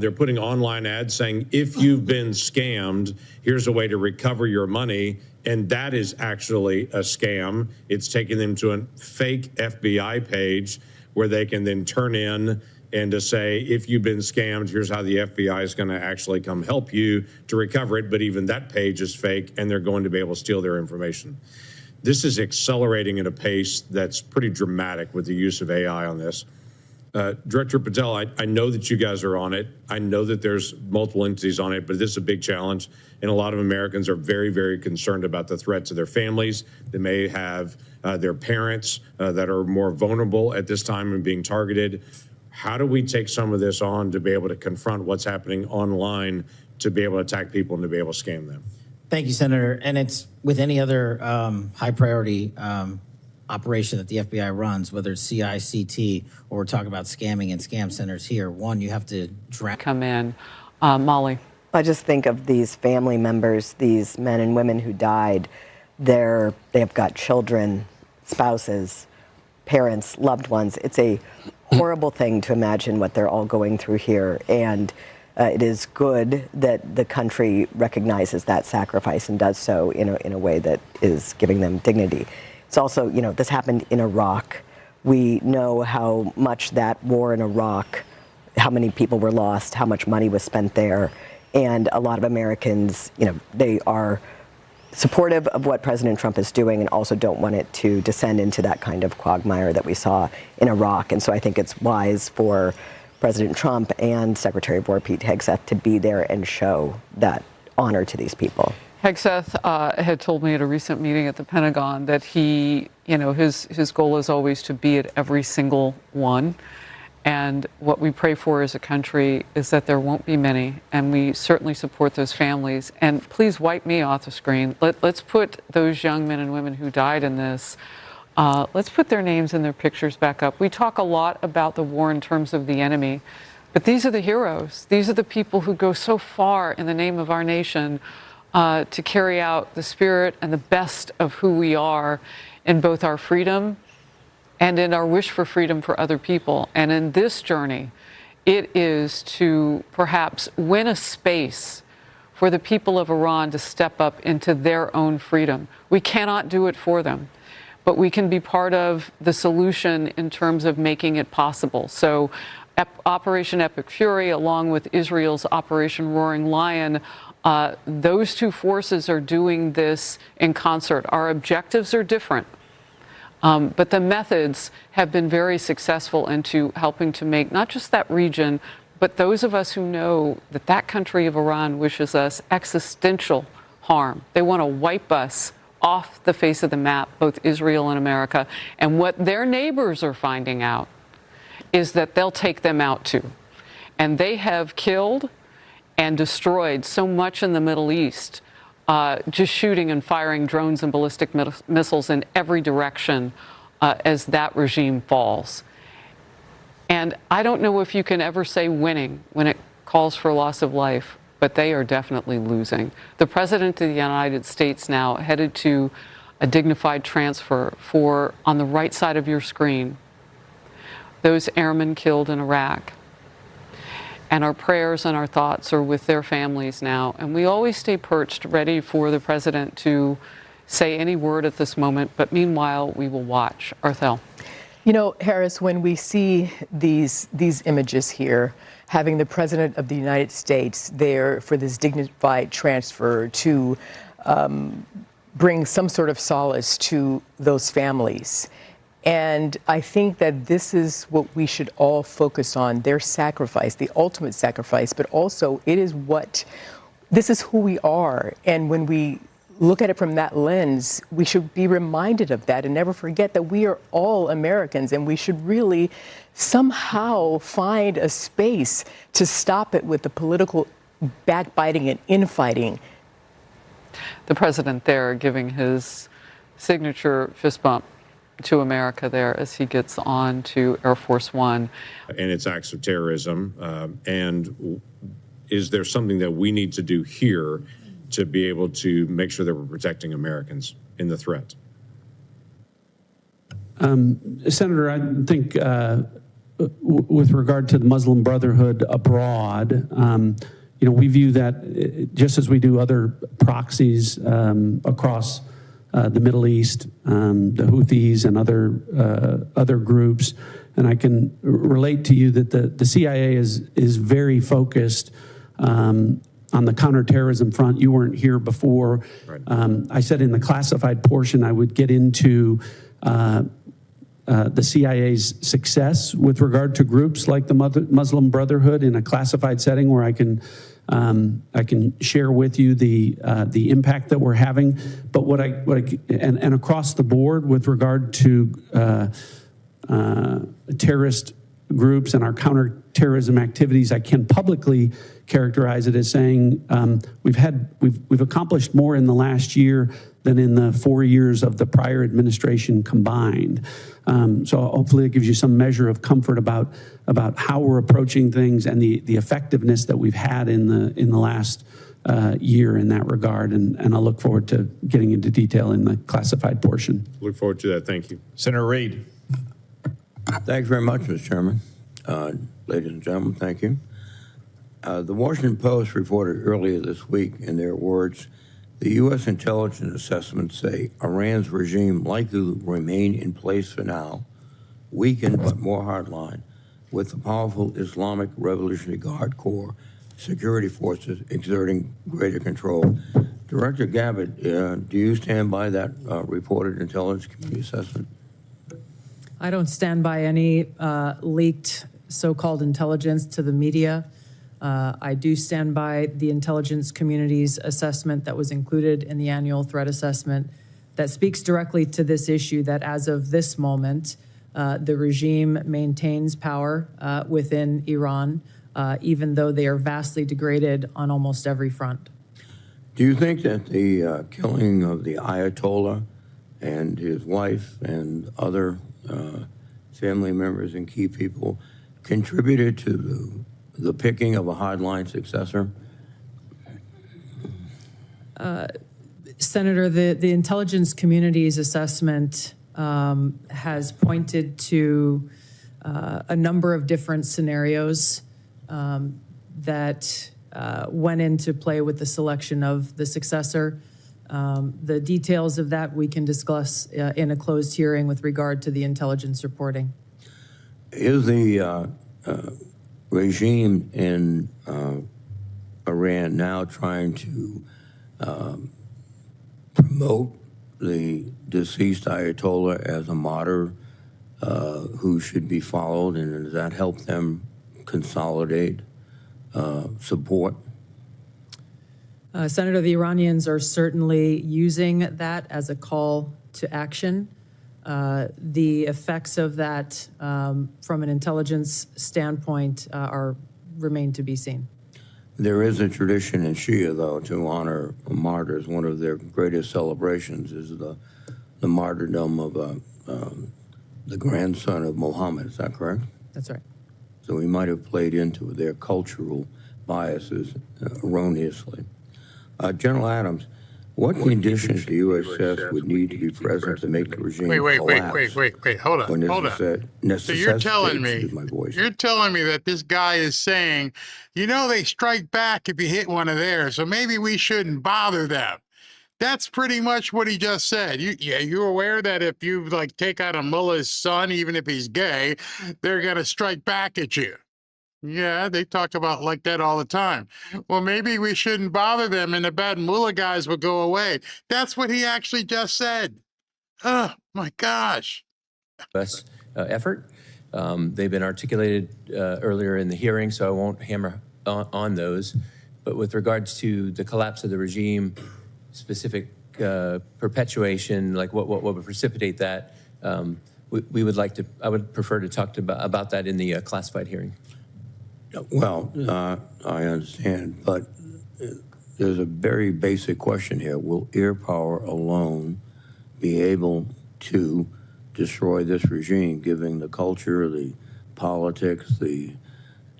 they're putting online ads saying, if you've been scammed, here's a way to recover your money. And that is actually a scam. It's taking them to a fake FBI page where they can then turn in and to say, if you've been scammed, here's how the FBI is going to actually come help you to recover it. But even that page is fake, and they're going to be able to steal their information. This is accelerating at a pace that's pretty dramatic with the use of AI on this. Director Patel, I know that you guys are on it. I know that there's multiple entities on it, but this is a big challenge. And a lot of Americans are very, very concerned about the threat to their families. They may have their parents that are more vulnerable at this time and being targeted. How do we take some of this on to be able to confront what's happening online, to be able to attack people and to be able to scam them? Thank you, Senator. And it's with any other high priority operation that the FBI runs, whether it's CICT or we're talking about scamming and scam centers here. One, you have to come in. Molly. I just think of these family members, these men and women who died. They've got children, spouses, parents, loved ones. It's a horrible thing to imagine what they're all going through here. And it is good that the country recognizes that sacrifice and does so in a way that is giving them dignity. It's also, this happened in Iraq. We know how much that war in Iraq, how many people were lost, how much money was spent there. And a lot of Americans, they are supportive of what President Trump is doing and also don't want it to descend into that kind of quagmire that we saw in Iraq. And so I think it's wise for President Trump and Secretary of War Pete Hegseth to be there and show that honor to these people. Hegseth had told me at a recent meeting at the Pentagon that he, his goal is always to be at every single one. And what we pray for as a country is that there won't be many, and we certainly support those families. And please wipe me off the screen. Let's put those young men and women who died in this, let's put their names and their pictures back up. We talk a lot about the war in terms of the enemy, but these are the heroes. These are the people who go so far in the name of our nation to carry out the spirit and the best of who we are in both our freedom and in our wish for freedom for other people. And in this journey, it is to perhaps win a space for the people of Iran to step up into their own freedom. We cannot do it for them, but we can be part of the solution in terms of making it possible. So Operation Epic Fury, along with Israel's Operation Roaring Lion, those two forces are doing this in concert. Our objectives are different. But the methods have been very successful into helping to make not just that region, but those of us who know that that country of Iran wishes us existential harm. They want to wipe us off the face of the map, both Israel and America. And what their neighbors are finding out is that they'll take them out too. And they have killed and destroyed so much in the Middle East, just shooting and firing drones and ballistic missiles in every direction as that regime falls. And I don't know if you can ever say winning when it calls for loss of life, but they are definitely losing. The President of the United States now headed to a dignified transfer for, on the right side of your screen, those airmen killed in Iraq. And our prayers and our thoughts are with their families now. And we always stay perched, ready for the president to say any word at this moment. But meanwhile, we will watch. Arthel. You know, Harris, when we see these images here, having the President of the United States there for this dignified transfer to bring some sort of solace to those families. And I think that this is what we should all focus on, their sacrifice, the ultimate sacrifice, but also this is who we are. And when we look at it from that lens, we should be reminded of that and never forget that we are all Americans, and we should really somehow find a space to stop it with the political backbiting and infighting. The president there giving his signature fist bump to America there as he gets on to Air Force One. And its acts of terrorism. And is there something that we need to do here to be able to make sure that we're protecting Americans in the threat? Senator, I think with regard to the Muslim Brotherhood abroad, we view that just as we do other proxies across the Middle East, the Houthis and other groups. And I can relate to you that the CIA is very focused on the counterterrorism front. You weren't here before. Right. I said in the classified portion I would get into the CIA's success with regard to groups like the Muslim Brotherhood in a classified setting where I can share with you the impact that we're having. But and across the board with regard to terrorist groups and our counterterrorism activities, I can publicly characterize it as saying we've accomplished more in the last year than in the 4 years of the prior administration combined. So hopefully it gives you some measure of comfort about how we're approaching things and the effectiveness that we've had in the last year in that regard. And I look forward to getting into detail in the classified portion. Look forward to that. Thank you. Senator Reid. Thanks very much, Mr. Chairman. Ladies and gentlemen, thank you. The Washington Post reported earlier this week, in their words, the U.S. intelligence assessments say Iran's regime likely to remain in place for now, weakened but more hardline, with the powerful Islamic Revolutionary Guard Corps security forces exerting greater control. Director Gabbard, do you stand by that reported intelligence community assessment? I don't stand by any leaked so-called intelligence to the media. I do stand by the intelligence community's assessment that was included in the annual threat assessment that speaks directly to this issue that as of this moment, the regime maintains power within Iran, even though they are vastly degraded on almost every front. Do you think that the killing of the Ayatollah and his wife and other family members and key people contributed to the picking of a hardline successor? Senator, the intelligence community's assessment has pointed to a number of different scenarios that went into play with the selection of the successor. The details of that we can discuss in a closed hearing with regard to the intelligence reporting. Is the regime in Iran now trying to promote the deceased Ayatollah as a martyr who should be followed, and does that help them consolidate support? Senator, the Iranians are certainly using that as a call to action. The effects of that from an intelligence standpoint remain to be seen. There is a tradition in Shia, though, to honor martyrs. One of their greatest celebrations is the martyrdom of the grandson of Muhammad. Is that correct? That's right. So we might have played into their cultural biases erroneously. General Adams, What conditions do you assess would need to be present to make the regime collapse? Wait, hold on, hold on. So you're telling me, that this guy is saying, you know, they strike back if you hit one of theirs, so maybe we shouldn't bother them. That's pretty much what he just said. You're aware that if you like take out a mullah's son, even if he's gay, they're gonna strike back at you. Yeah, they talk about like that all the time. Well, maybe we shouldn't bother them and the bad mullah guys will go away. That's what he actually just said. Oh, my gosh. Effort. They've been articulated earlier in the hearing, so I won't hammer on those. But with regards to the collapse of the regime, specific perpetuation, like what would precipitate that, we would like to, I would prefer to talk about that in the classified hearing. Well, I understand, but there's a very basic question here. Will air power alone be able to destroy this regime, given the culture, the politics, the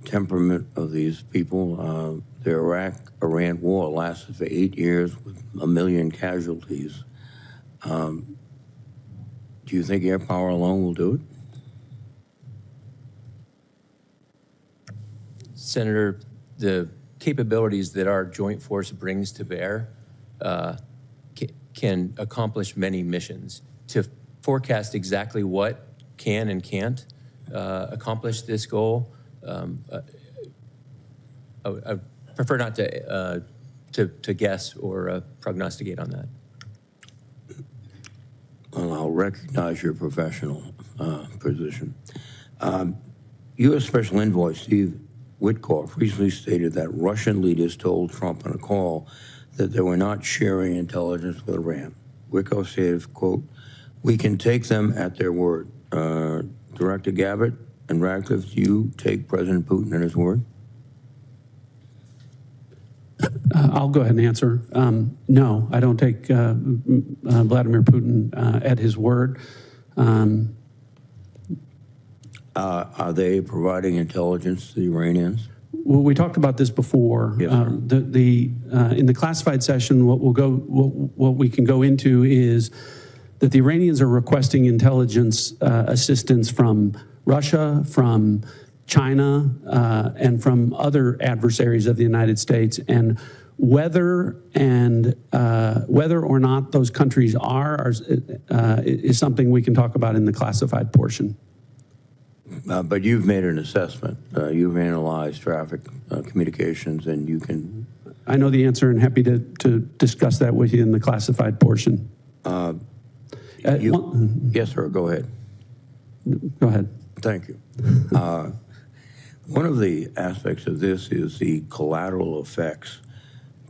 temperament of these people? The Iraq-Iran war lasted for 8 years with 1 million casualties. Do you think air power alone will do it? Senator, the capabilities that our joint force brings to bear can accomplish many missions. To forecast exactly what can and can't accomplish this goal, I prefer not to guess or prognosticate on that. Well, I'll recognize your professional position. U.S. Special Envoy Steve Witkoff recently stated that Russian leaders told Trump on a call that they were not sharing intelligence with Iran. Witkoff said, quote, "We can take them at their word." Director Gabbard and Ratcliffe, do you take President Putin at his word? I'll go ahead and answer. No, I don't take Vladimir Putin at his word. Are they providing intelligence to the Iranians? Well, we talked about this before. Yes, in the classified session, what we can go into is that the Iranians are requesting intelligence assistance from Russia, from China, and from other adversaries of the United States, and whether or not those countries are is something we can talk about in the classified portion. But you've made an assessment. You've analyzed traffic communications, and you can... I know the answer and happy to discuss that with you in the classified portion. Yes, sir, go ahead. Go ahead. Thank you. One of the aspects of this is the collateral effects,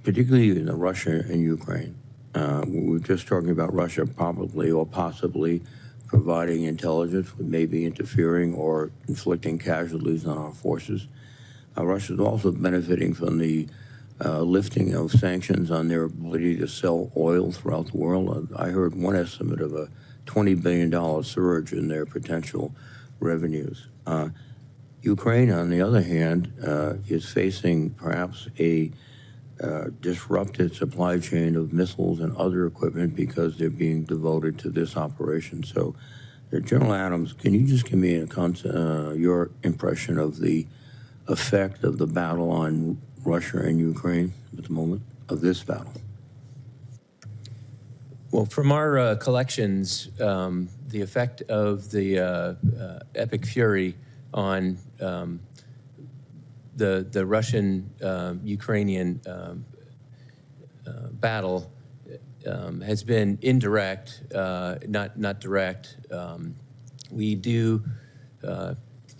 particularly in Russia and Ukraine. We were just talking about Russia probably or possibly providing intelligence, maybe interfering or inflicting casualties on our forces. Russia is also benefiting from the lifting of sanctions on their ability to sell oil throughout the world. I heard one estimate of a $20 billion surge in their potential revenues. Ukraine, on the other hand, is facing perhaps a disrupted supply chain of missiles and other equipment because they're being devoted to this operation. So, General Adams, can you just give me your impression of the effect of the battle on Russia and Ukraine at the moment, of this battle? Well, from our collections, the effect of the epic fury on the Russian-Ukrainian battle has been indirect, not direct. We do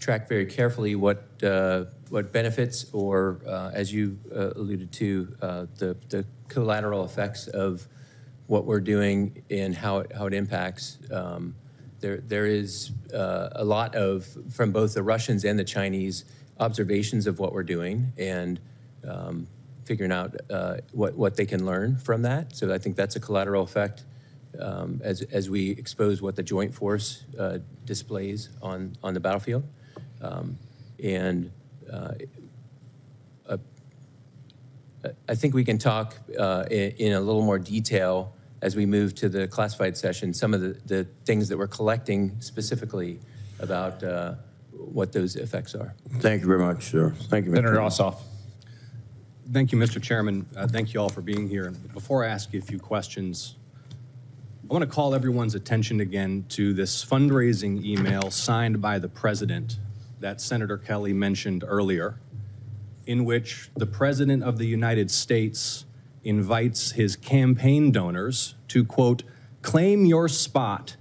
track very carefully what benefits or, as you alluded to, the collateral effects of what we're doing and how it impacts. There is a lot of, from both the Russians and the Chinese, observations of what we're doing and figuring out what they can learn from that. So I think that's a collateral effect as we expose what the joint force displays on the battlefield. I think we can talk in a little more detail as we move to the classified session, some of the things that we're collecting specifically about what those effects are. Thank you very much, sir. Thank you, Mr. Senator Chairman. Ossoff. Thank you, Mr. Chairman. Thank you all for being here. Before I ask you a few questions, I want to call everyone's attention again to this fundraising email signed by the president that Senator Kelly mentioned earlier, in which the President of the United States invites his campaign donors to, quote, claim your spot,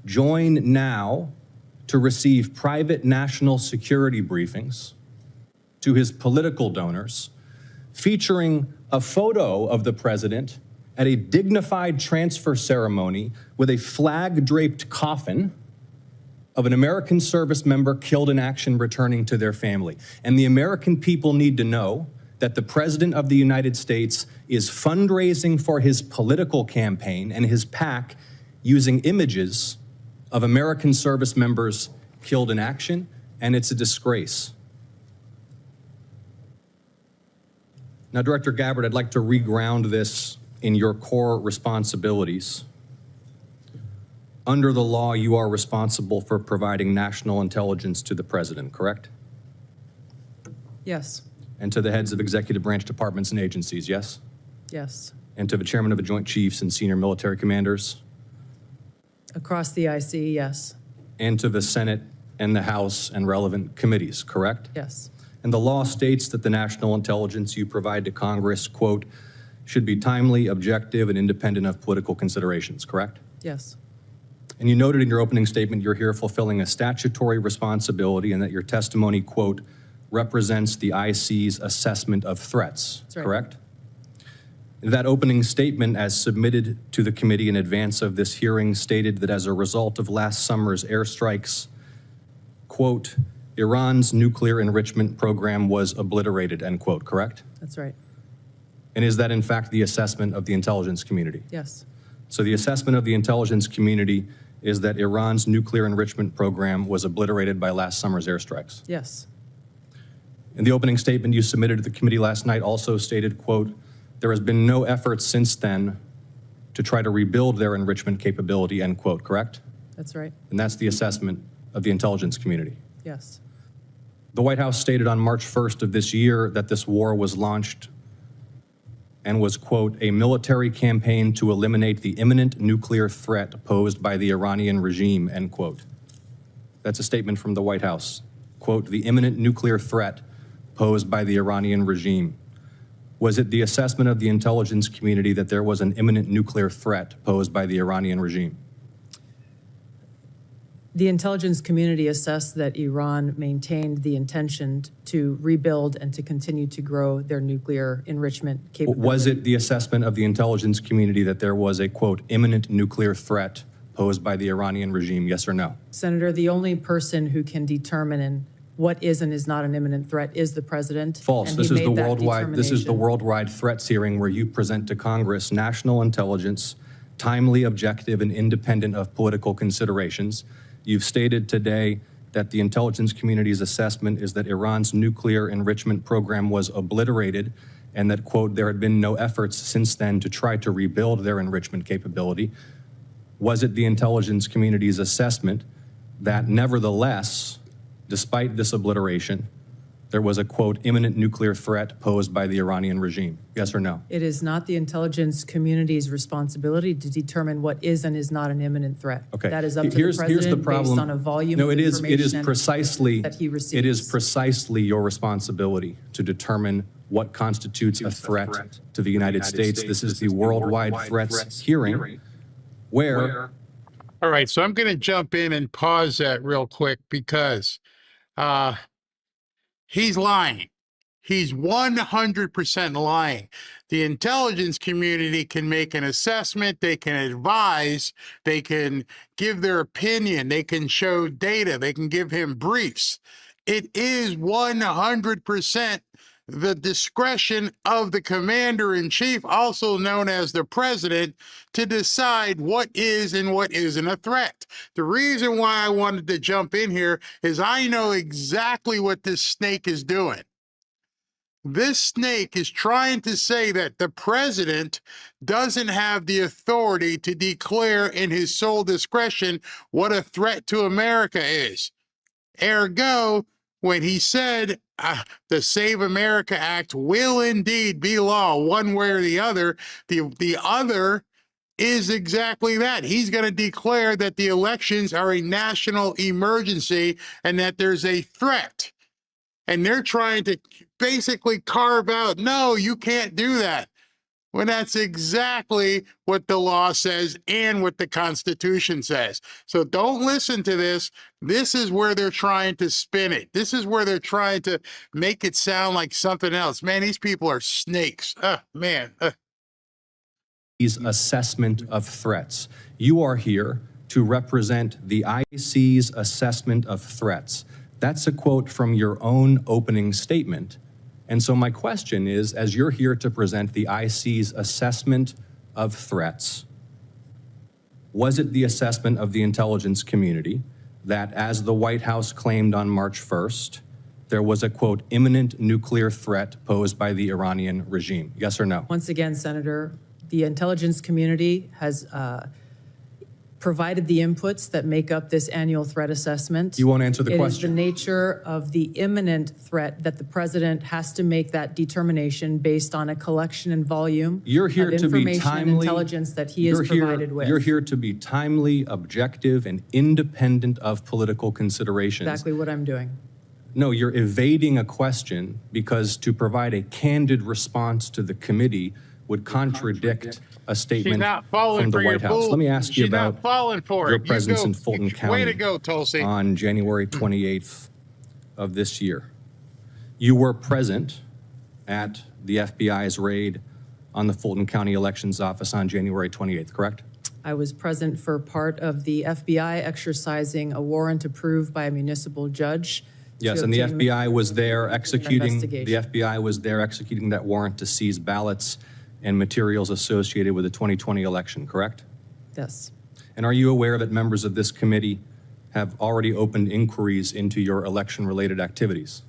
join now to receive private national security briefings to his political donors, featuring a photo of the president at a dignified transfer ceremony with a flag-draped coffin of an American service member killed in action returning to their family. And the American people need to know that the President of the United States is fundraising for his political campaign and his PAC using images of American service members killed in action, and it's a disgrace. Now, Director Gabbard, I'd like to reground this in your core responsibilities. Under the law, you are responsible for providing national intelligence to the President, correct? Yes. And to the heads of executive branch departments and agencies, yes? Yes. And to the chairman of the Joint Chiefs and senior military commanders? Across the IC, yes. And to the Senate and the House and relevant committees, correct? Yes. And the law states that the national intelligence you provide to Congress, quote, should be timely, objective, and independent of political considerations, correct? Yes. And you noted in your opening statement you're here fulfilling a statutory responsibility and that your testimony, quote, represents the IC's assessment of threats, That's right. correct? That opening statement, as submitted to the committee in advance of this hearing, stated that as a result of last summer's airstrikes, quote, Iran's nuclear enrichment program was obliterated, end quote, correct? That's right. And is that in fact the assessment of the intelligence community? Yes. So the assessment of the intelligence community is that Iran's nuclear enrichment program was obliterated by last summer's airstrikes. Yes. In the opening statement you submitted to the committee last night also stated, quote, there has been no effort since then to try to rebuild their enrichment capability, end quote, correct? That's right. And that's the assessment of the intelligence community. Yes. The White House stated on March 1st of this year that this war was launched and was, quote, a military campaign to eliminate the imminent nuclear threat posed by the Iranian regime, end quote. That's a statement from the White House. Quote, the imminent nuclear threat posed by the Iranian regime. Was it the assessment of the intelligence community that there was an imminent nuclear threat posed by the Iranian regime? The intelligence community assessed that Iran maintained the intention to rebuild and to continue to grow their nuclear enrichment capability. Was it the assessment of the intelligence community that there was a, quote, imminent nuclear threat posed by the Iranian regime, yes or no? Senator, the only person who can determine what is and is not an imminent threat is the president. False. And This he is the made that worldwide. This is the determination. worldwide threats hearing where you present to Congress national intelligence, timely, objective, and independent of political considerations. You've stated today that the intelligence community's assessment is that Iran's nuclear enrichment program was obliterated and that, quote, there had been no efforts since then to try to rebuild their enrichment capability. Was it the intelligence community's assessment that nevertheless, despite this obliteration, there was a, quote, imminent nuclear threat posed by the Iranian regime? Yes or no? It is not the intelligence community's responsibility to determine what is and is not an imminent threat. Okay. That is up to Here's the the president problem. based on a volume No, of it is information precisely that he receives. it is precisely your responsibility to determine what constitutes a threat to the United States. This is the worldwide threats hearing where All right, so I'm going to jump in and pause that real quick because he's lying. He's 100% lying. The intelligence community can make an assessment, they can advise, they can give their opinion, they can show data, they can give him briefs. It is 100% the discretion of the commander-in-chief, also known as the president, to decide what is and what isn't a threat. The reason why I wanted to jump in here is I know exactly what this snake is doing. This snake is trying to say that the president doesn't have the authority to declare in his sole discretion what a threat to America is. Ergo, when he said the Save America Act will indeed be law one way or the other is exactly that. He's going to declare that the elections are a national emergency and that there's a threat. And they're trying to basically carve out, no, you can't do that. When that's exactly what the law says and what the Constitution says. So don't listen to this. This is where they're trying to spin it. This is where they're trying to make it sound like something else. Man, these people are snakes. Assessment of threats. You are here to represent the IC's assessment of threats. That's a quote from your own opening statement. And so my question is, as you're here to present the IC's assessment of threats, was it the assessment of the intelligence community that, as the White House claimed on March 1st, there was a, quote, imminent nuclear threat posed by the Iranian regime? Yes or no? Once again, Senator, the intelligence community has provided the inputs that make up this annual threat assessment. You won't answer the question. It is the nature of the imminent threat that the president has to make that determination based on a collection and volume You're here of to be information and timely. intelligence that he is provided with. You're here to be timely, objective, and independent of political considerations. Exactly what I'm doing. No, you're evading a question because to provide a candid response to the committee would contradict a statement from the White House. Let me ask you about your presence in Fulton County. Way to go, Tulsi. On January 28th of this year. You were present at the FBI's raid on the Fulton County Elections Office on January 28th, correct? I was present for part of the FBI exercising a warrant approved by a municipal judge. Yes, and the FBI was there executing that warrant to seize ballots and materials associated with the 2020 election, correct? Yes. And are you aware that members of this committee have already opened inquiries into your election-related activities?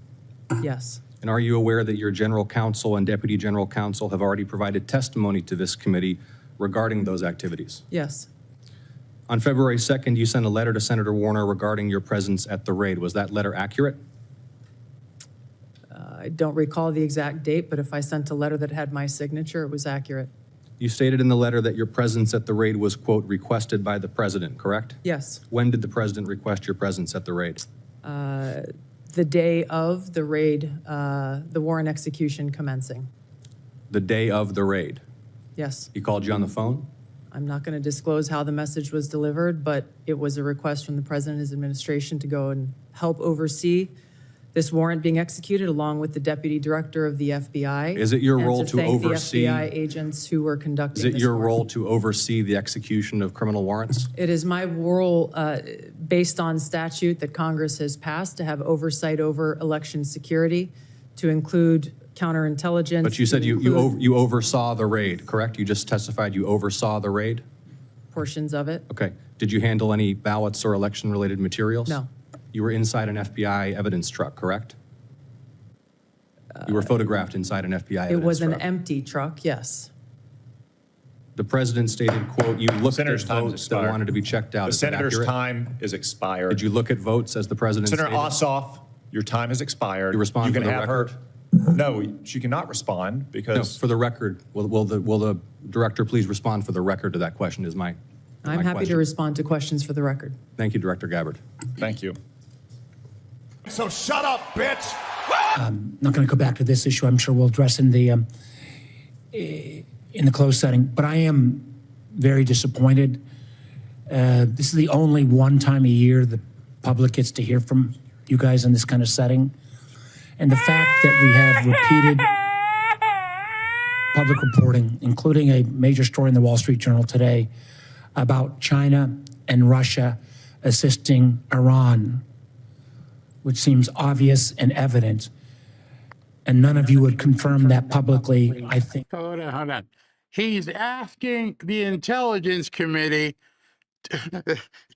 Yes. And are you aware that your general counsel and deputy general counsel have already provided testimony to this committee regarding those activities? Yes. On February 2nd, you sent a letter to Senator Warner regarding your presence at the raid. Was that letter accurate? I don't recall the exact date, but if I sent a letter that had my signature, it was accurate. You stated in the letter that your presence at the raid was, quote, requested by the president, correct? Yes. When did the president request your presence at the raid? The day of the raid, the warrant execution commencing. The day of the raid? Yes. He called you on the phone? I'm not going to disclose how the message was delivered, but it was a request from the president and his administration to go and help oversee this warrant being executed, along with the deputy director of the FBI. Is it your role to oversee? The FBI agents who were conducting. Is it your role to oversee the execution of criminal warrants? It is my role, based on statute that Congress has passed, to have oversight over election security, to include counterintelligence. But you said you oversaw the raid, correct? You just testified you oversaw the raid? Portions of it. Okay. Did you handle any ballots or election-related materials? No. You were inside an FBI evidence truck, correct? You were photographed inside an FBI evidence truck. It was an empty truck, yes. The president stated, quote, you looked at votes that wanted to be checked out. The Is that senator's accurate? time is expired. Did you look at votes as the president Senator stated? Ossoff, your time has expired. You respond can for the have record? her. No, she cannot respond because. No, for the record. Will the director please respond for the record to that question is my I'm happy question. to respond to questions for the record. Thank you, Director Gabbard. Thank you. So shut up, bitch! I'm not going to go back to this issue. I'm sure we'll address in the closed setting. But I am very disappointed. This is the only one time a year the public gets to hear from you guys in this kind of setting. And the fact that we have repeated public reporting, including a major story in the Wall Street Journal today about China and Russia assisting Iran, which seems obvious and evident, and none of you would confirm that publicly, I think. Hold on. He's asking the Intelligence Committee,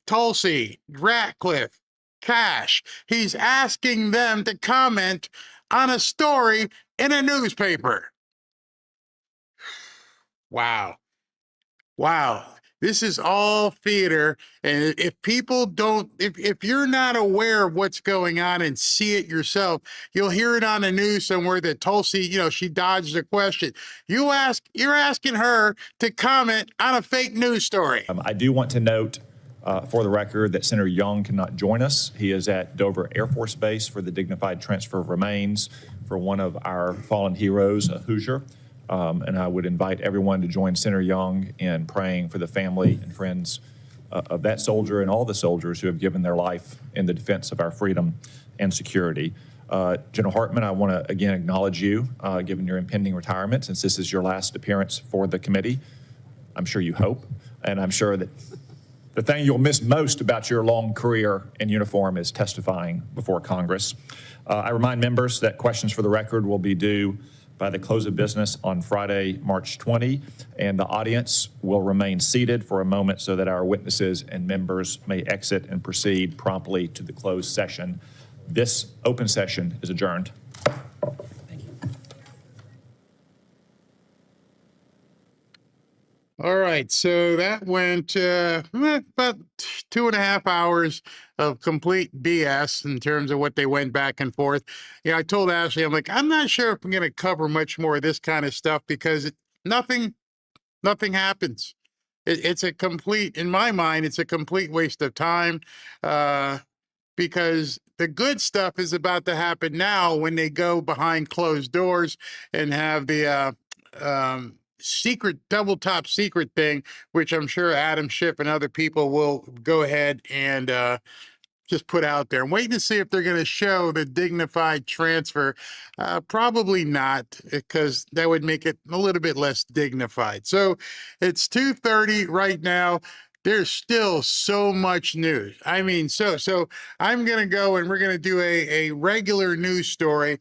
Tulsi, Ratcliffe, Kash, he's asking them to comment on a story in a newspaper. Wow. Wow. This is all theater. And if people don't, if you're not aware of what's going on and see it yourself, you'll hear it on the news somewhere that Tulsi, she dodged a question. You're asking her to comment on a fake news story. I do want to note for the record that Senator Young cannot join us. He is at Dover Air Force Base for the dignified transfer of remains for one of our fallen heroes, a Hoosier. And I would invite everyone to join Senator Young in praying for the family and friends of that soldier and all the soldiers who have given their life in the defense of our freedom and security. General Hartman, I want to again acknowledge you, given your impending retirement, since this is your last appearance for the committee. I'm sure you hope, and I'm sure that the thing you'll miss most about your long career in uniform is testifying before Congress. I remind members that questions for the record will be due by the close of business on Friday, March 20, and the audience will remain seated for a moment so that our witnesses and members may exit and proceed promptly to the closed session. This open session is adjourned. All right, so that went about 2.5 hours of complete BS in terms of what they went back and forth. I told Ashley, I'm like, I'm not sure if I'm going to cover much more of this kind of stuff because nothing happens. It's a complete, in my mind, it's a complete waste of time because the good stuff is about to happen now when they go behind closed doors and have the secret, double top secret thing, which I'm sure Adam Schiff and other people will go ahead and just put out there. I'm waiting to see if they're going to show the dignified transfer. Probably not, because that would make it a little bit less dignified. So it's 2:30 right now. There's still so much news. I mean, so I'm going to go and we're going to do a regular news story.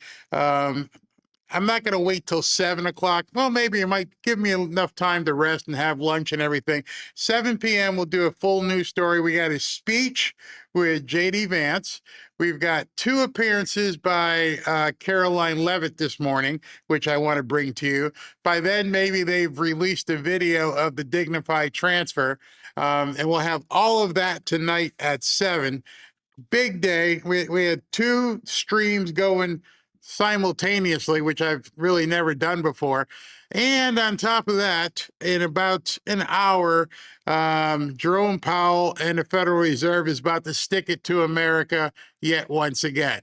I'm not going to wait till 7 o'clock. Well, maybe it might give me enough time to rest and have lunch and everything. 7 p.m. we'll do a full news story. We got a speech with J.D. Vance. We've got 2 appearances by Caroline Leavitt this morning, which I want to bring to you. By then, maybe they've released a video of the dignified transfer, and we'll have all of that tonight at 7. Big day. We had 2 streams going simultaneously, which I've really never done before. And on top of that, in about an hour, Jerome Powell and the Federal Reserve is about to stick it to America yet once again.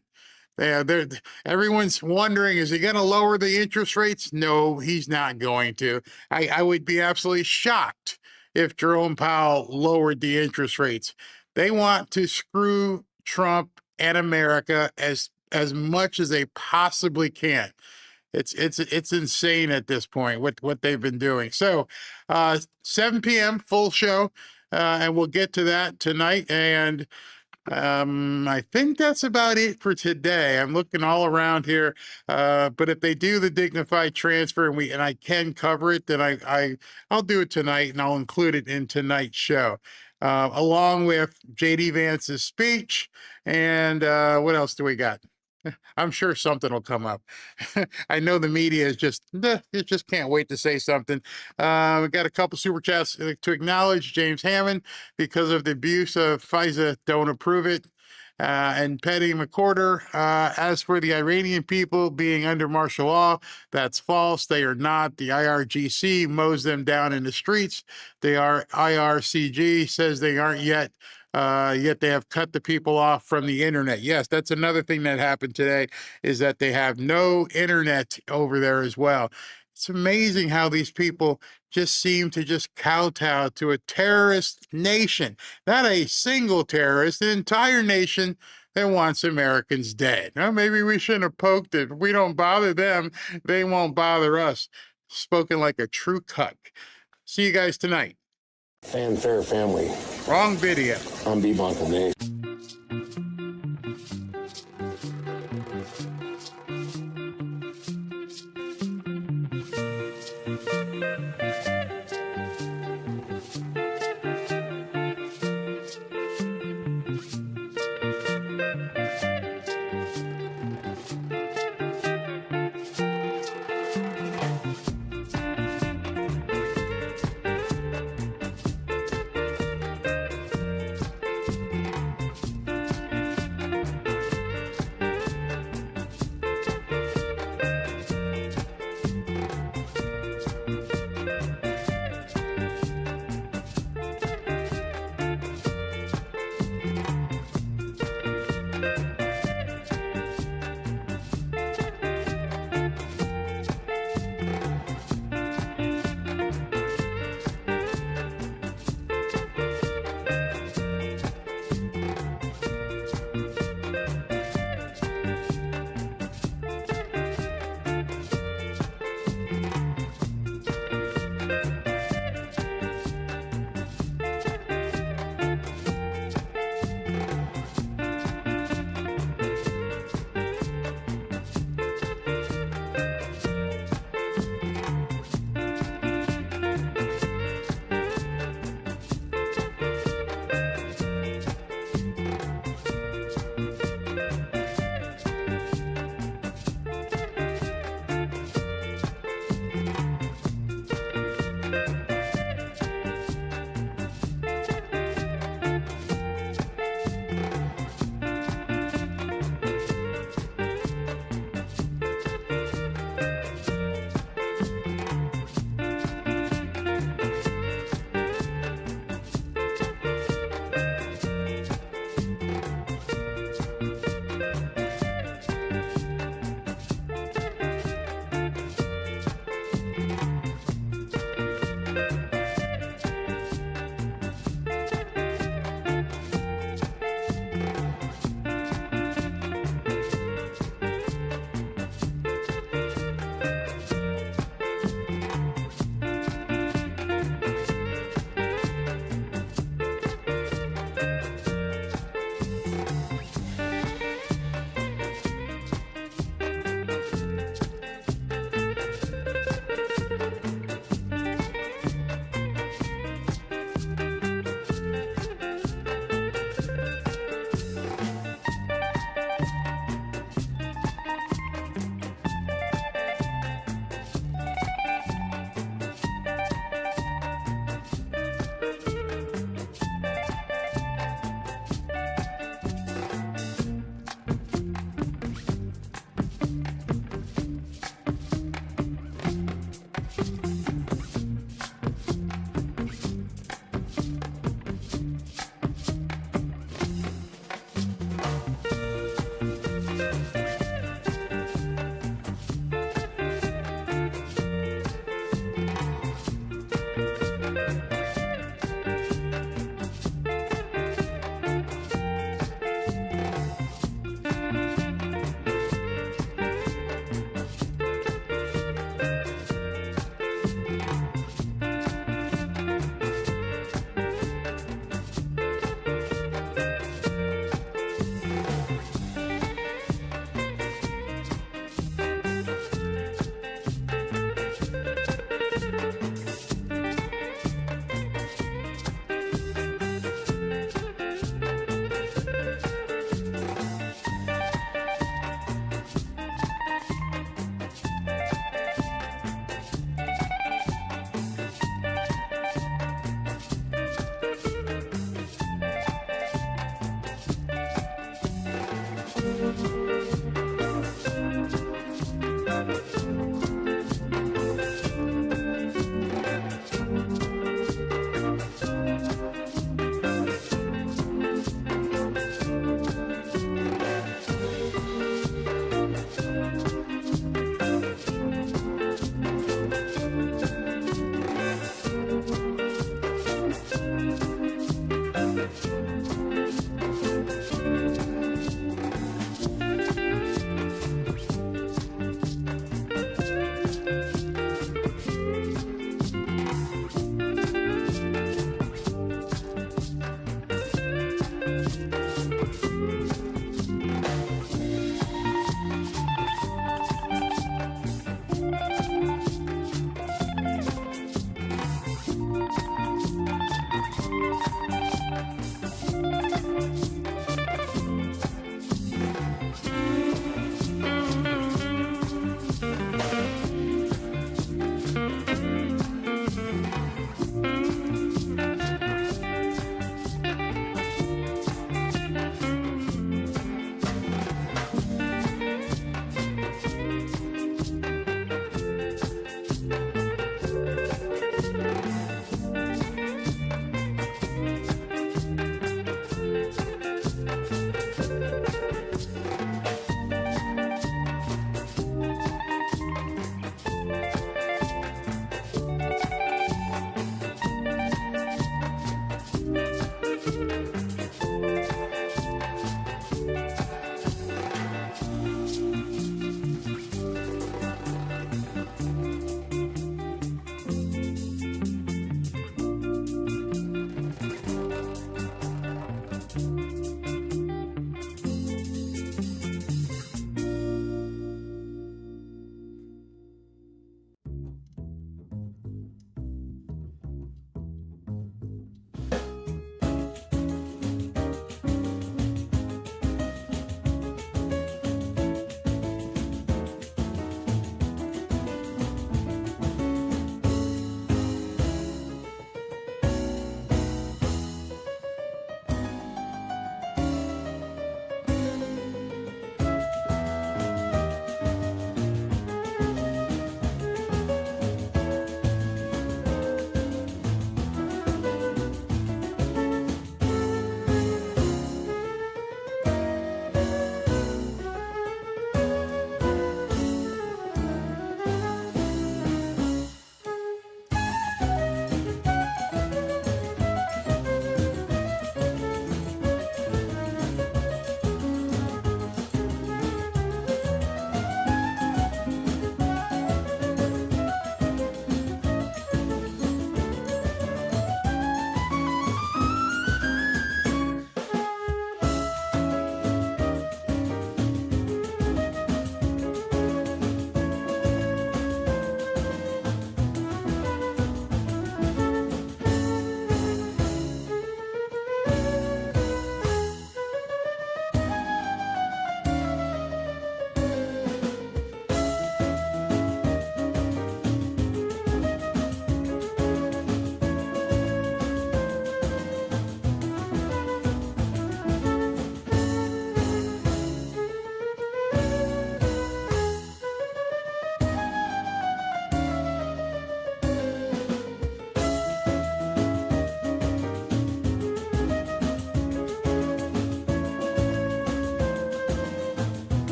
Everyone's wondering, is he going to lower the interest rates? No, he's not going to. I would be absolutely shocked if Jerome Powell lowered the interest rates. They want to screw Trump and America as much as they possibly can. It's insane at this point what they've been doing. So 7 p.m. full show, and we'll get to that tonight. And I think that's about it for today. I'm looking all around here, but if they do the dignified transfer and I can cover it, then I'll do it tonight and I'll include it in tonight's show. Along with J.D. Vance's speech and what else do we got? I'm sure something will come up. I know the media is it just can't wait to say something. We got a couple super chats to acknowledge James Hammond because of the abuse of FISA. Don't approve it. And Petty McCorder, as for the Iranian people being under martial law, that's false. They are not. The IRGC mows them down in the streets. The IRCG says they aren't yet they have cut the people off from the internet. Yes, that's another thing that happened today, is that they have no internet over there as well. It's amazing how these people just seem to just kowtow to a terrorist nation, not a single terrorist, an entire nation that wants Americans dead. Well, maybe we shouldn't have poked it. If we don't bother them, they won't bother us. Spoken like a true cuck. See you guys tonight. Fanfare family. Wrong video. I'm B-Bonk Nation.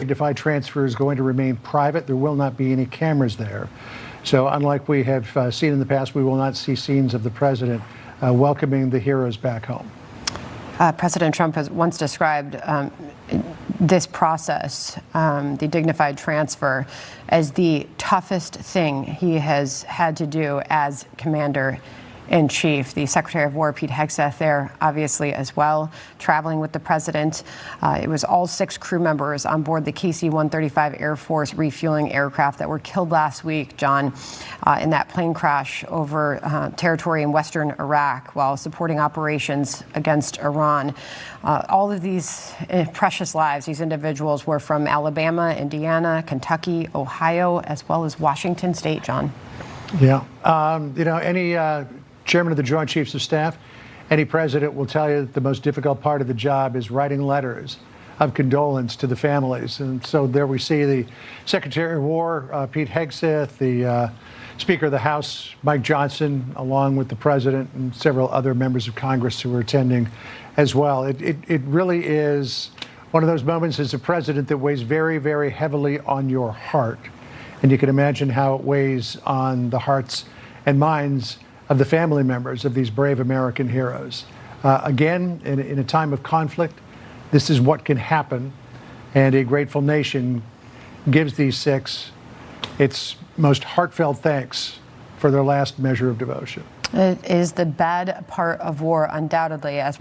Dignified transfer is going to remain private. There will not be any cameras there. So unlike we have seen in the past, we will not see scenes of the president welcoming the heroes back home. President Trump has once described this process, the dignified transfer, as the toughest thing he has had to do as commander-in-chief. The Secretary of War, Pete Hegseth, there obviously as well, traveling with the president. It was all 6 crew members on board the KC-135 Air Force refueling aircraft that were killed last week, John, in that plane crash over territory in western Iraq while supporting operations against Iran. All of these precious lives, these individuals were from Alabama, Indiana, Kentucky, Ohio, as well as Washington State, John. Yeah. Any chairman of the Joint Chiefs of Staff, any president will tell you that the most difficult part of the job is writing letters of condolence to the families. And so there we see the Secretary of War, Pete Hegseth, the Speaker of the House, Mike Johnson, along with the president and several other members of Congress who were attending as well. It really is one of those moments as a president that weighs very, very heavily on your heart. And you can imagine how it weighs on the hearts and minds of the family members of these brave American heroes. Again, in a time of conflict, this is what can happen. And a grateful nation gives these 6 its most heartfelt thanks for their last measure of devotion. It is the bad part of war, undoubtedly, as